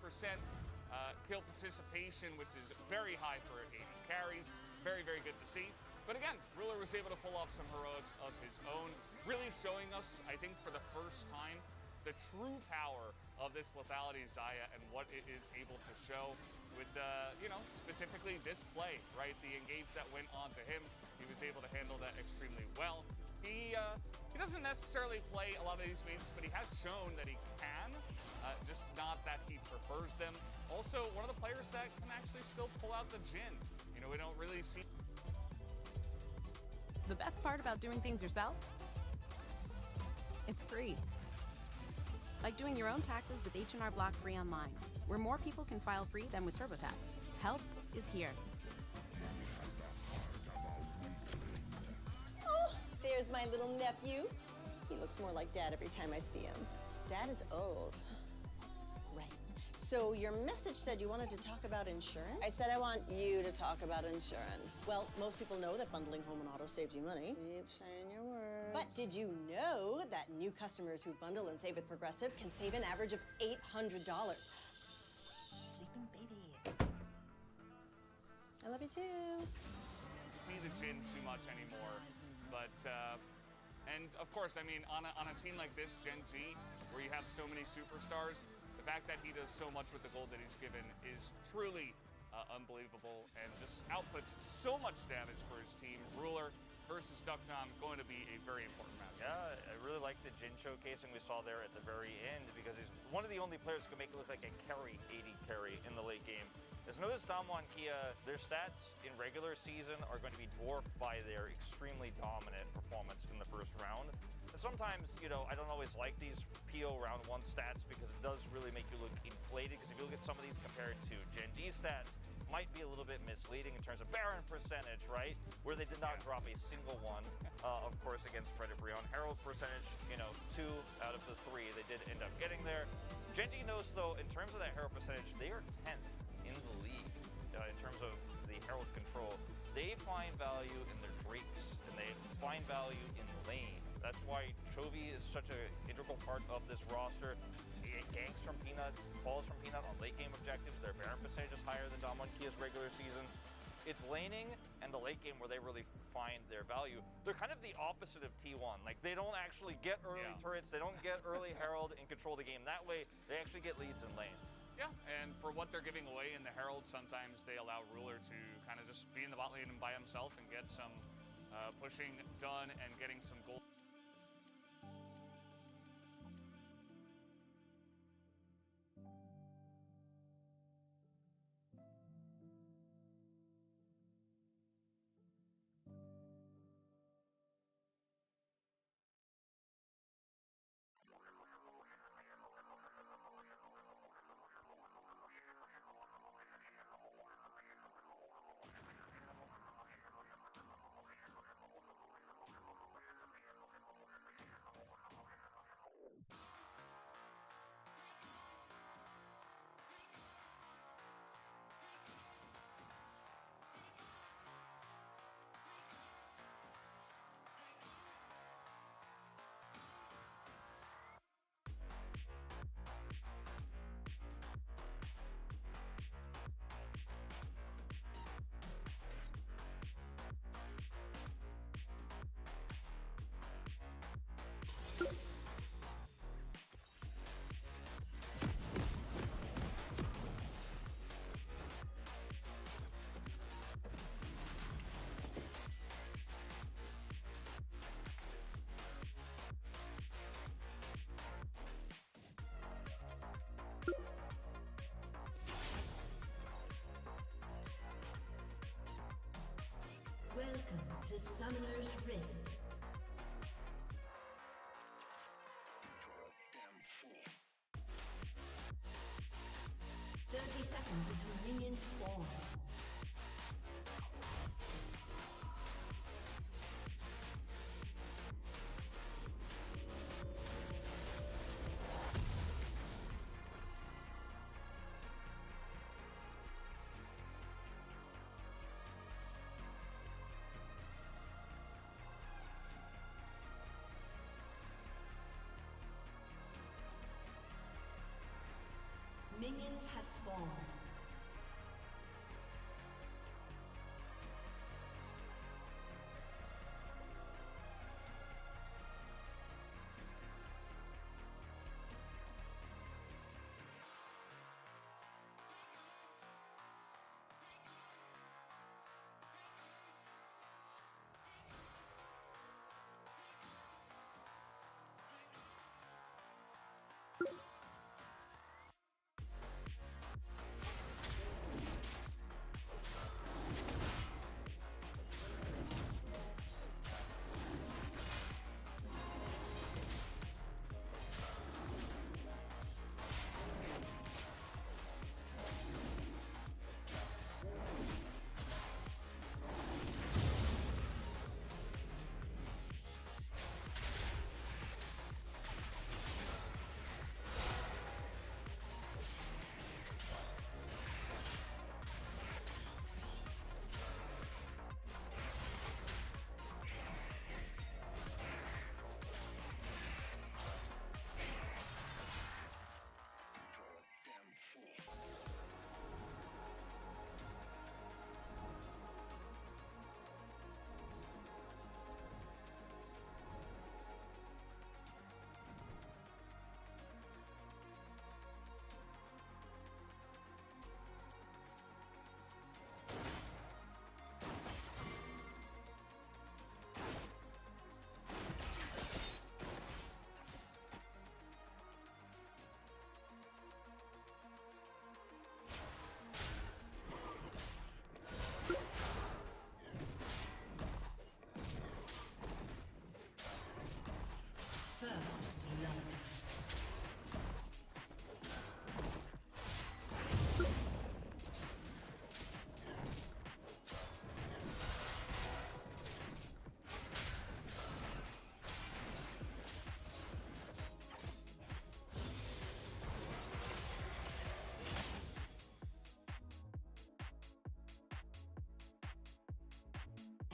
kill participation, which is very high for 80 carries. Very, very good to see. But again, Ruler was able to pull off some heroics of his own, really showing us, I think for the first time, the true power of this lethality Xayah and what it is able to show with, you know, specifically this play, right? The engage that went on to him, he was able to handle that extremely well. He doesn't necessarily play a lot of these mages, but he has shown that he can, just not that he prefers them. Also, one of the players that can actually still pull out the Jhin. You know, we don't really see... The best part about doing things yourself? It's free. Like doing your own taxes with H&R Block free online, where more people can file free than with TurboTax. Help is here. Oh, there's my little nephew. He looks more like Dad every time I see him. Dad is old. Right. So your message said you wanted to talk about insurance? I said I want you to talk about insurance. Well, most people know that bundling home and auto saves you money. Keep saying your words. But did you know that new customers who bundle and save with Progressive can save an average of $800? Sleeping baby. I love you too. Be the Jhin too much anymore, but and of course, I mean, on a team like this, Gen G, where you have so many superstars, the fact that he does so much with the gold that he's given is truly unbelievable and just outputs so much damage for his team. Ruler versus Duckdom going to be a very important match. Yeah, I really like the Jhin showcasing we saw there at the very end because he's one of the only players who can make it look like a carry, 80 carry in the late game. As noticed, Damwon Kia, their stats in regular season are going to be dwarfed by their extremely dominant performance in the first round. And sometimes, you know, I don't always like these PO round 1 stats because it does really make you look inflated, because if you look at some of these compared to Gen G stats, might be a little bit misleading in terms of Baron percentage, right? Where they did not drop a single one, of course, against Frederick Brion. Herald percentage, you know, 2 out of the 3 they did end up getting there. Gen G knows, though, in terms of that Herald percentage, they are 10th in the league in terms of the Herald control. They find value in their Drakes, and they find value in lane. That's why Chovy is such an integral part of this roster. He ganks from Peanut, falls from Peanut on late game objectives. Their Baron percentage is higher than Damwon Kia's regular season. It's laning and the late game where they really find their value. They're kind of the opposite of T1. Like, they don't actually get early turrets, they don't get early Herald and control the game. That way, they actually get leads in lane. Yeah, and for what they're giving away in the Herald, sometimes they allow Ruler to kind of just be in the bot lane and by himself and get some pushing done and getting some gold. happens until minions spawn. Minions have spawned. First blood.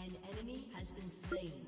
An enemy has been slain.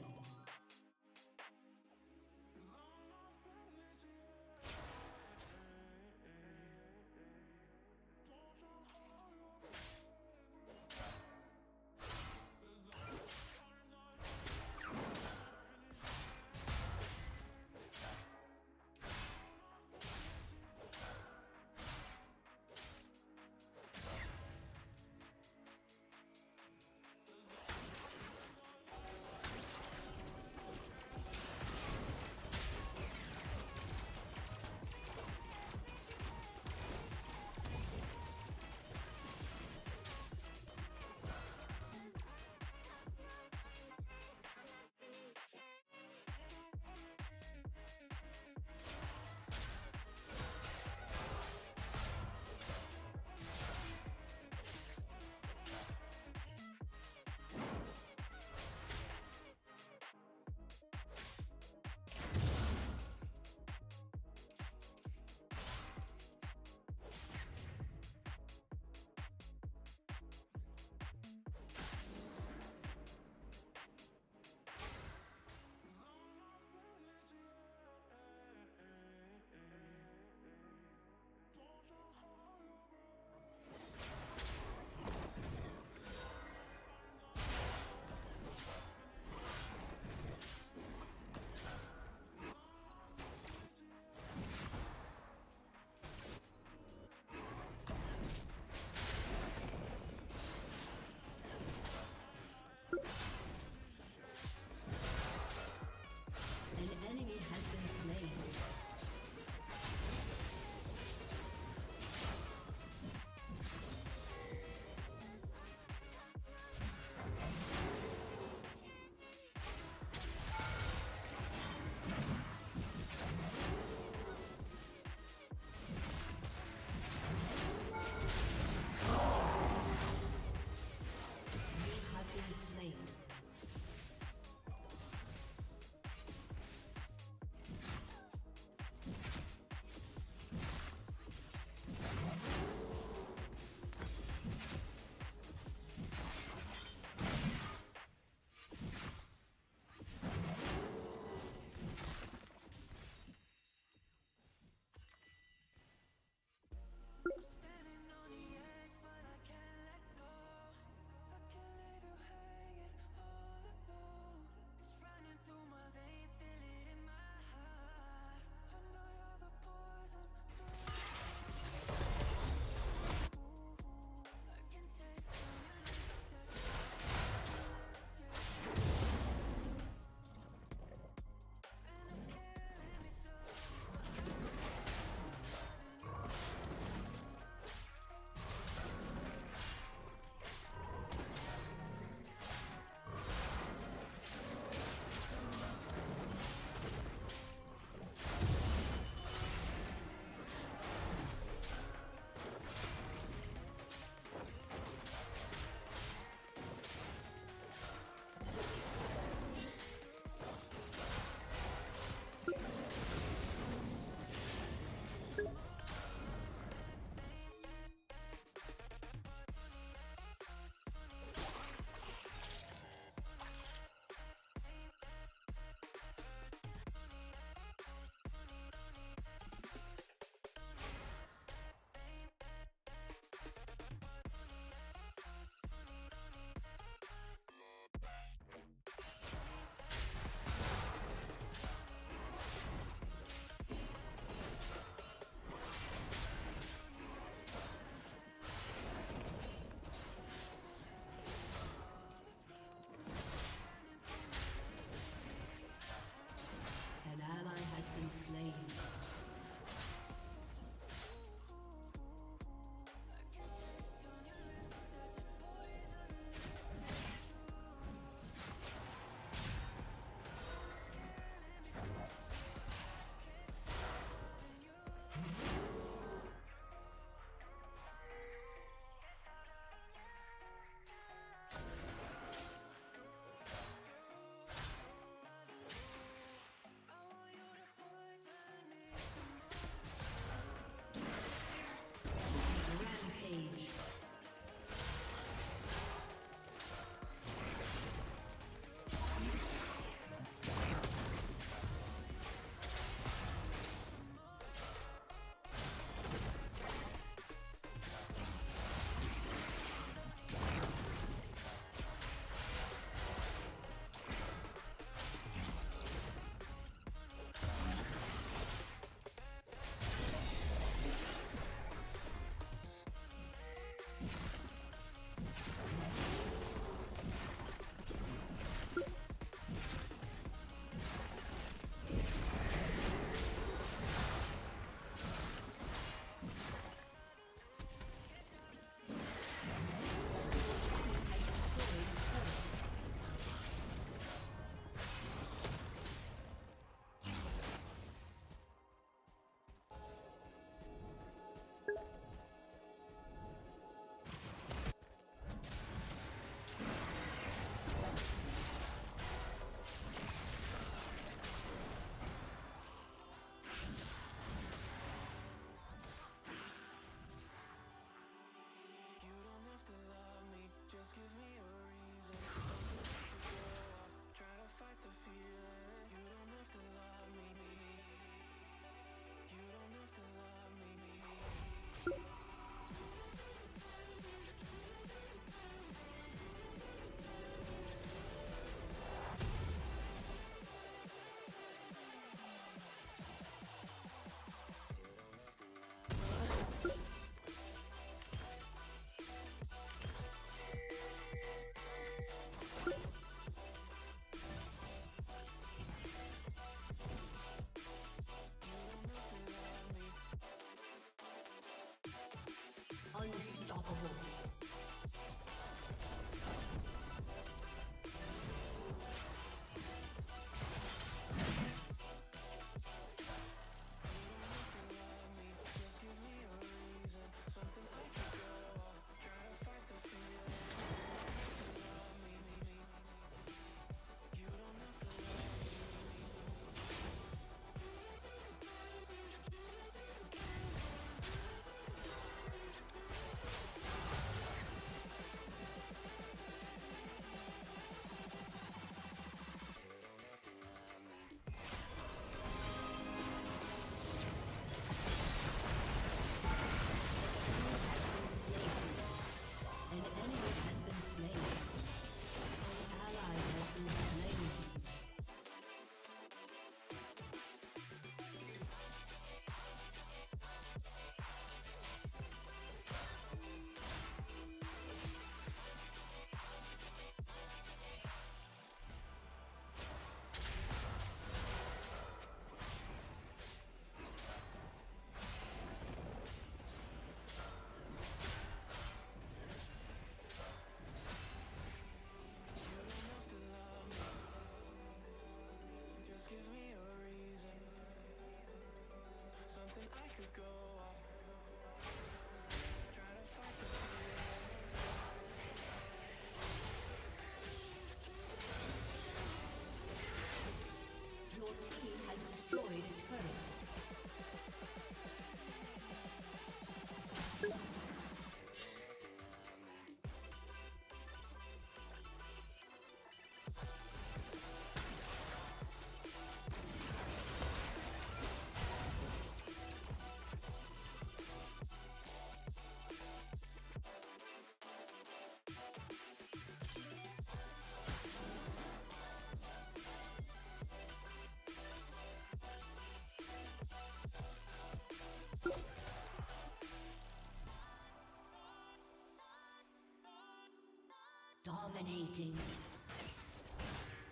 Dominating.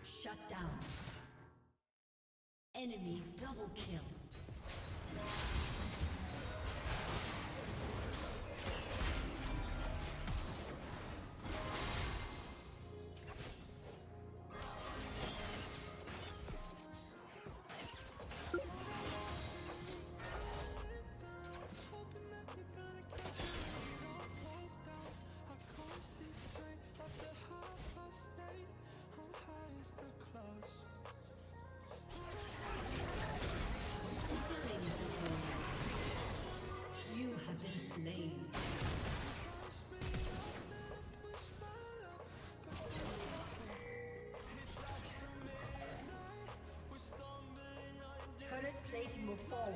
Shut down. Enemy double kill. You have been slain. Turret plating will fall.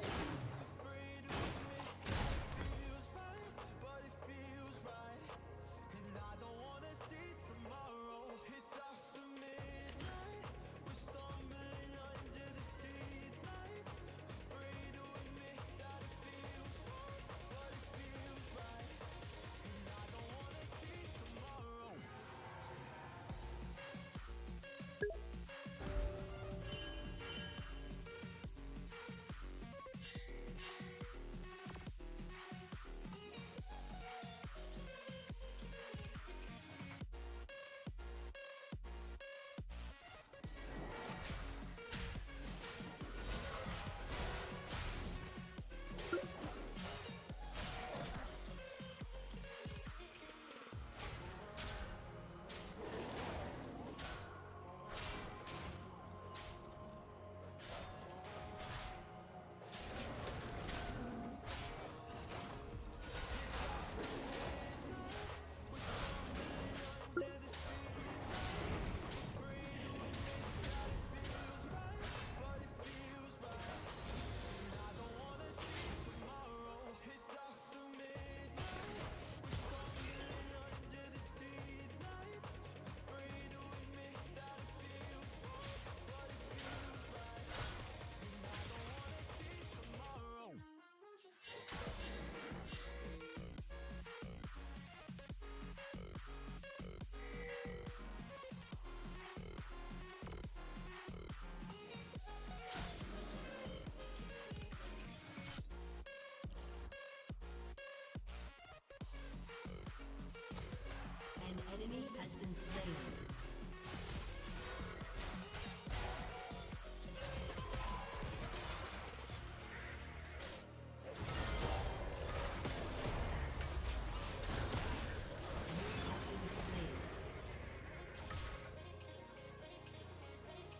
An enemy has been slain.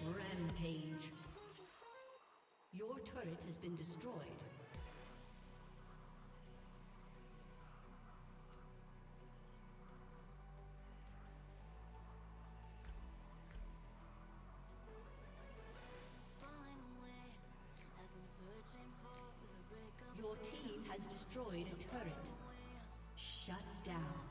Rampage. Your turret has been destroyed. Your team has destroyed a turret. Shut down.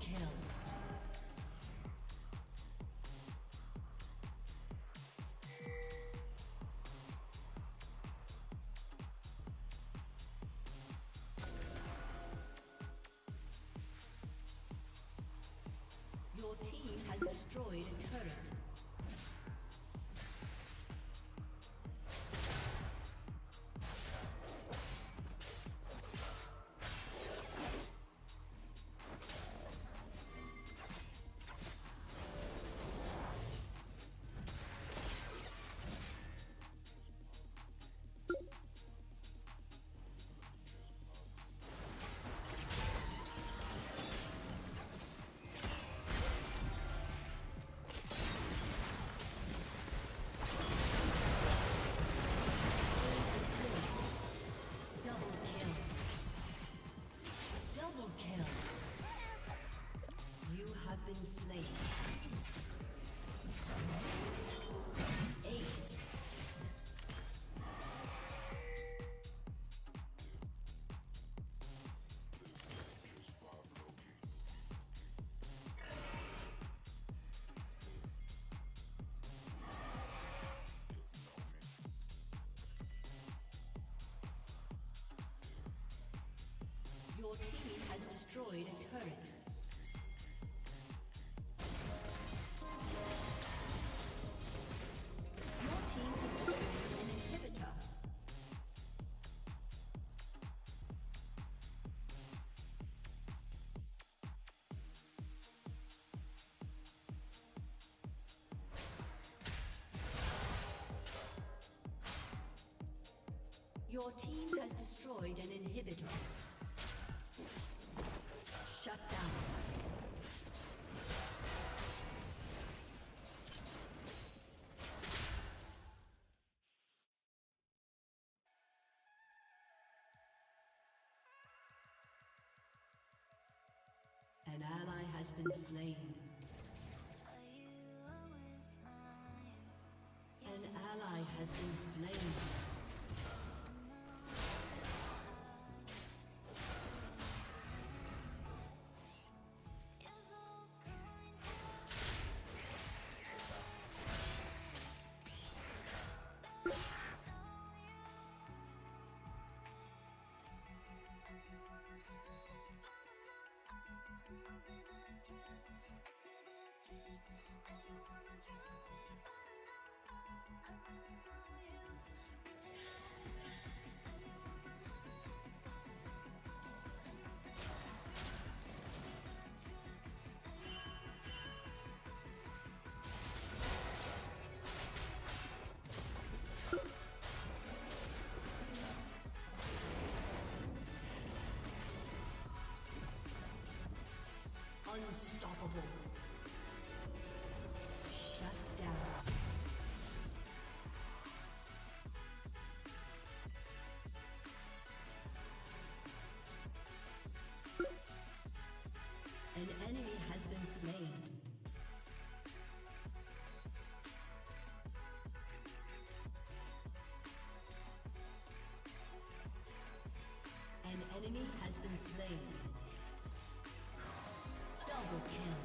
kill. Your team has destroyed a turret. Been slain. Ace. Your team has destroyed a turret. Your team has destroyed an inhibitor. Shut down. An ally has been slain. An ally has been slain. Unstoppable. Shut down. An enemy has been slain. An enemy has been slain. Double kill.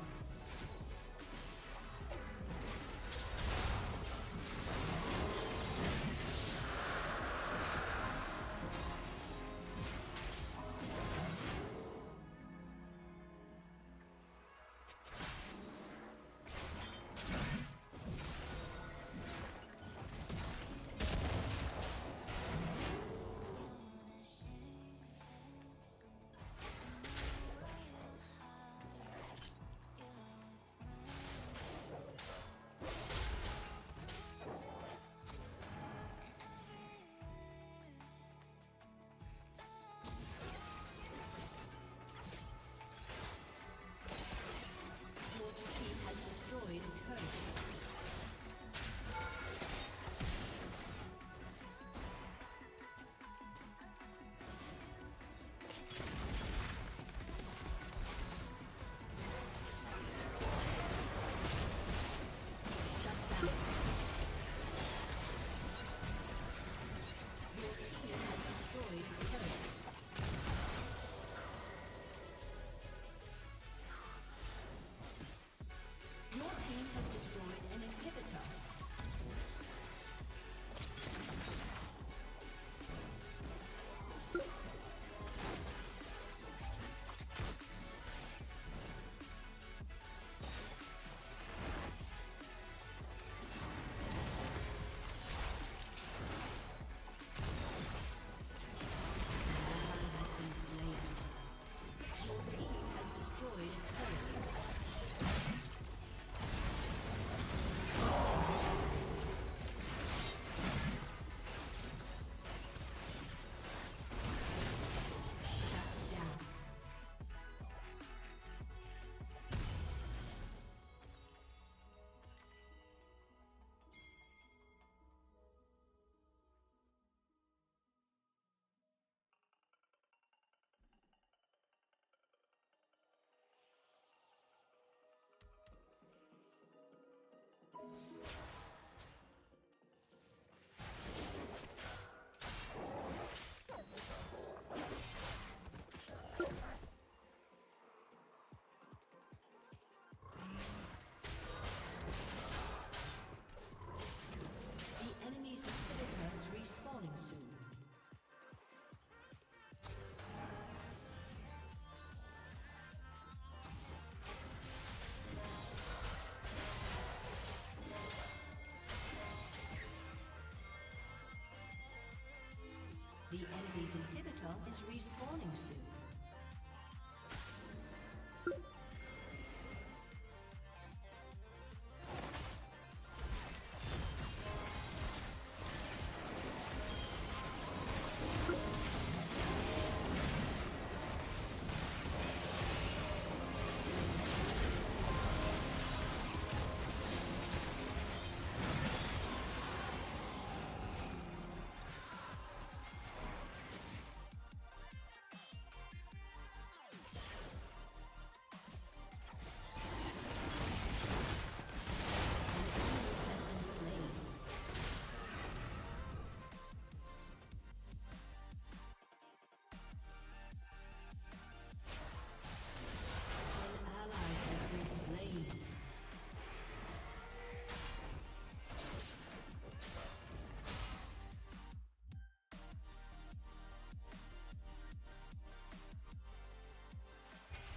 enemy's inhibitor is respawning soon.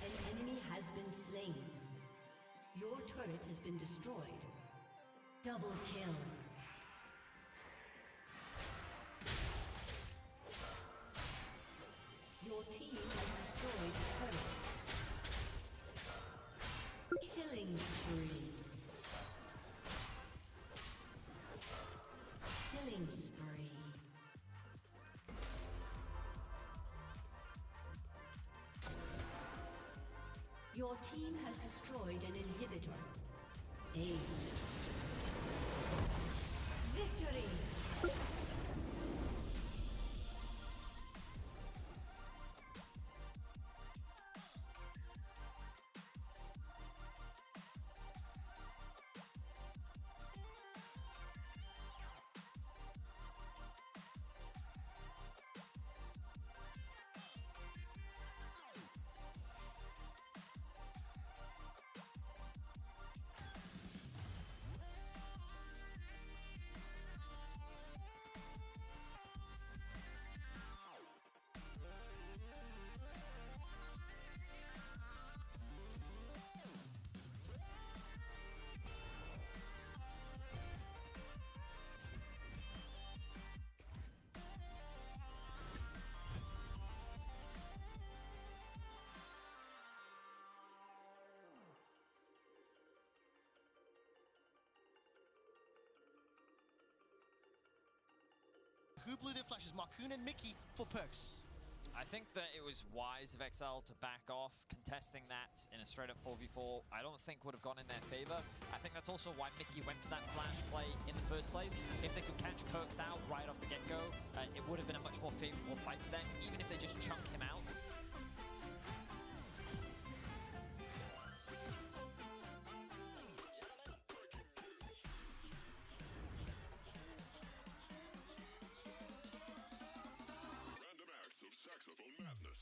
An enemy has been slain. Your turret has been destroyed. Double kill. Your team has destroyed a turret. Killing spree. Killing spree. Your team has destroyed an inhibitor. Ace. Victory! Who blew their flashes? Marcoon and Mickey for Perks. I think that it was wise of XL to back off. Contesting that in a straight-up 4v4, I don't think would have gone in their favor. I think that's also why Mickey went for that flash play in the first place. If they could catch Perks out right off the get-go, it would have been a much more favorable fight for them, even if they just chunk him out. Saxophone madness.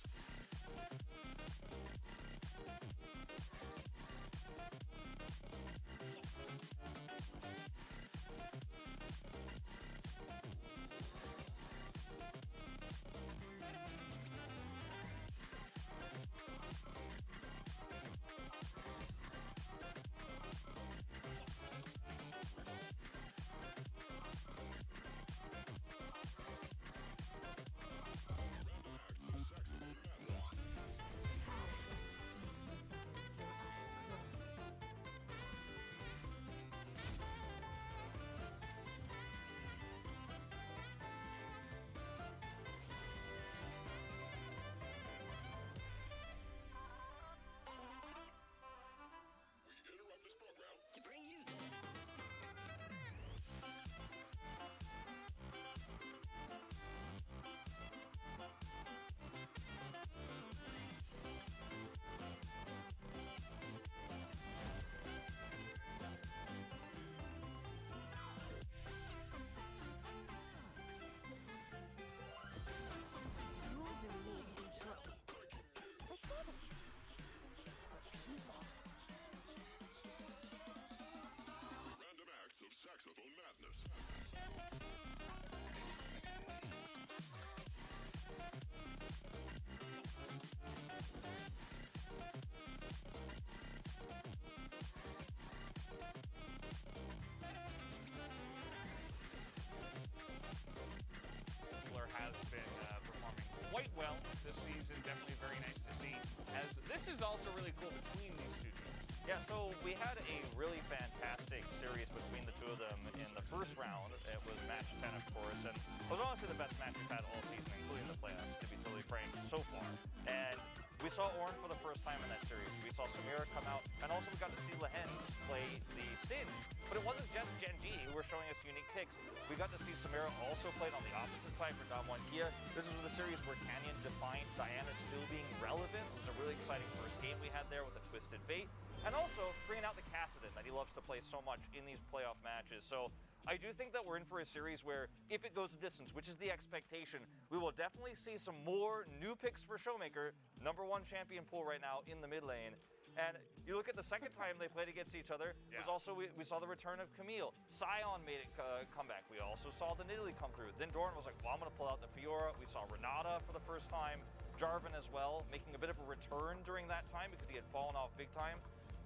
So we had a really fantastic series between the two of them in the first round. It was match 10, of course, and it was honestly the best match we've had all season, including the playoffs, to be totally frank, so far. And we saw Ornn for the first time in that series. We saw Samira come out, and also we got to see Lehen play the Sin. But it wasn't just Gen G who were showing us unique picks. We got to see Samira also played on the opposite side for Damwon Kia. This is the series where Canyon defined Diana still being relevant. It was a really exciting first game we had there with the Twisted Fate. And also bringing out the Kassadin that he loves to play so much in these playoff matches. So I do think that we're in for a series where, if it goes the distance, which is the expectation, we will definitely see some more new picks for Showmaker, #1 champion pool right now in the mid lane. And you look at the second time they played against each other, it was also, we saw the return of Camille. Sion made it come back. We also saw the Nidalee come through. Then Doran was like, well, I'm going to pull out the Fiora. We saw Renata for the first time. Jarvan as well, making a bit of a return during that time because he had fallen off big time.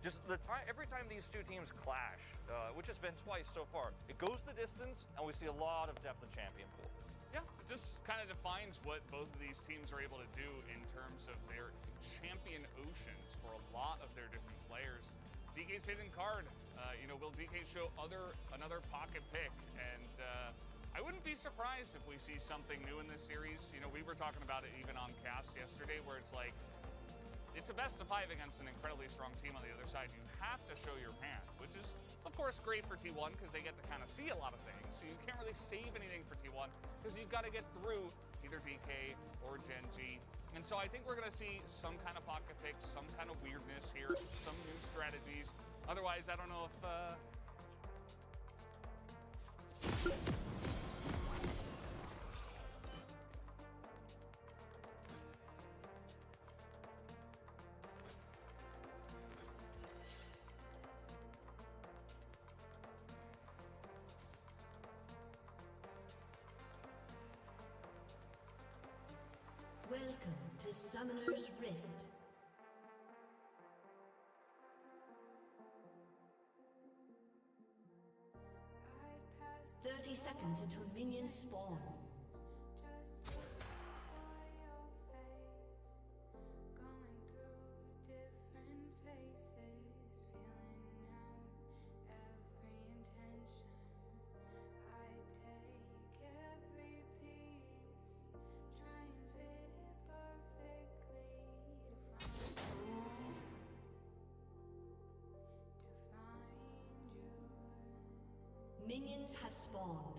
Just every time these two teams clash, which has been twice so far, it goes the distance, and we see a lot of depth of champion pool. Yeah, it just kind of defines what both of these teams are able to do in terms of their champion oceans for a lot of their different players. DK's hidden card, will DK show another pocket pick? And I wouldn't be surprised if we see something new in this series. We were talking about it even on cast yesterday, where it's like, it's a best of 5 against an incredibly strong team on the other side. You have to show your hand, which is, of course, great for T1 because they get to kind of see a lot of things. So you can't really save anything for T1 because you've got to get through either DK or Gen G. And so I think we're going to see some kind of pocket pick, some kind of weirdness here, some new strategies. Otherwise, I don't know if... Welcome to Summoner's Rift. "30 seconds until minions spawn. Minions have spawned.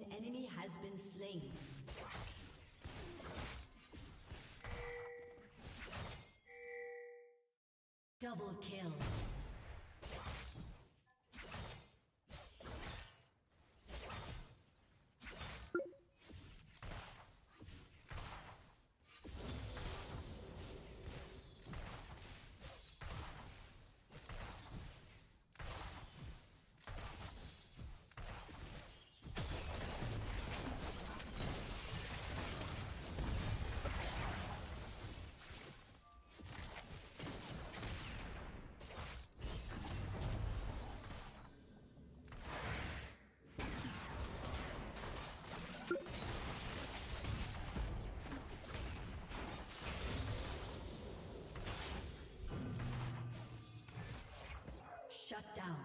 An enemy has been slain. Double kill. Shut down.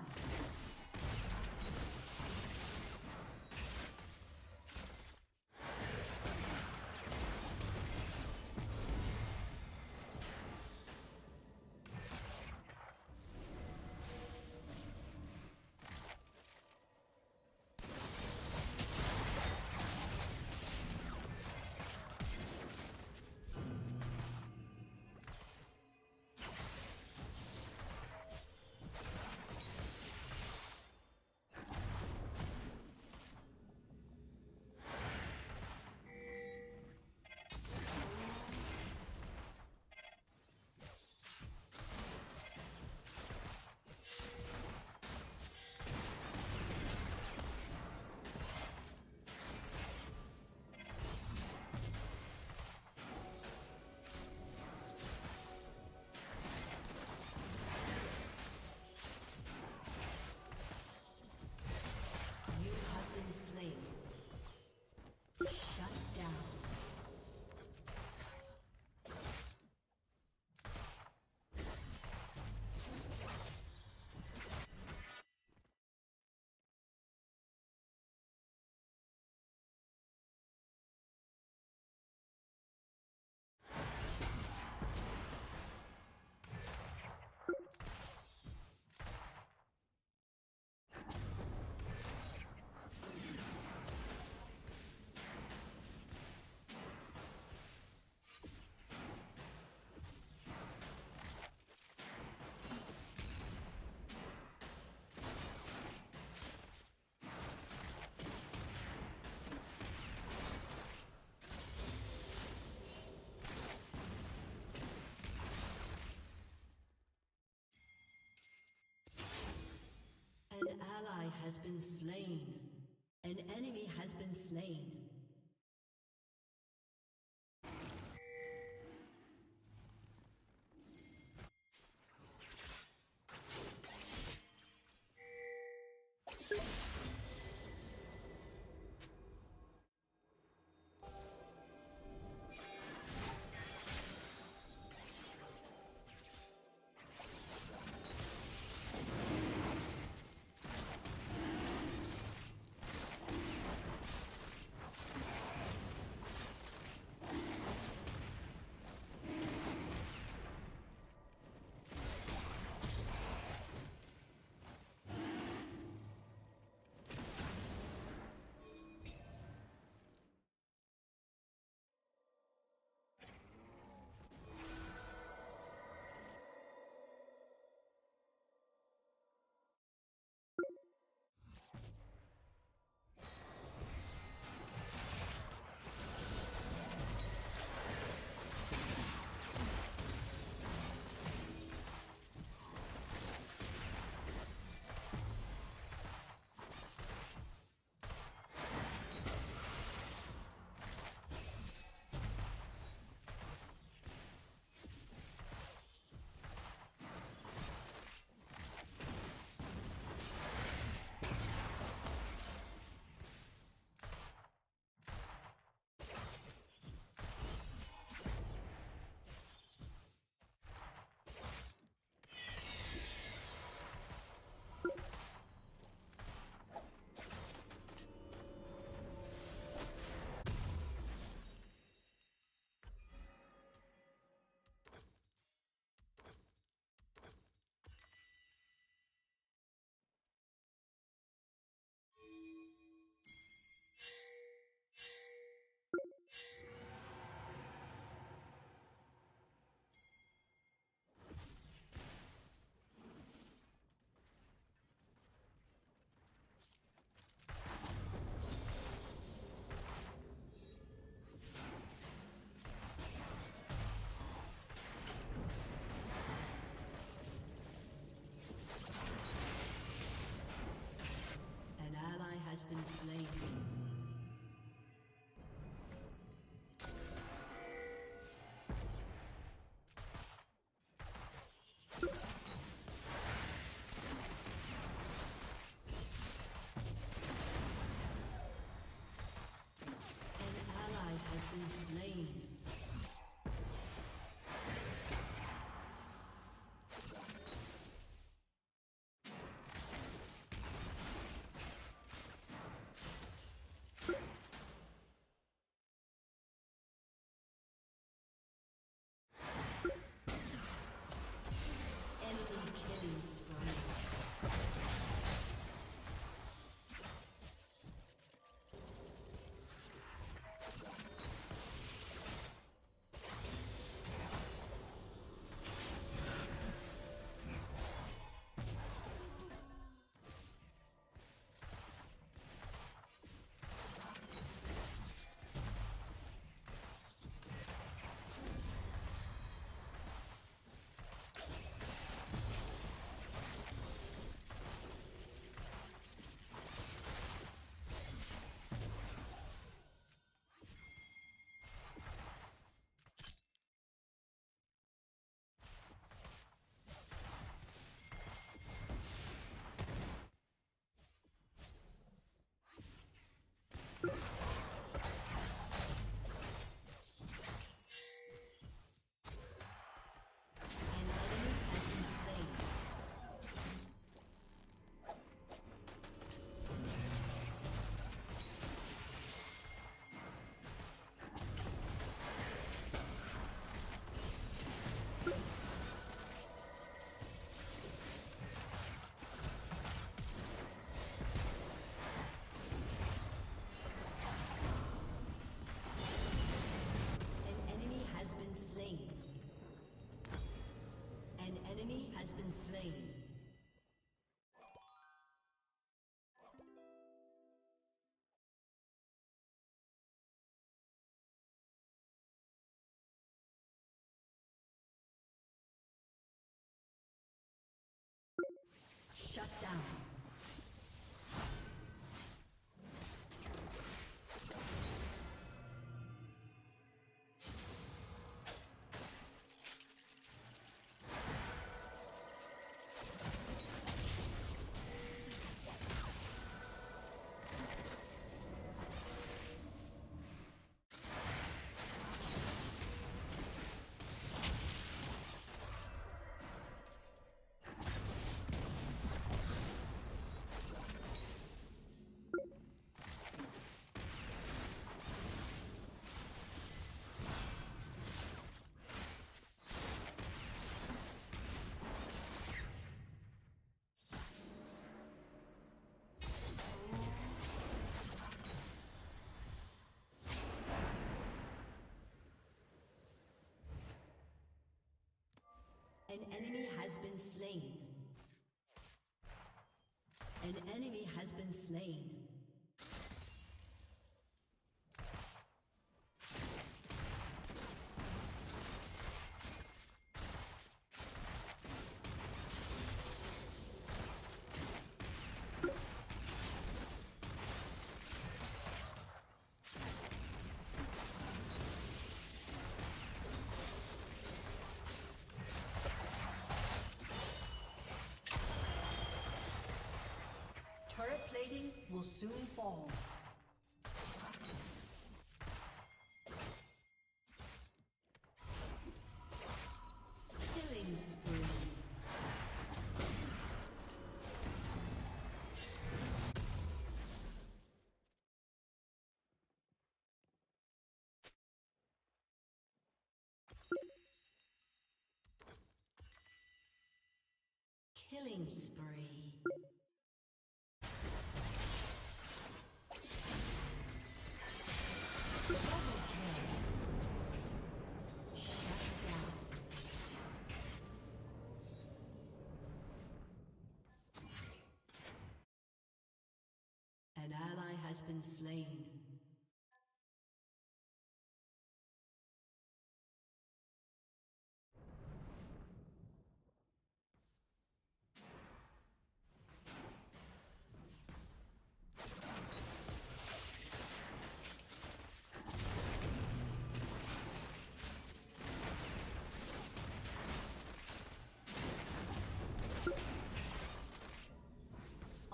An ally has been slain. An enemy has been slain. has been slain. Shut down. An enemy has been slain. An enemy has been slain. Turret plating will soon fall. Killing spree. Killing spree. An ally has been slain.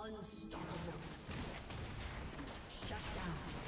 Unstoppable. Shut down.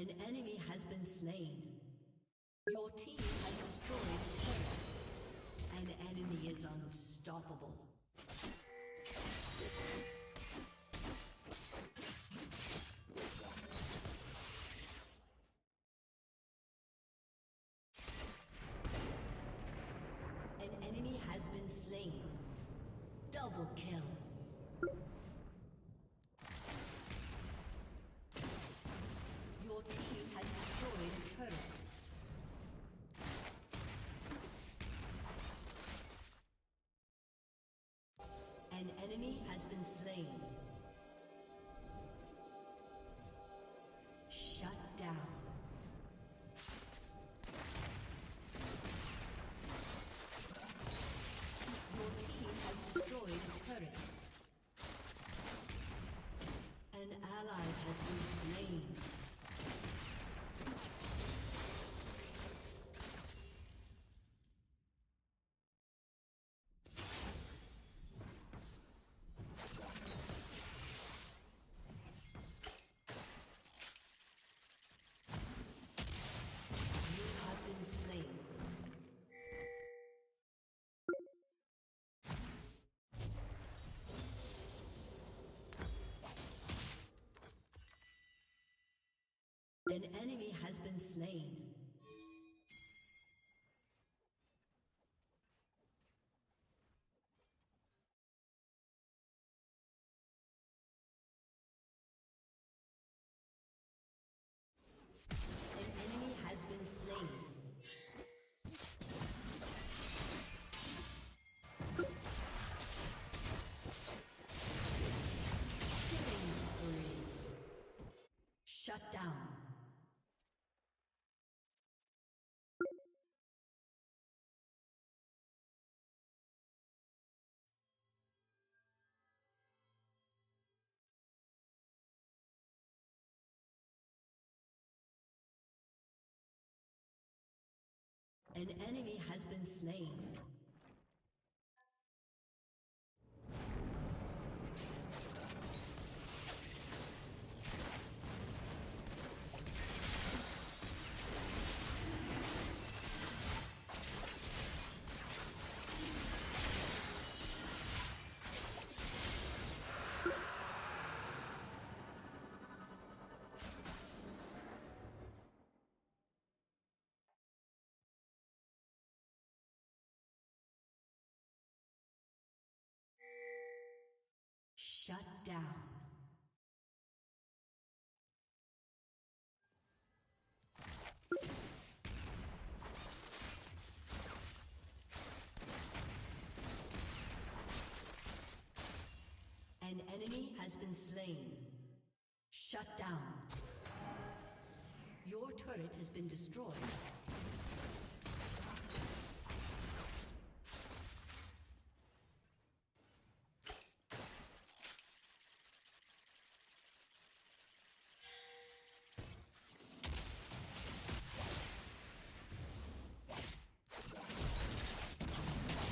An enemy has been slain. Your team has destroyed a turret. An enemy is unstoppable. An enemy has been slain. Double kill. Your team has destroyed a turret. An enemy has been slain. Shut down. Your team has destroyed a turret. An ally has been slain. You have been slain. An enemy has been slain. An enemy has been slain. Killing spree. Shut down. An enemy has been slain. Shut down. An enemy has been slain. Shut down. Your turret has been destroyed.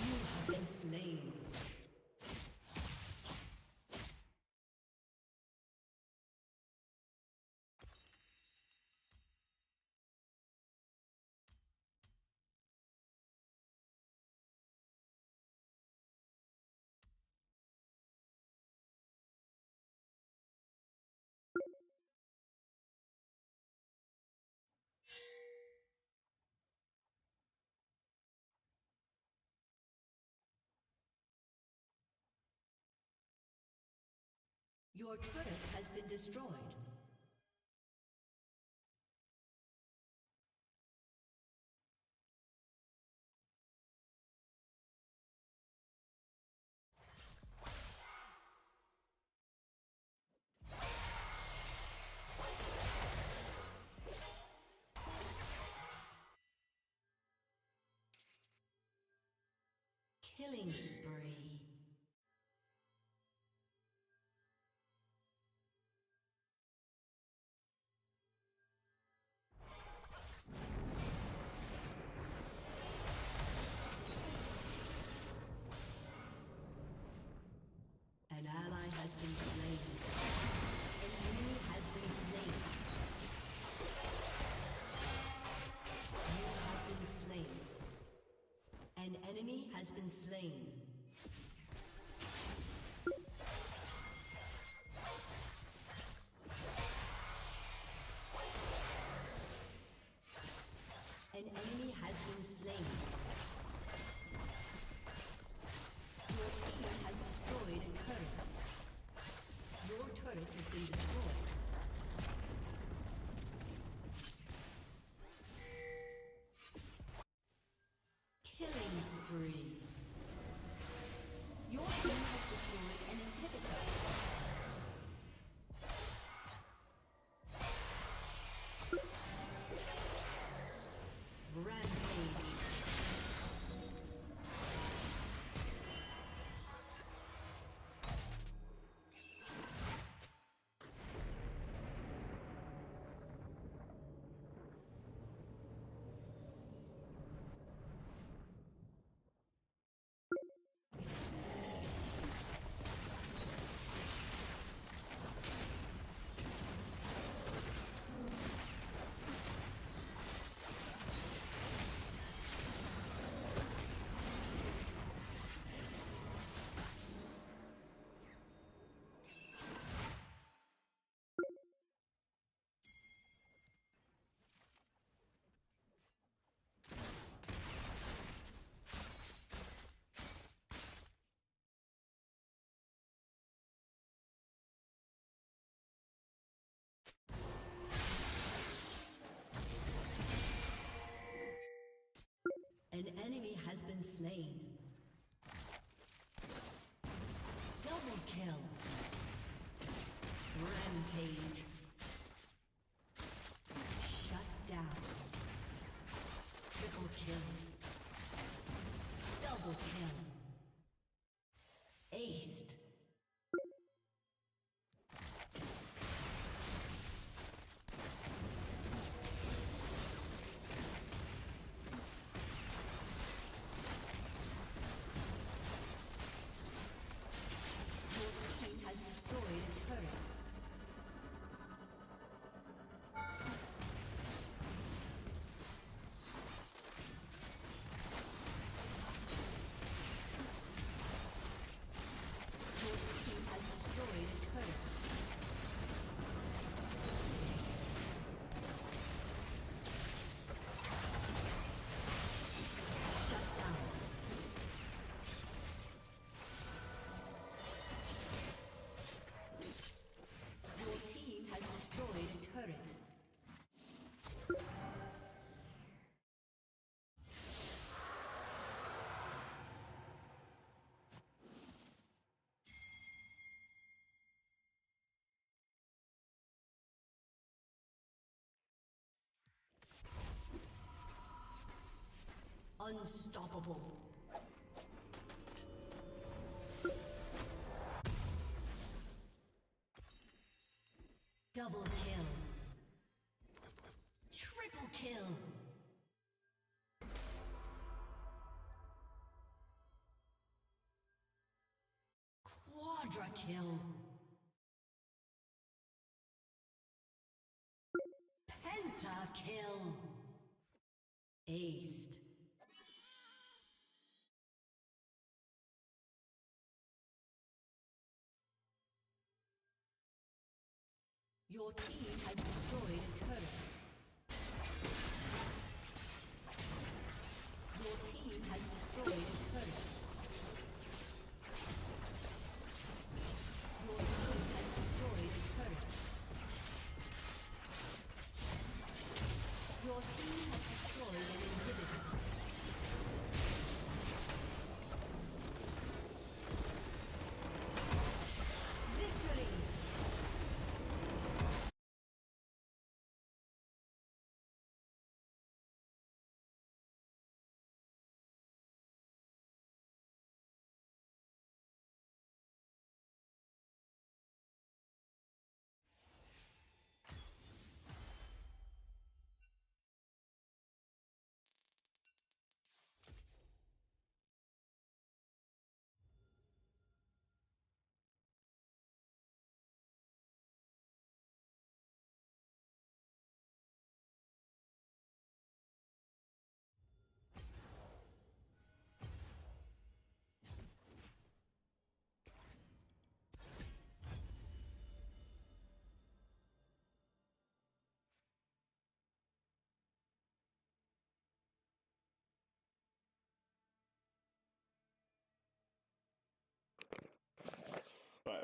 You have been slain. Your turret has been destroyed. Killing spree. An ally has been slain. An enemy has been slain. An enemy has been slain. Your team has destroyed a turret. Your turret has been destroyed. Killing spree. Your team has destroyed an inhibitor. Rampage. An enemy has been slain. Double kill. Rampage. Shut down. Triple kill. Double kill. Aced. Destroyed a turret. Your team has destroyed a turret. Shut down. Your team has destroyed a turret. Unstoppable. Double kill. Triple kill. Quadra kill. Penta kill. Aced. Your team has destroyed a turret. Your team has destroyed a turret. Your team has destroyed a turret. Your team has destroyed an inhibitor.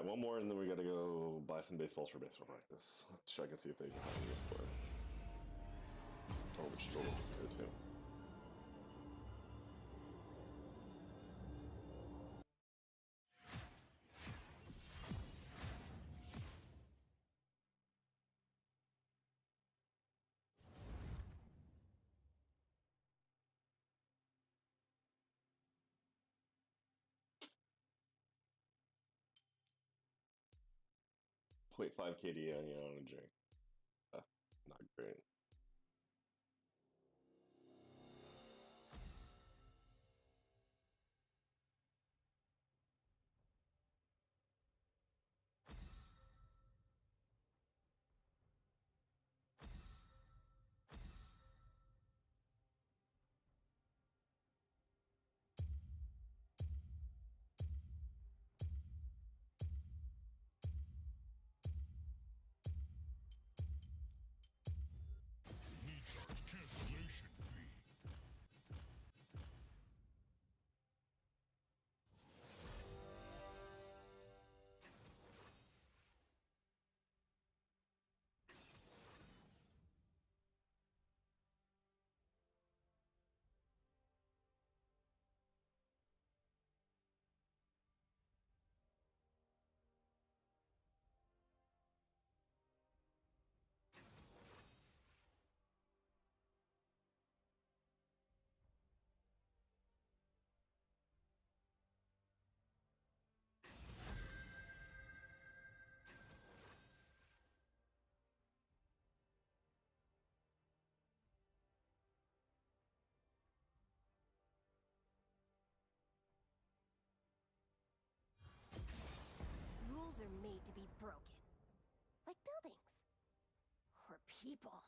one more, and then we gotta go buy some baseballs for baseball practice. Let's check and see if they can have this score. Oh, which still looks good too. .5 KD on a Jing. Not great. Cancellation fee. Rules are made to be broken. Like buildings. Or people.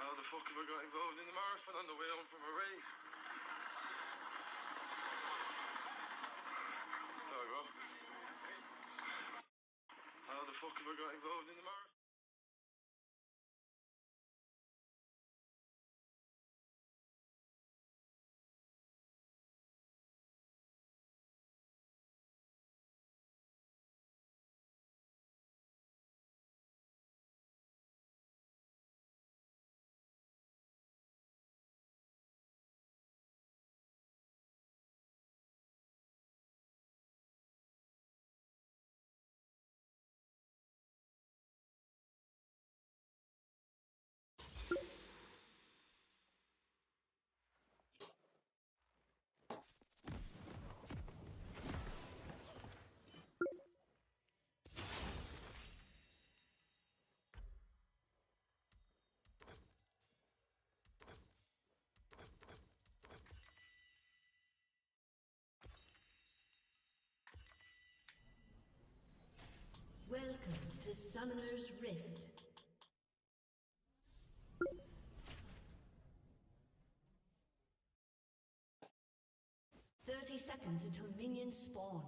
How the fuck have I got involved in the marathon on the way home from a rave? Sorry, bro. How the fuck have I got involved in the marathon? Welcome to Summoner's Rift. "30 seconds until minions spawn.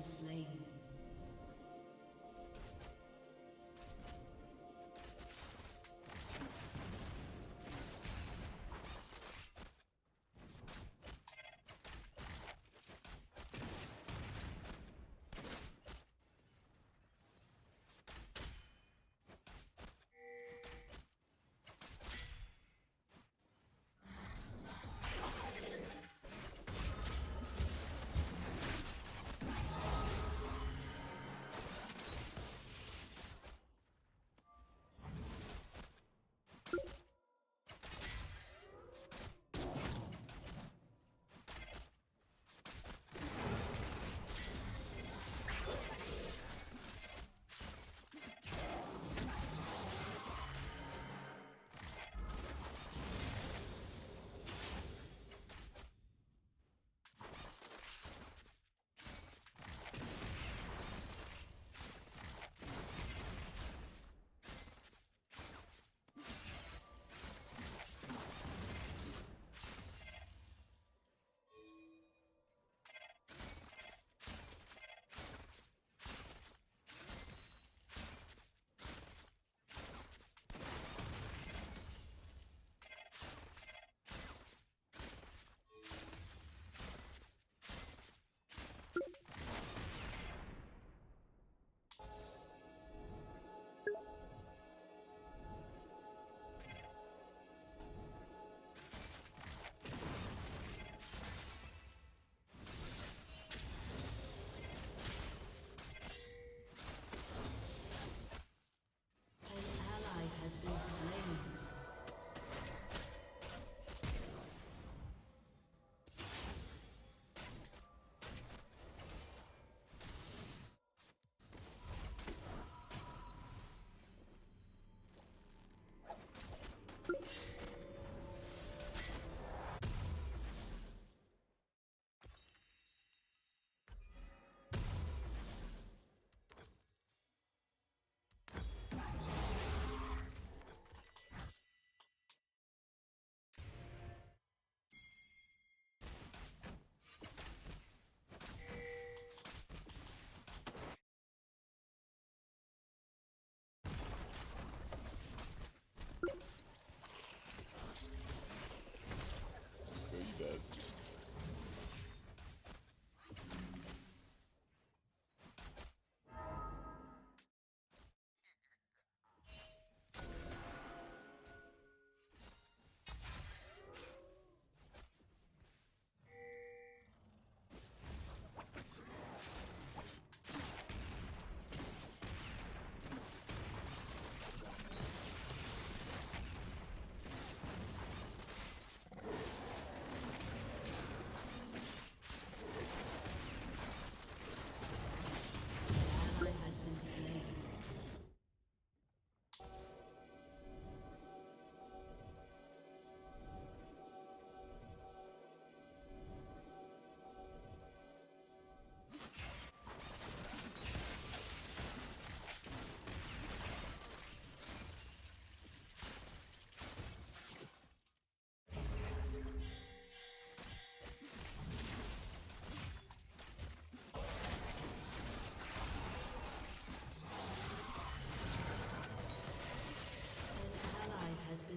slain.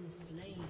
Slain.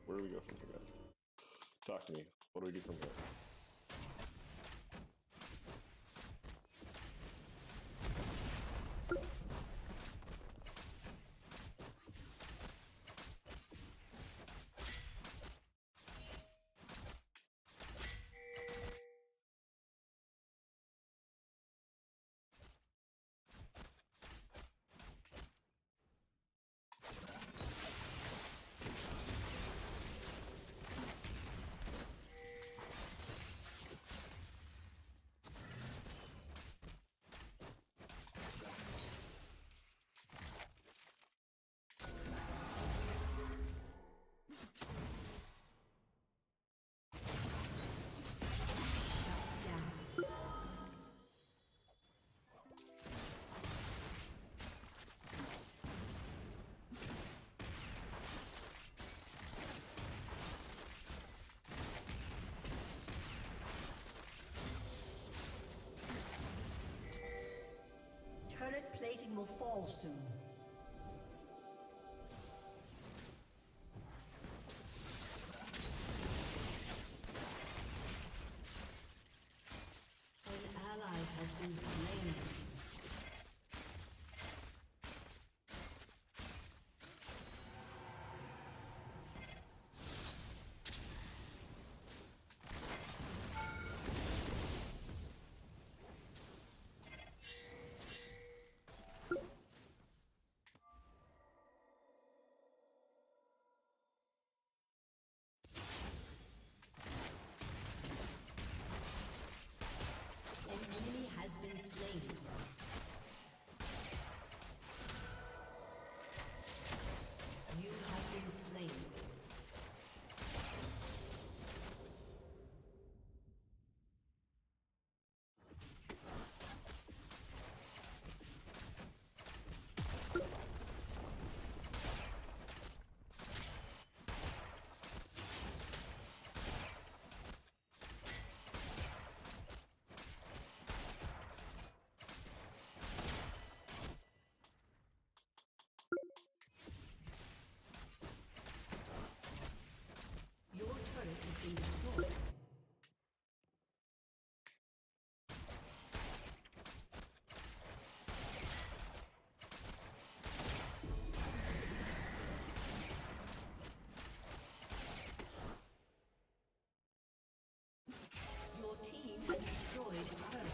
Where do we go from here, guys? Talk to me. What do we do from here? Turret plating will fall soon. An ally has been slain. Been destroyed. Your team has destroyed a turret.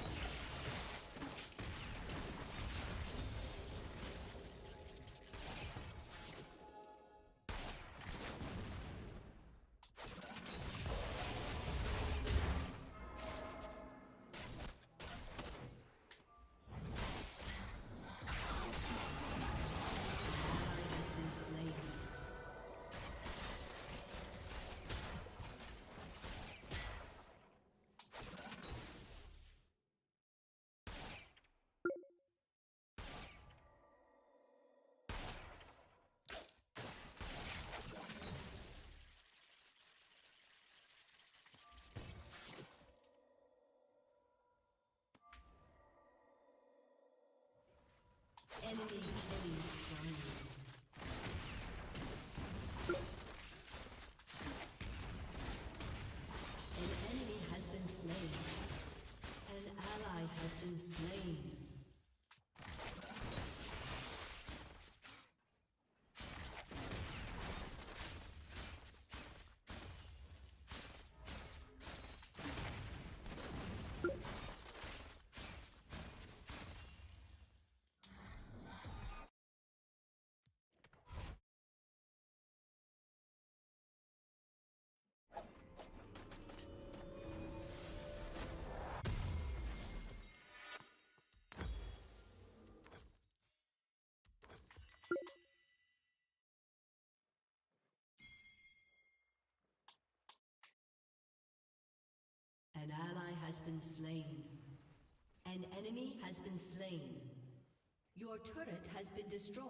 Enemy killing spree. An enemy has been slain. An ally has been slain. An ally has been slain. An enemy has been slain. Your turret has been destroyed.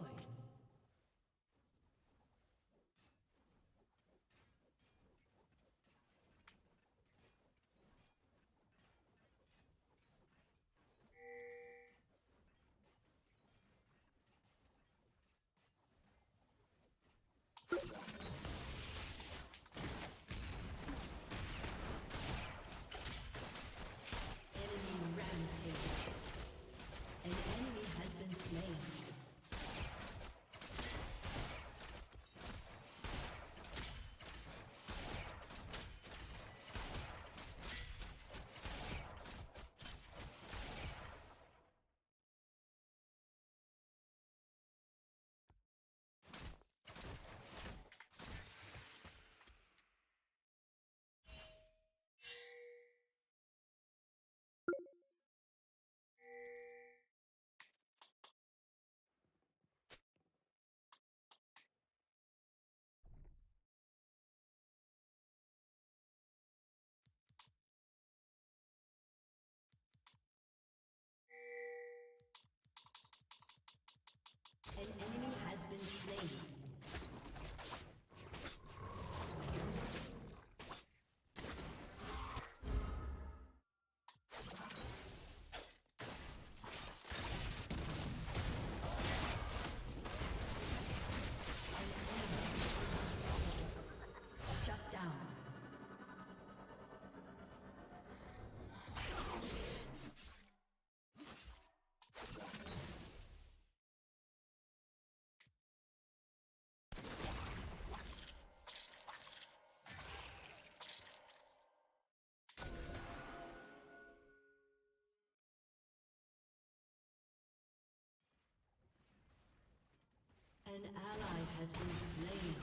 An ally has been slain.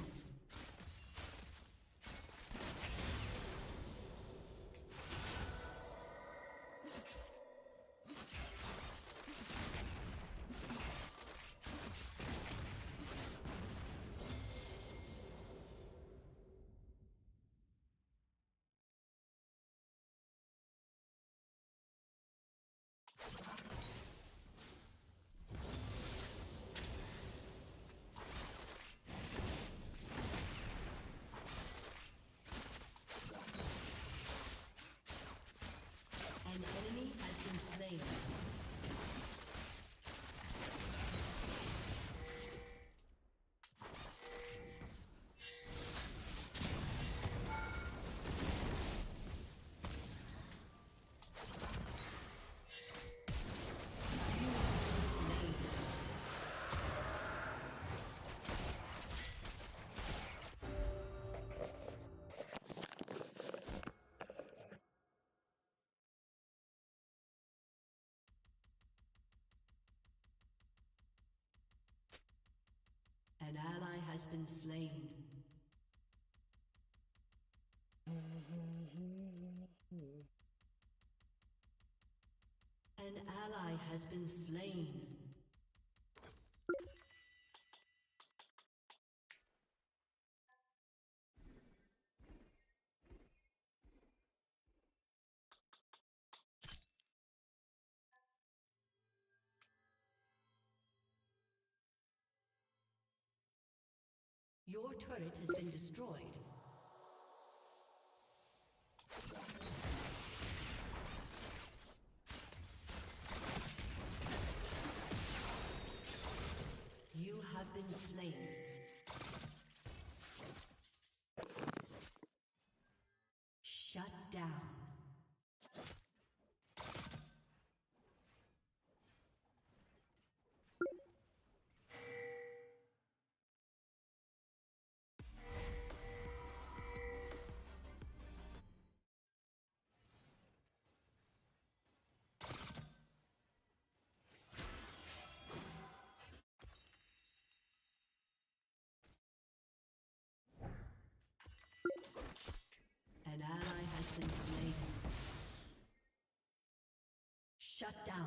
An enemy has been slain. An ally has been slain. An ally has been slain. Your turret has been destroyed. You have been slain. Shut down. An ally has been slain. Shut down.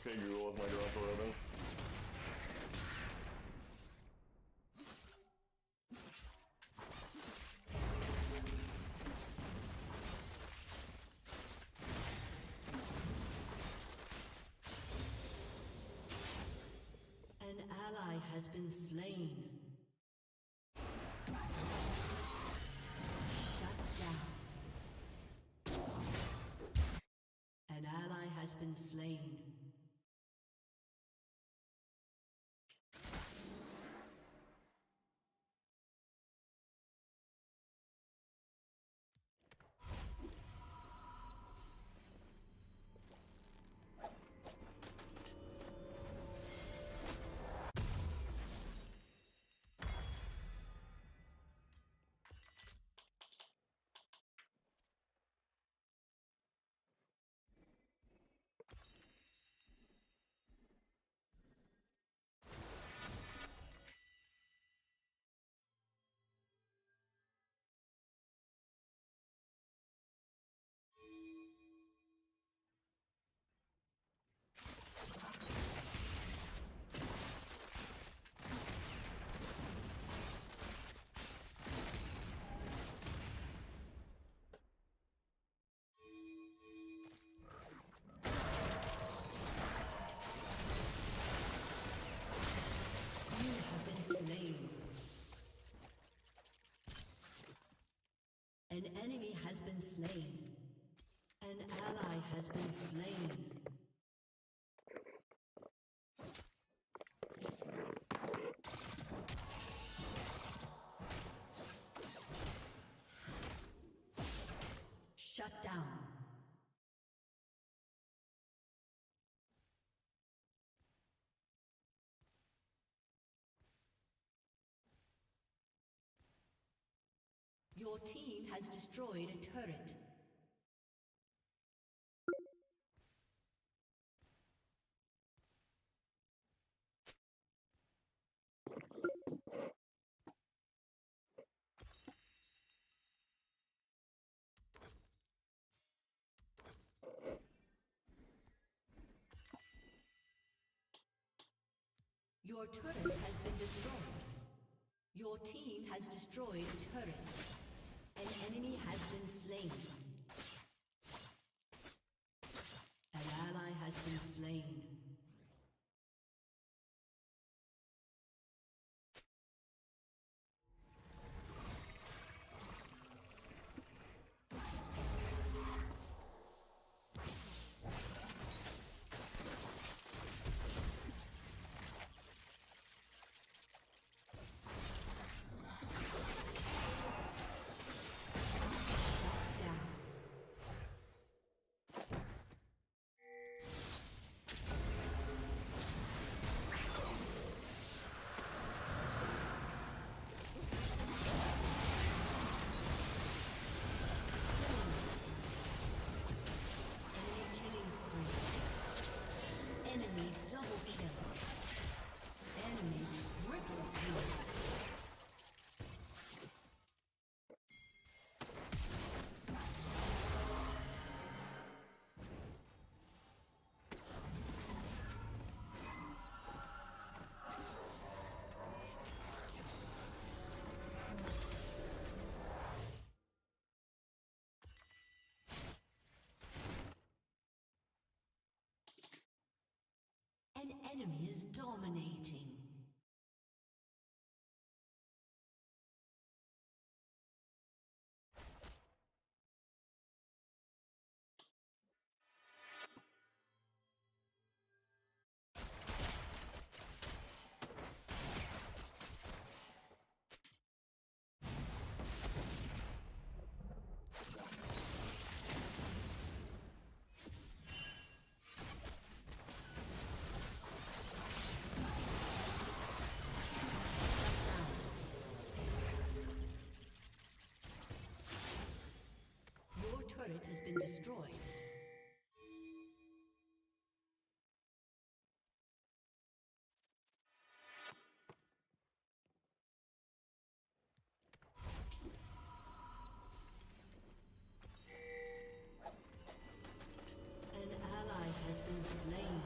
Okay, Google, is my garage door open? An ally has been slain. Shut down. An ally has been slain. An ally has been slain. Shut down. Your team has destroyed a turret. Your turret has been destroyed. Your team has destroyed a turret. An enemy has been slain. An ally has been slain. An enemy is dominating. Turret has been destroyed. An ally has been slain.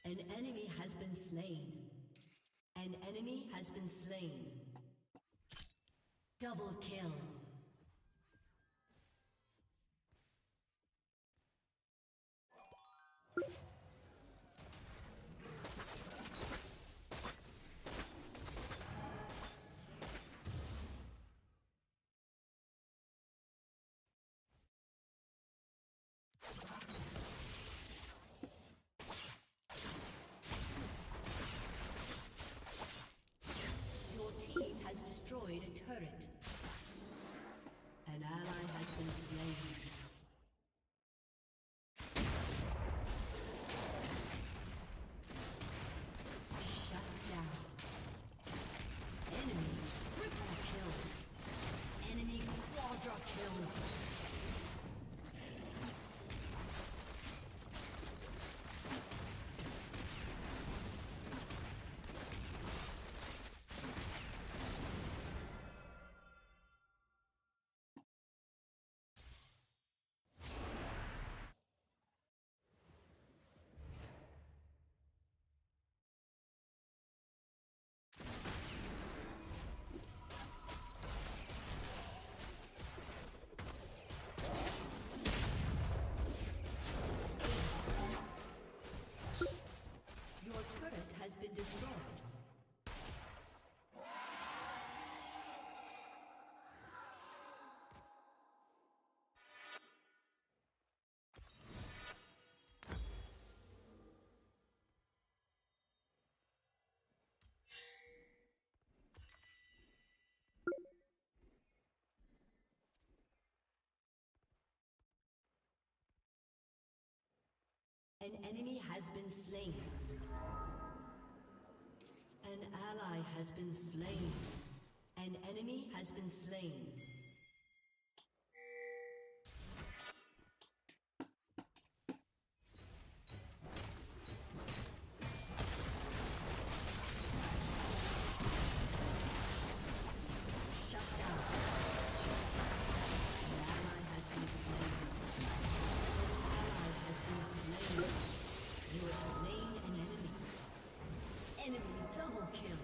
An enemy has been slain. An enemy has been slain. Double kill. Destroyed a turret. destroyed. An enemy has been slain. An ally has been slain. An enemy has been slain. Shut down. An ally has been slain. An ally has been slain. You have slain an enemy. Enemy double kill.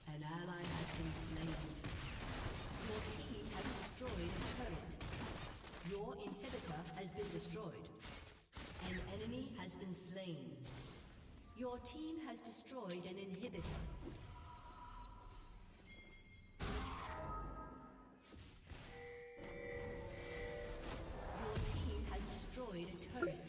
An ally has been slain. Your team has destroyed a turret. Your inhibitor has been destroyed. An enemy has been slain. Your team has destroyed an inhibitor. Your team has destroyed a turret.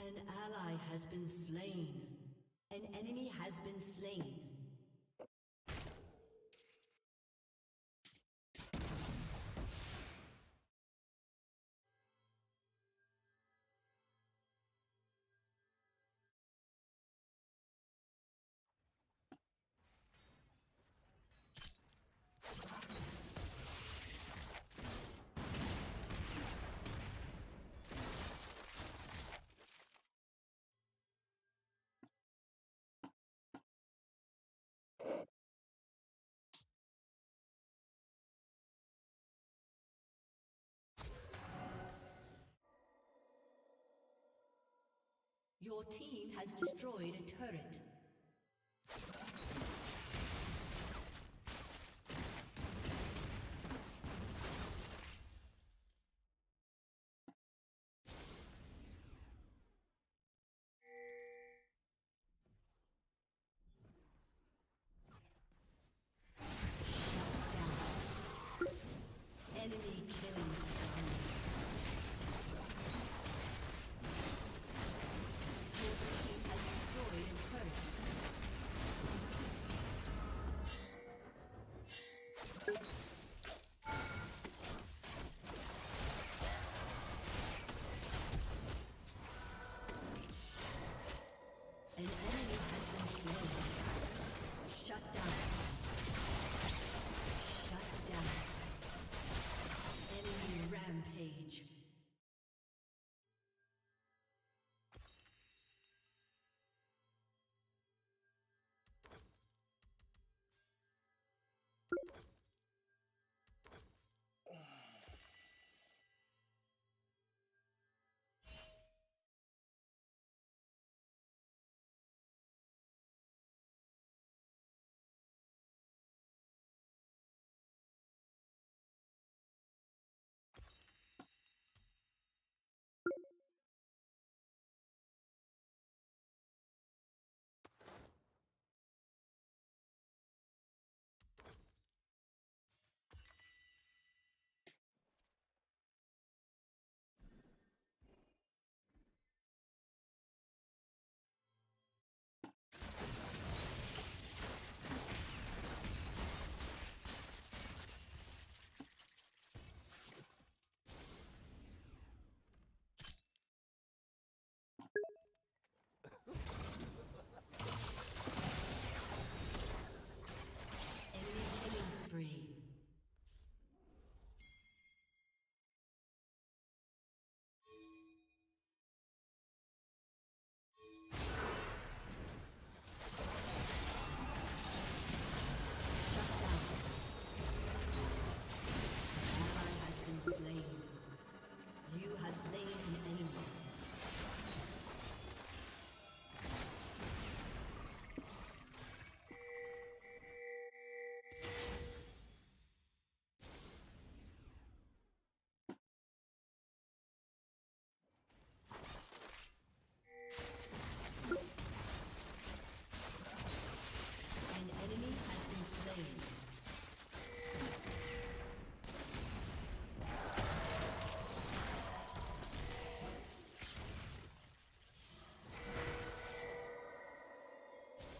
An ally has been slain. An enemy has been slain. Your team has destroyed a turret. Enemy killing. Rampage. Enemy killing spree. Slain. You have slain an enemy. An enemy has been slain.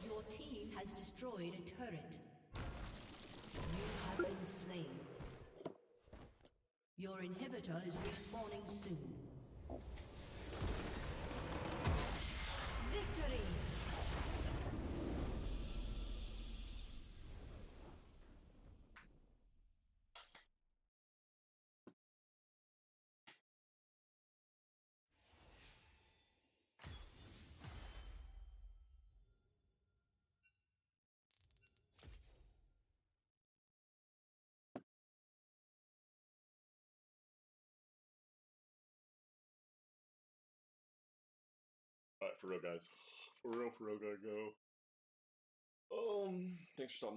Your team has destroyed a turret. You have been slain. Your inhibitor is respawning soon. Victory! Alright, for real, guys. For real, gotta go. Thanks for stopping